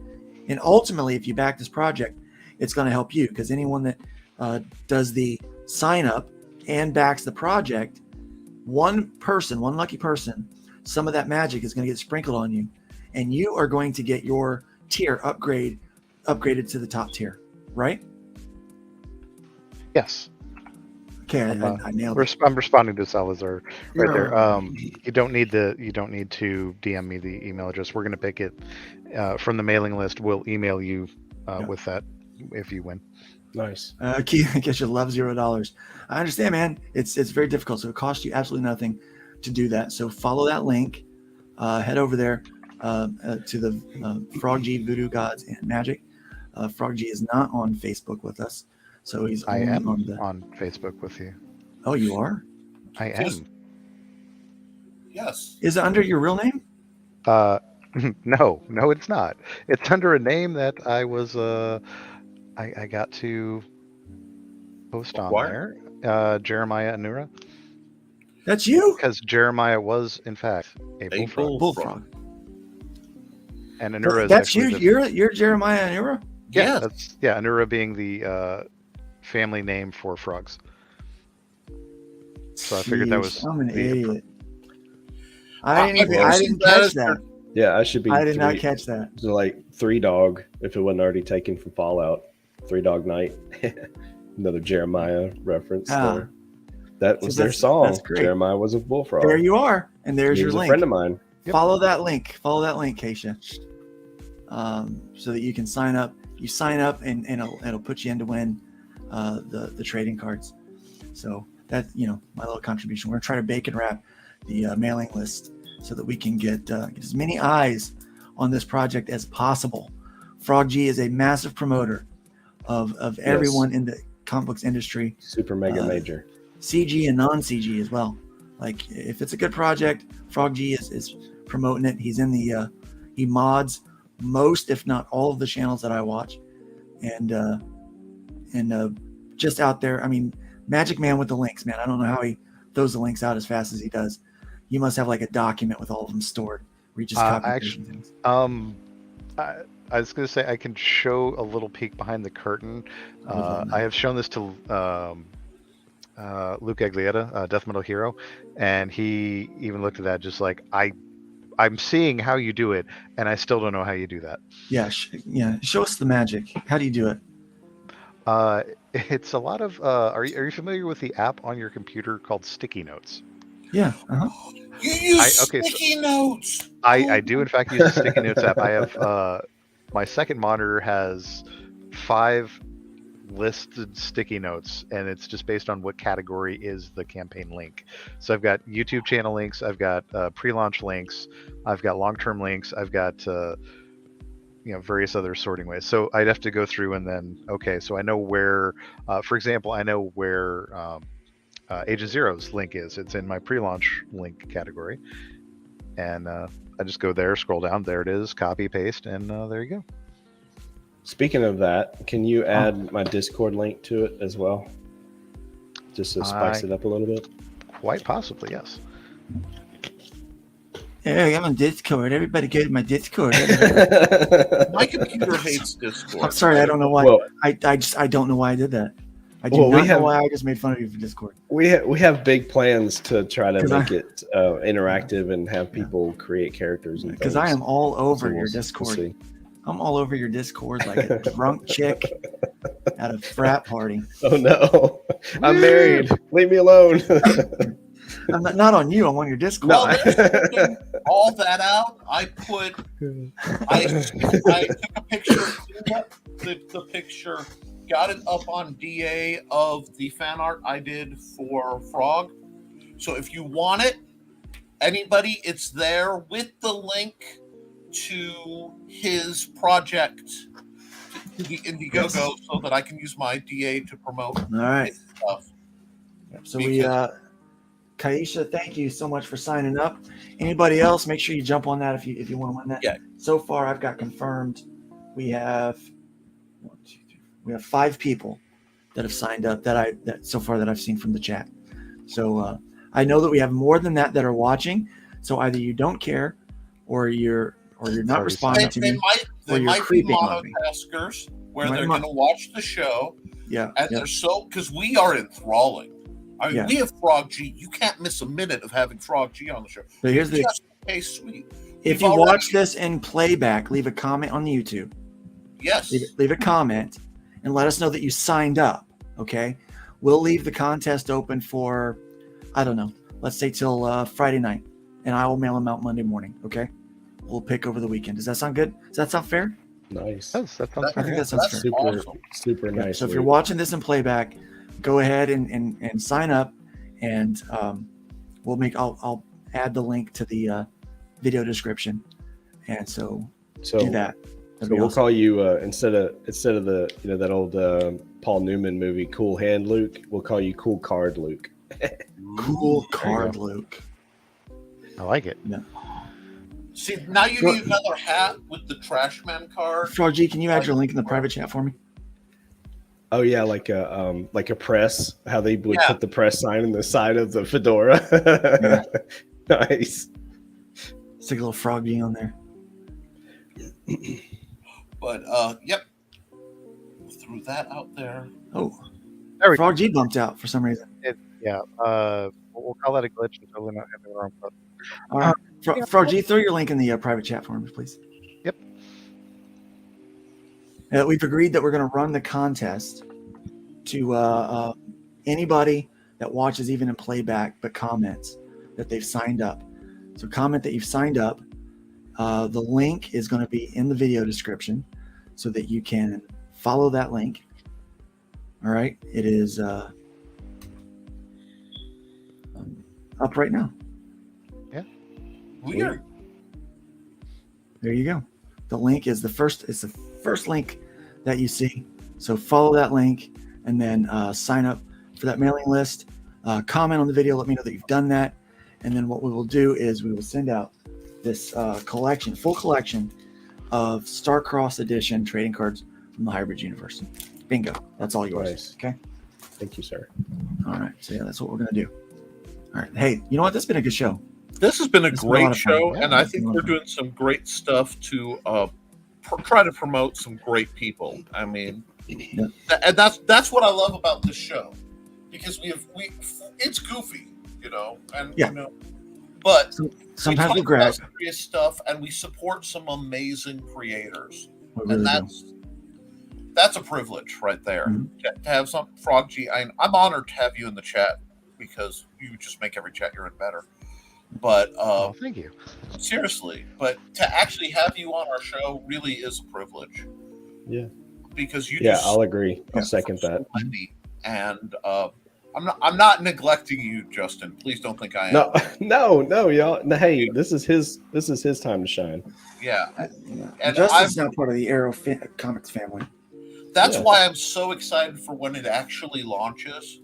And ultimately, if you back this project, it's going to help you, because anyone that does the sign up and backs the project, one lucky person, some of that magic is going to get sprinkled on you, and you are going to get your tier upgraded to the top tier, right? Yes. Okay, I nailed it. I'm responding to Salazar right there. You don't need to DM me the email address. We're going to pick it from the mailing list. We'll email you with that if you win. Nice. I guess you love $0. I understand, man. It's very difficult, so it costs you absolutely nothing to do that. So follow that link. Head over there to the Frog G Voodoo Gods and Magic. Frog G is not on Facebook with us, so he's I am on Facebook with you. Oh, you are? I am. Yes. Is it under your real name? No, it's not. It's under a name that I was I got to post on there. Jeremiah Anura. That's you? Because Jeremiah was in fact a bullfrog. And Anura is that's you. actually You're Jeremiah Anura? Yeah, Anura being the family name for frogs. So I figured that was. I'm an idiot. I didn't catch that. Yeah, I should be. I did not catch that. So like 3 Dog, if it wasn't already taken from Fallout, 3 Dog Night. Another Jeremiah reference there. That was their song. That's great. Jeremiah was a bullfrog. There you are, and there's your link. A friend of mine. Yep. Follow that link, Keisha, so that you can sign up. You sign up, and it'll put you in to win the trading cards. So that my little contribution. We're gonna try to bacon wrap the mailing list so that we can get as many eyes on this project as possible. Frog G is a massive promoter of everyone in the comic books industry. Super mega major. CG and non-CG as well. Like if it's a good project, Frog G is promoting it. He's in the he mods most, if not all, of the channels that I watch, and just out there. I mean, Magic Man with the links, man. I don't know how he throws the links out as fast as he does. You must have like a document with all of them stored where you just copy things. I was going to say I can show a little peek behind the curtain. I have shown this to Luke Aglietta, Death Metal Hero, and he even looked at that just like I I'm seeing how you do it, and I still don't know how you do that. Yeah, show us the magic. How do you do it? It's a lot of. Are you familiar with the app on your computer called Sticky Notes? Yeah. You use sticky notes. I do in fact use the Sticky Notes app. I have my second monitor has 5 listed sticky notes, and it's just based on what category is the campaign link. So I've got YouTube channel links, I've got pre-launch links, I've got long-term links, I've got various other sorting ways. So I'd have to go through and then so I know where, for example, I know where Agent Zero's link is. It's in my pre-launch link category, and I just go there, scroll down, there it is, copy, paste, and there you go. Speaking of that, can you add my Discord link to it as well? Just to spice it up a little bit? Quite possibly, yes. Hey, I'm on Discord. Everybody go to my Discord. My computer hates Discord. I'm sorry, I don't know why. Well, I don't know why I did that. I do not know why I just made fun of you for Discord. We have big plans to try to make it interactive and have people create characters. Because I am all over your Discord. I'm all over your Discord like a drunk chick at a frat party. Oh no, I'm married. Leave me alone. I'm not on you. I'm on your Discord. Well, all that out. I took a picture, the picture, got it up on DA of the fan art I did for Frog. So if you want it, anybody, it's there with the link to his project, to the Indiegogo, so that I can use my DA to promote. All right. Stuff. So Kaisha, thank you so much for signing up. Anybody else, make sure you jump on that if you want to win that. Yeah. So far, I've got confirmed. We have 5 people that have signed up that so far that I've seen from the chat. So I know that we have more than that are watching. So either you don't care, or you're not responding to me. They might be monotaskers where they're going to watch the show. Yeah. And they're because we are enthralling. I mean, we have Frog G. You can't miss a minute of having Frog G on the show. So here's the sweet. If you watch this in playback, leave a comment on YouTube. Yes. Leave a comment and let us know that you signed up. Okay. We'll leave the contest open for, I don't know, let's say till Friday night, and I will mail them out Monday morning. Okay. We'll pick over the weekend. Does that sound good? Does that sound fair? Nice. I think that sounds fair. Super nice. So if you're watching this in playback, go ahead and sign up, and I'll add the link to the video description, and so do that. So we'll call you instead of the that old Paul Newman movie Cool Hand Luke, we'll call you Cool Card Luke. Cool Card Luke. I like it. Yeah. See, now you need another hat with the Trash Man card. Frog G, can you add your link in the private chat for me? Oh yeah, like a press, how they would put the press sign in the side of the fedora. Nice. Stick a little Frog G on there. But yep, threw that out there. Oh, Frog G bumped out for some reason. We'll call that a glitch until we're not having the wrong button. All right, Frog G, throw your link in the private chat for me, please. Yep. We've agreed that we're going to run the contest to anybody that watches even in playback but comments that they've signed up. So comment that you've signed up. The link is going to be in the video description so that you can follow that link. All right. It is up right now. Yeah. Weird. There you go. The link is the first link that you see. So follow that link and then sign up for that mailing list. Comment on the video. Let me know that you've done that. And then what we will do is we will send out this full collection of Starcross Edition trading cards from the Hybrid Universe. Bingo. That's all yours. Nice. Okay. Thank you, sir. All right. So yeah, that's what we're going to do. All right. Hey, you know what? This has been a good show. This has been a great show, Yeah, and I think we're doing some great stuff to try to promote some great people. I mean, and that's what I love about this show, because it's goofy, and But sometimes we talk grasp about serious stuff, and we support some amazing creators, We really and that's a privilege right there. Mhm. To have some Frog G. I'm honored to have you in the chat because you just make every chat you're in better. But thank you. Seriously, but to actually have you on our show really is a privilege. Yeah. Because you Yeah, just I'll agree. I'll second that. and I'm not neglecting you, Justin. Please don't think I am. No, y'all. No, hey, this is his time to shine. Yeah, and Justin's now part of the Arrow Comics family. That's why I'm so excited for when it actually launches,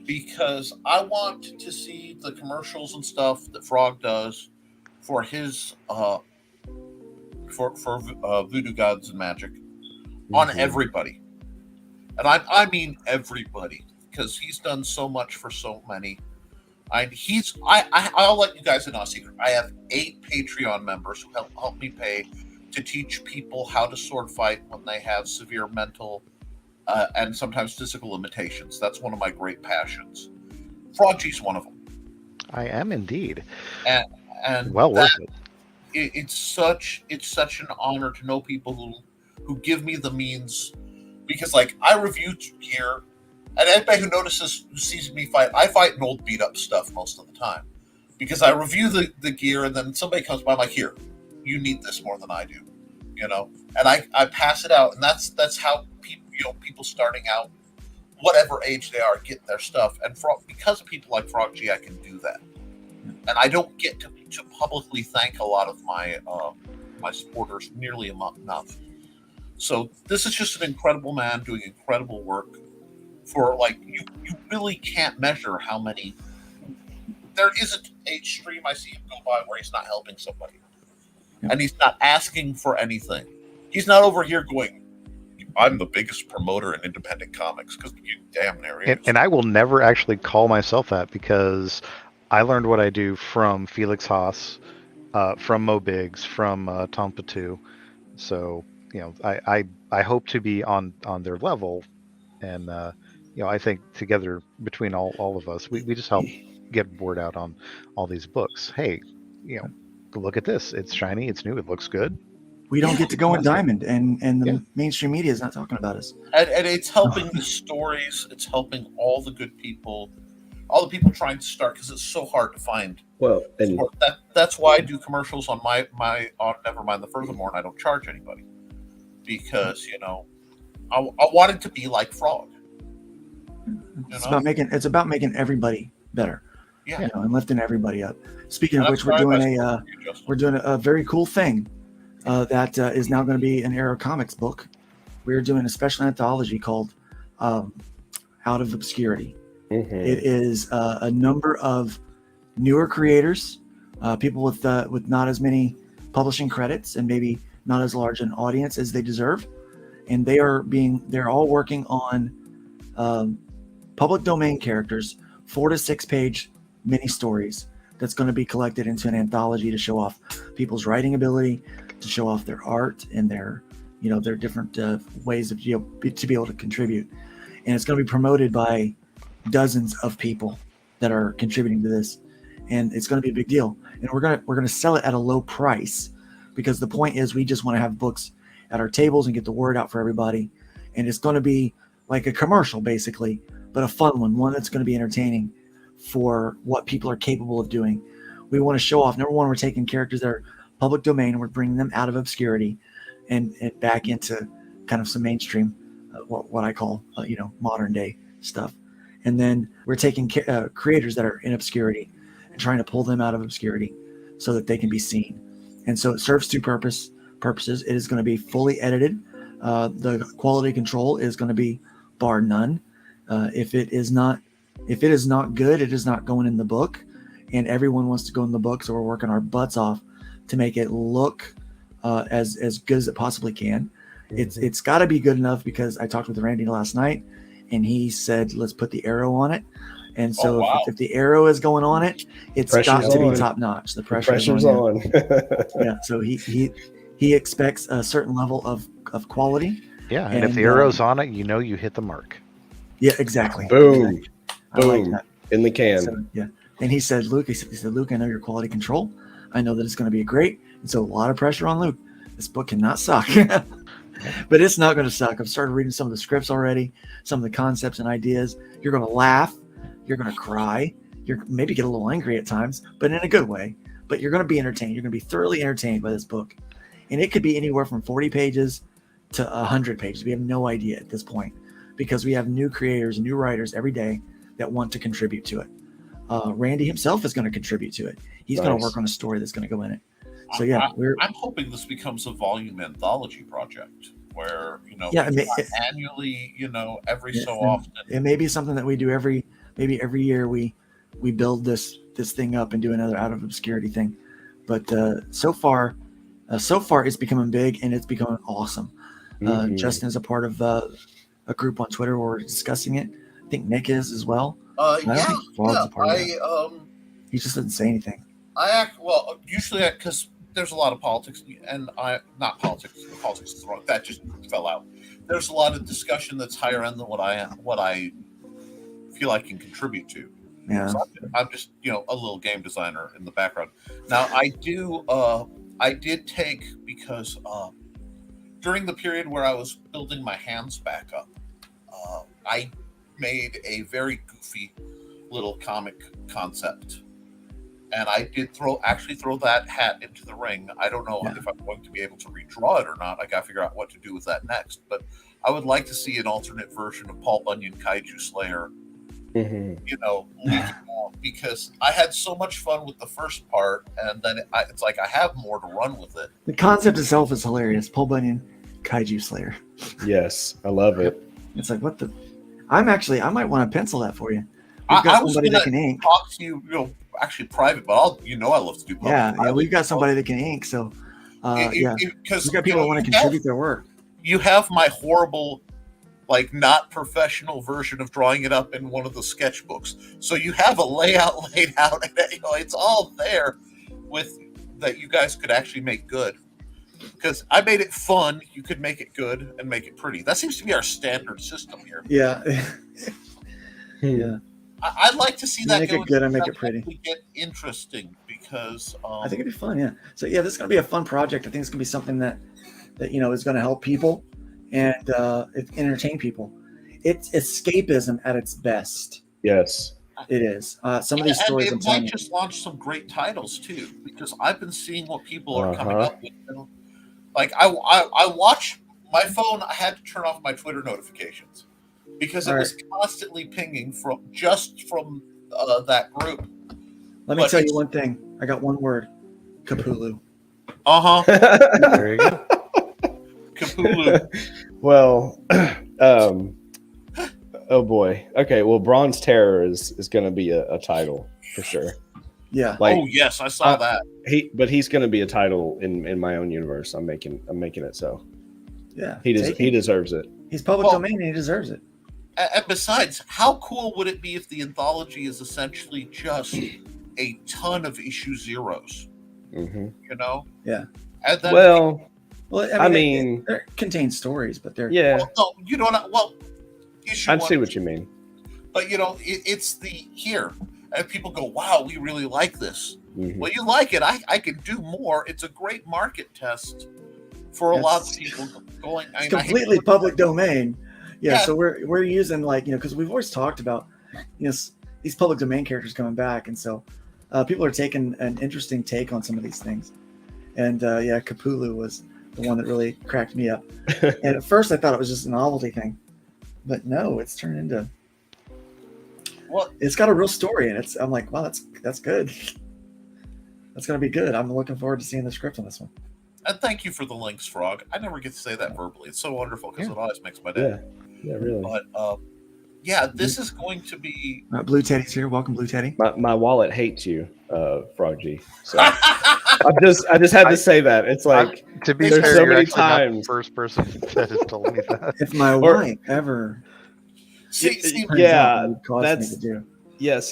because I want to see the commercials and stuff that Frog does for his Voodoo Gods and Magic on everybody, and I mean everybody, because he's done so much for so many. I'll let you guys in on a secret. I have 8 Patreon members who help me pay to teach people how to sword fight when they have severe mental and sometimes physical limitations. That's one of my great passions. Frog G's one of them. I am indeed. And well worth it. It's such an honor to know people who give me the means, because like I review gear, and anybody who sees me fight, I fight in old beat up stuff most of the time, because I review the gear and then somebody comes by, I'm like, here, you need this more than I do, and I pass it out, and that's how people starting out, whatever age they are, get their stuff, and because of people like Frog G, I can do that, and I don't get to publicly thank a lot of my my supporters nearly enough. So this is just an incredible man doing incredible work for, like, you really can't measure how many. There isn't a stream I see him go by where he's not helping somebody. And he's not asking for anything. He's not over here going, I'm the biggest promoter in independent comics, because you damn near is. And I will never actually call myself that, because I learned what I do from Felix Haas, from Mo Biggs, from Tom Patu. So, I hope to be on their level. And, I think together between all of us, we just help get word out on all these books. Hey, look at this. It's shiny. It's new. It looks good. We don't get to go in Diamond, and the mainstream media is not talking about us. And it's helping the stories. It's helping all the good people, all the people trying to start, because it's so hard to find. Well, and that's why I do commercials on my on Nevermind the Furthermore, and I don't charge anybody, because I want it to be like Frog. It's about making everybody better. Yeah, and lifting everybody up. Speaking of which, we're doing a very cool thing that is now going to be an Arrow Comics book. We're doing a special anthology called Out of Obscurity. Mm-hmm. It is a number of newer creators, people with not as many publishing credits and maybe not as large an audience as they deserve, and they're all working on public domain characters, 4 to 6 page mini stories that's going to be collected into an anthology to show off people's writing ability, to show off their art and their different ways of to be able to contribute. And it's going to be promoted by dozens of people that are contributing to this, and it's going to be a big deal. And we're going to sell it at a low price, because the point is we just want to have books at our tables and get the word out for everybody. And it's going to be like a commercial, basically, but a fun one that's going to be entertaining for what people are capable of doing. We want to show off, number one, we're taking characters that are public domain and we're bringing them out of obscurity and back into kind of some mainstream, what I call modern day stuff. And then we're taking creators that are in obscurity and trying to pull them out of obscurity so that they can be seen. And so it serves two purposes. It is going to be fully edited. The quality control is going to be bar none. If it is not good, it is not going in the book, and everyone wants to go in the book. So we're working our butts off to make it look as good as it possibly can. Mm-hmm. It's got to be good enough, because I talked with Randy last night, and he said, let's put the Arrow on it. And so if the Arrow is going on it, it's got to be top notch. The pressure's on. Yeah. So he expects a certain level of quality. Yeah. And if the Arrow's on it, you hit the mark. Yeah, exactly. Boom. Exactly. I like that. In the can. So, yeah. And he said, Luke, Luke, I know your quality control. I know that it's going to be great. And so a lot of pressure on Luke. This book cannot suck. But it's not going to suck. I've started reading some of the scripts already, some of the concepts and ideas. You're going to laugh. You're going to cry. You're maybe get a little angry at times, but in a good way. But you're going to be entertained. You're going to be thoroughly entertained by this book. And it could be anywhere from 40 pages to 100 pages. We have no idea at this point because we have new creators, new writers every day that want to contribute to it. Randy himself is going to contribute to it. He's going to work on a story that's going to go in it. So yeah, I'm hoping this becomes a volume anthology project where annually, every so often. It may be something that we do every year. We build this thing up and do another Out of Obscurity thing. But so far it's becoming big and it's becoming awesome. Justin is a part of a group on Twitter where we're discussing it. I think Nick is as well. He just doesn't say anything. Usually because there's a lot of politics, and not politics. Politics is wrong. That just fell out. There's a lot of discussion that's higher end than what I feel I can contribute to. Yeah, so I'm just a little game designer in the background. Now I did take because during the period where I was building my hands back up, I made a very goofy little comic concept. And I did throw that hat into the ring. I don't know if I'm going to be able to redraw it or not. I got to figure out what to do with that next. But I would like to see an alternate version of Paul Bunyan Kaiju Slayer, leaking out, because I had so much fun with the first part, and then it's like I have more to run with it. The concept itself is hilarious. Paul Bunyan Kaiju Slayer. Yes, I love it. It's like what the. I might want to pencil that for you. We've got somebody that can ink. Talk to you, actually private, but I love to do public. Yeah, we've got somebody that can ink, so because we've got people that want to contribute their work. You have my horrible, not professional version of drawing it up in one of the sketchbooks. So you have a layout laid out, and it's all there with that you guys could actually make good. Because I made it fun, you could make it good and make it pretty. That seems to be our standard system here. Yeah. Yeah. I'd like to see that make it good and make it pretty. Get interesting because I think it'd be fun. Yeah. So yeah, this is gonna be a fun project. I think it's gonna be something that is gonna help people and entertain people. It's escapism at its best. Yes, it is. Some of these stories. And it might just launch some great titles too, because I've been seeing what people are coming up with. I watch my phone. I had to turn off my Twitter notifications. Because it was constantly pinging from that group. Let me tell you one thing. I got one word. Cthulhu. There you go. Cthulhu. Well, oh boy. Okay, well, Bronze Terror is going to be a title for sure. Yeah. Yes, I saw that. He's going to be a title in my own universe. I'm making it so. Yeah. He deserves it. He's public domain and he deserves it. And besides, how cool would it be if the anthology is essentially just a ton of issue zeros? Yeah. And then I mean, they contain stories, but they're issue I see what you mean. But it's here, and people go, "Wow, we really like this." Mm-hmm. Well, you like it. I can do more. It's a great market test for a lot of people going. It's completely public domain. Yeah, so we're using because we've always talked about these public domain characters coming back, and so people are taking an interesting take on some of these things. And Cthulhu was the one that really cracked me up. And at first I thought it was just a novelty thing, but no, it's turned into. Well, it's got a real story, and I'm like, wow, that's good. That's gonna be good. I'm looking forward to seeing the script on this one. And thank you for the links, Frog. I never get to say that verbally. It's so wonderful because it always makes my day. Yeah, really. But this is going to be. Blue Teddy's here. Welcome, Blue Teddy. My wallet hates you, Frog G. So I just had to say that. It's like to be there's fair, so you're many actually not times. the first person that has told me that. If my wife ever. See,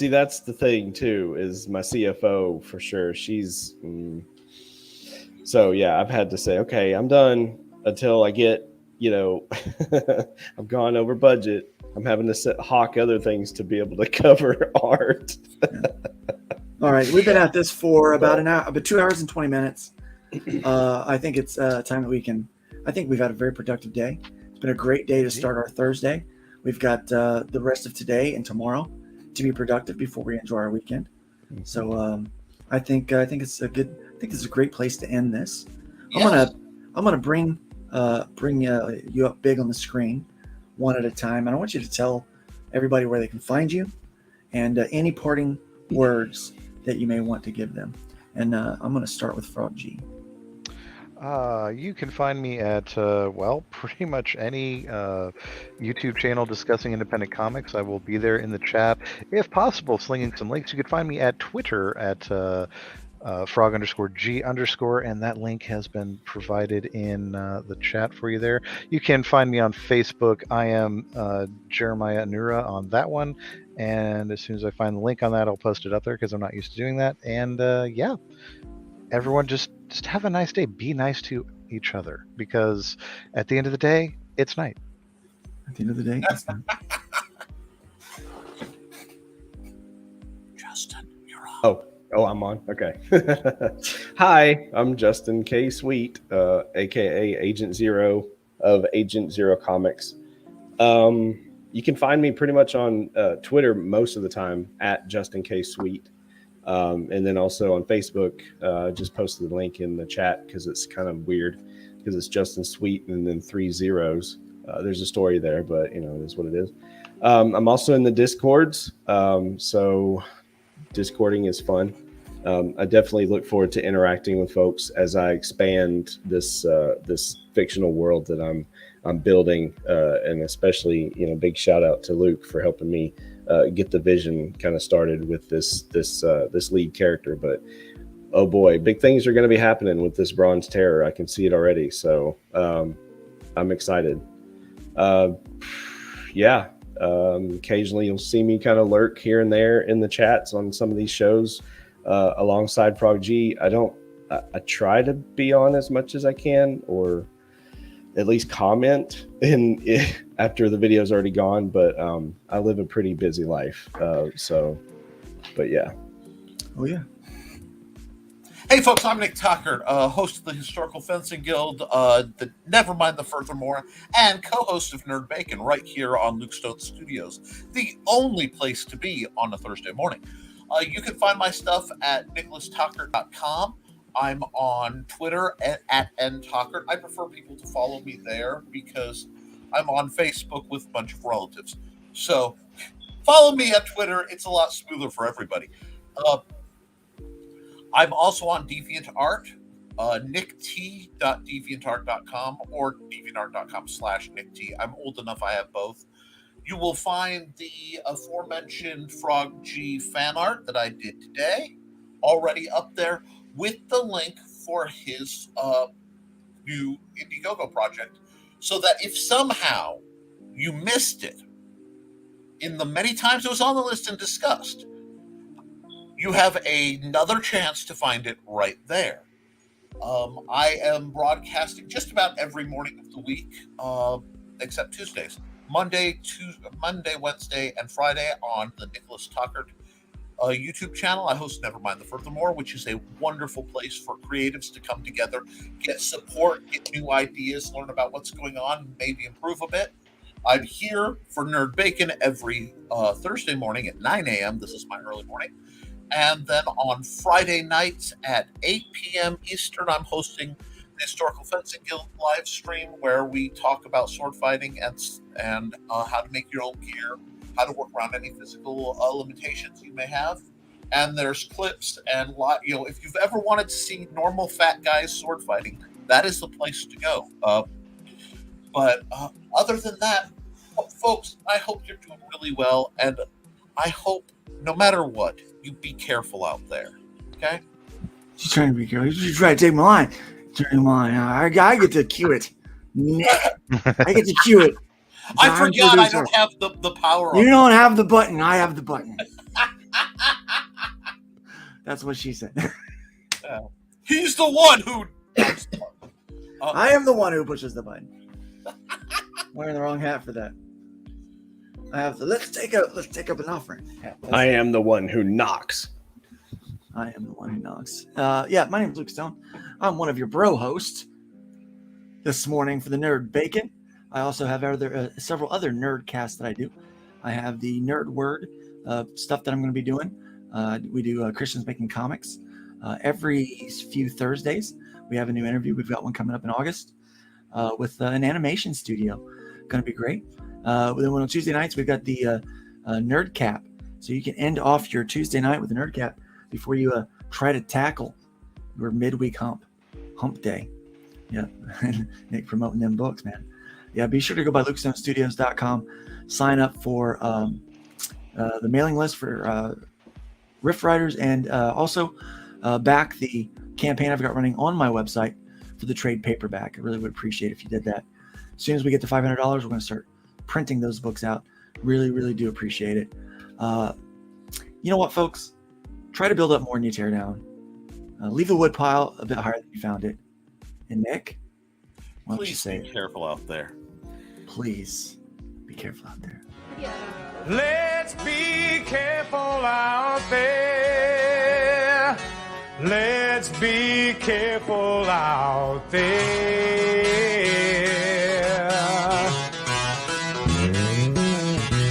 that's the thing too. Is my CFO for sure? She's. So yeah, I've had to say, okay, I'm done until I get, I've gone over budget. I'm having to hawk other things to be able to cover art. All right, we've been at this for about an hour, about 2 hours and 20 minutes. I think it's time that we can. I think we've had a very productive day. It's been a great day to start our Thursday. We've got the rest of today and tomorrow to be productive before we enjoy our weekend. So I think it's a good. I think it's a great place to end this. Yes. I'm gonna bring you up big on the screen, one at a time, and I want you to tell everybody where they can find you and any parting words that you may want to give them. And I'm going to start with Frog G. You can find me at, pretty much any YouTube channel discussing independent comics. I will be there in the chat. If possible, slinging some links. You can find me at Twitter at frog_G_, and that link has been provided in the chat for you there. You can find me on Facebook. I am Jeremiah Anura on that one. And as soon as I find the link on that, I'll post it up there because I'm not used to doing that. And everyone just have a nice day. Be nice to each other because at the end of the day, it's night. At the end of the day, it's night. Justin, you're on. Oh, I'm on. Okay. Hi, I'm Justin K. Sweet, aka Agent Zero of Agent Zero Comics. You can find me pretty much on Twitter most of the time at Justin K. Sweet. And then also on Facebook, just posted the link in the chat because it's kind of weird because it's Justin Sweet and then 3 zeros. There's a story there, but it is what it is. I'm also in the Discords. So Discording is fun. I definitely look forward to interacting with folks as I expand this fictional world that I'm building, and especially big shout out to Luke for helping me get the vision kind of started with this lead character. But oh boy, big things are going to be happening with this Bronze Terror. I can see it already, so I'm excited. Occasionally you'll see me kind of lurk here and there in the chats on some of these shows alongside Frog G. I try to be on as much as I can, or at least comment after the video's already gone, but I live a pretty busy life. But yeah. Oh yeah. Hey folks, I'm Nick Tucker, host of the Historical Fencing Guild, the Nevermind the Furthermore, and co-host of Nerd Bacon right here on Luke Stone Studios, the only place to be on a Thursday morning. You can find my stuff at nicholastucker.com. I'm on Twitter at ntalker. I prefer people to follow me there because I'm on Facebook with a bunch of relatives. So follow me on Twitter. It's a lot smoother for everybody. I'm also on DeviantArt, nickt.deviantart.com or deviantart.com/nickt. I'm old enough I have both. You will find the aforementioned Frog G fan art that I did today already up there, with the link for his new Indiegogo project, so that if somehow you missed it in the many times it was on the list and discussed, you have another chance to find it right there. I am broadcasting just about every morning of the week, except Tuesdays. Monday, Wednesday, and Friday on the Nicholas Tucker YouTube channel. I host Nevermind the Furthermore, which is a wonderful place for creatives to come together, get support, get new ideas, learn about what's going on, maybe improve a bit. I'm here for Nerd Bacon every Thursday morning at 9 a.m. This is my early morning. And then on Friday nights at 8 p.m. Eastern, I'm hosting the Historical Fencing Guild live stream where we talk about sword fighting and how to make your own gear, how to work around any physical limitations you may have. And there's clips and if you've ever wanted to see normal fat guys sword fighting, that is the place to go. But other than that, folks, I hope you're doing really well, and I hope no matter what, you be careful out there. Okay? She's trying to be careful. She's trying to take my line. Turn mine. I get to cue it. I get to cue it. I forgot I don't have the power. You don't have the button. I have the button. That's what she said. He's the one who. I am the one who pushes the button. Wearing the wrong hat for that. I have to. Let's take up an offering. I am the one who knocks. I am the one who knocks. Yeah, my name is Luke Stone. I'm one of your bro hosts this morning for the Nerd Bacon. I also have several other nerd casts that I do. I have the Nerd Word stuff that I'm going to be doing. We do Christians Making Comics. Every few Thursdays, we have a new interview. We've got one coming up in August with an animation studio. Going to be great. Then on Tuesday nights, we've got the Nerd Cap. So you can end off your Tuesday night with a Nerd Cap before you try to tackle your midweek hump day. Yeah, Nick promoting them books, man. Yeah, be sure to go by lukestonestudios.com. Sign up for the mailing list for Rift Riders, and also back the campaign I've got running on my website for the trade paperback. I really would appreciate it if you did that. As soon as we get to $500, we're going to start printing those books out. Really, really do appreciate it. You know what, folks? Try to build up more than you tear down. Leave the wood pile a bit higher than you found it. And Nick, why don't you say be careful out there. Please be careful out there. Let's be careful out there. Let's be careful out there.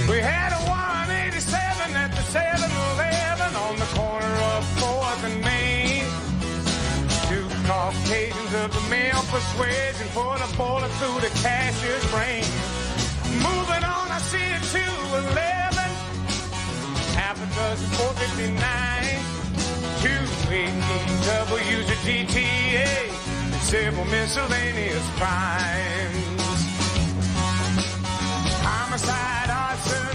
We had a 187 at the 7-Eleven on the corner of 4th and Main. Two Caucasians of the male persuasion put a bullet through the cashier's brain. Moving on, I see it 211, half a dozen 459, 2 W's a GTA, and several miscellaneous crimes. Homicide, arson,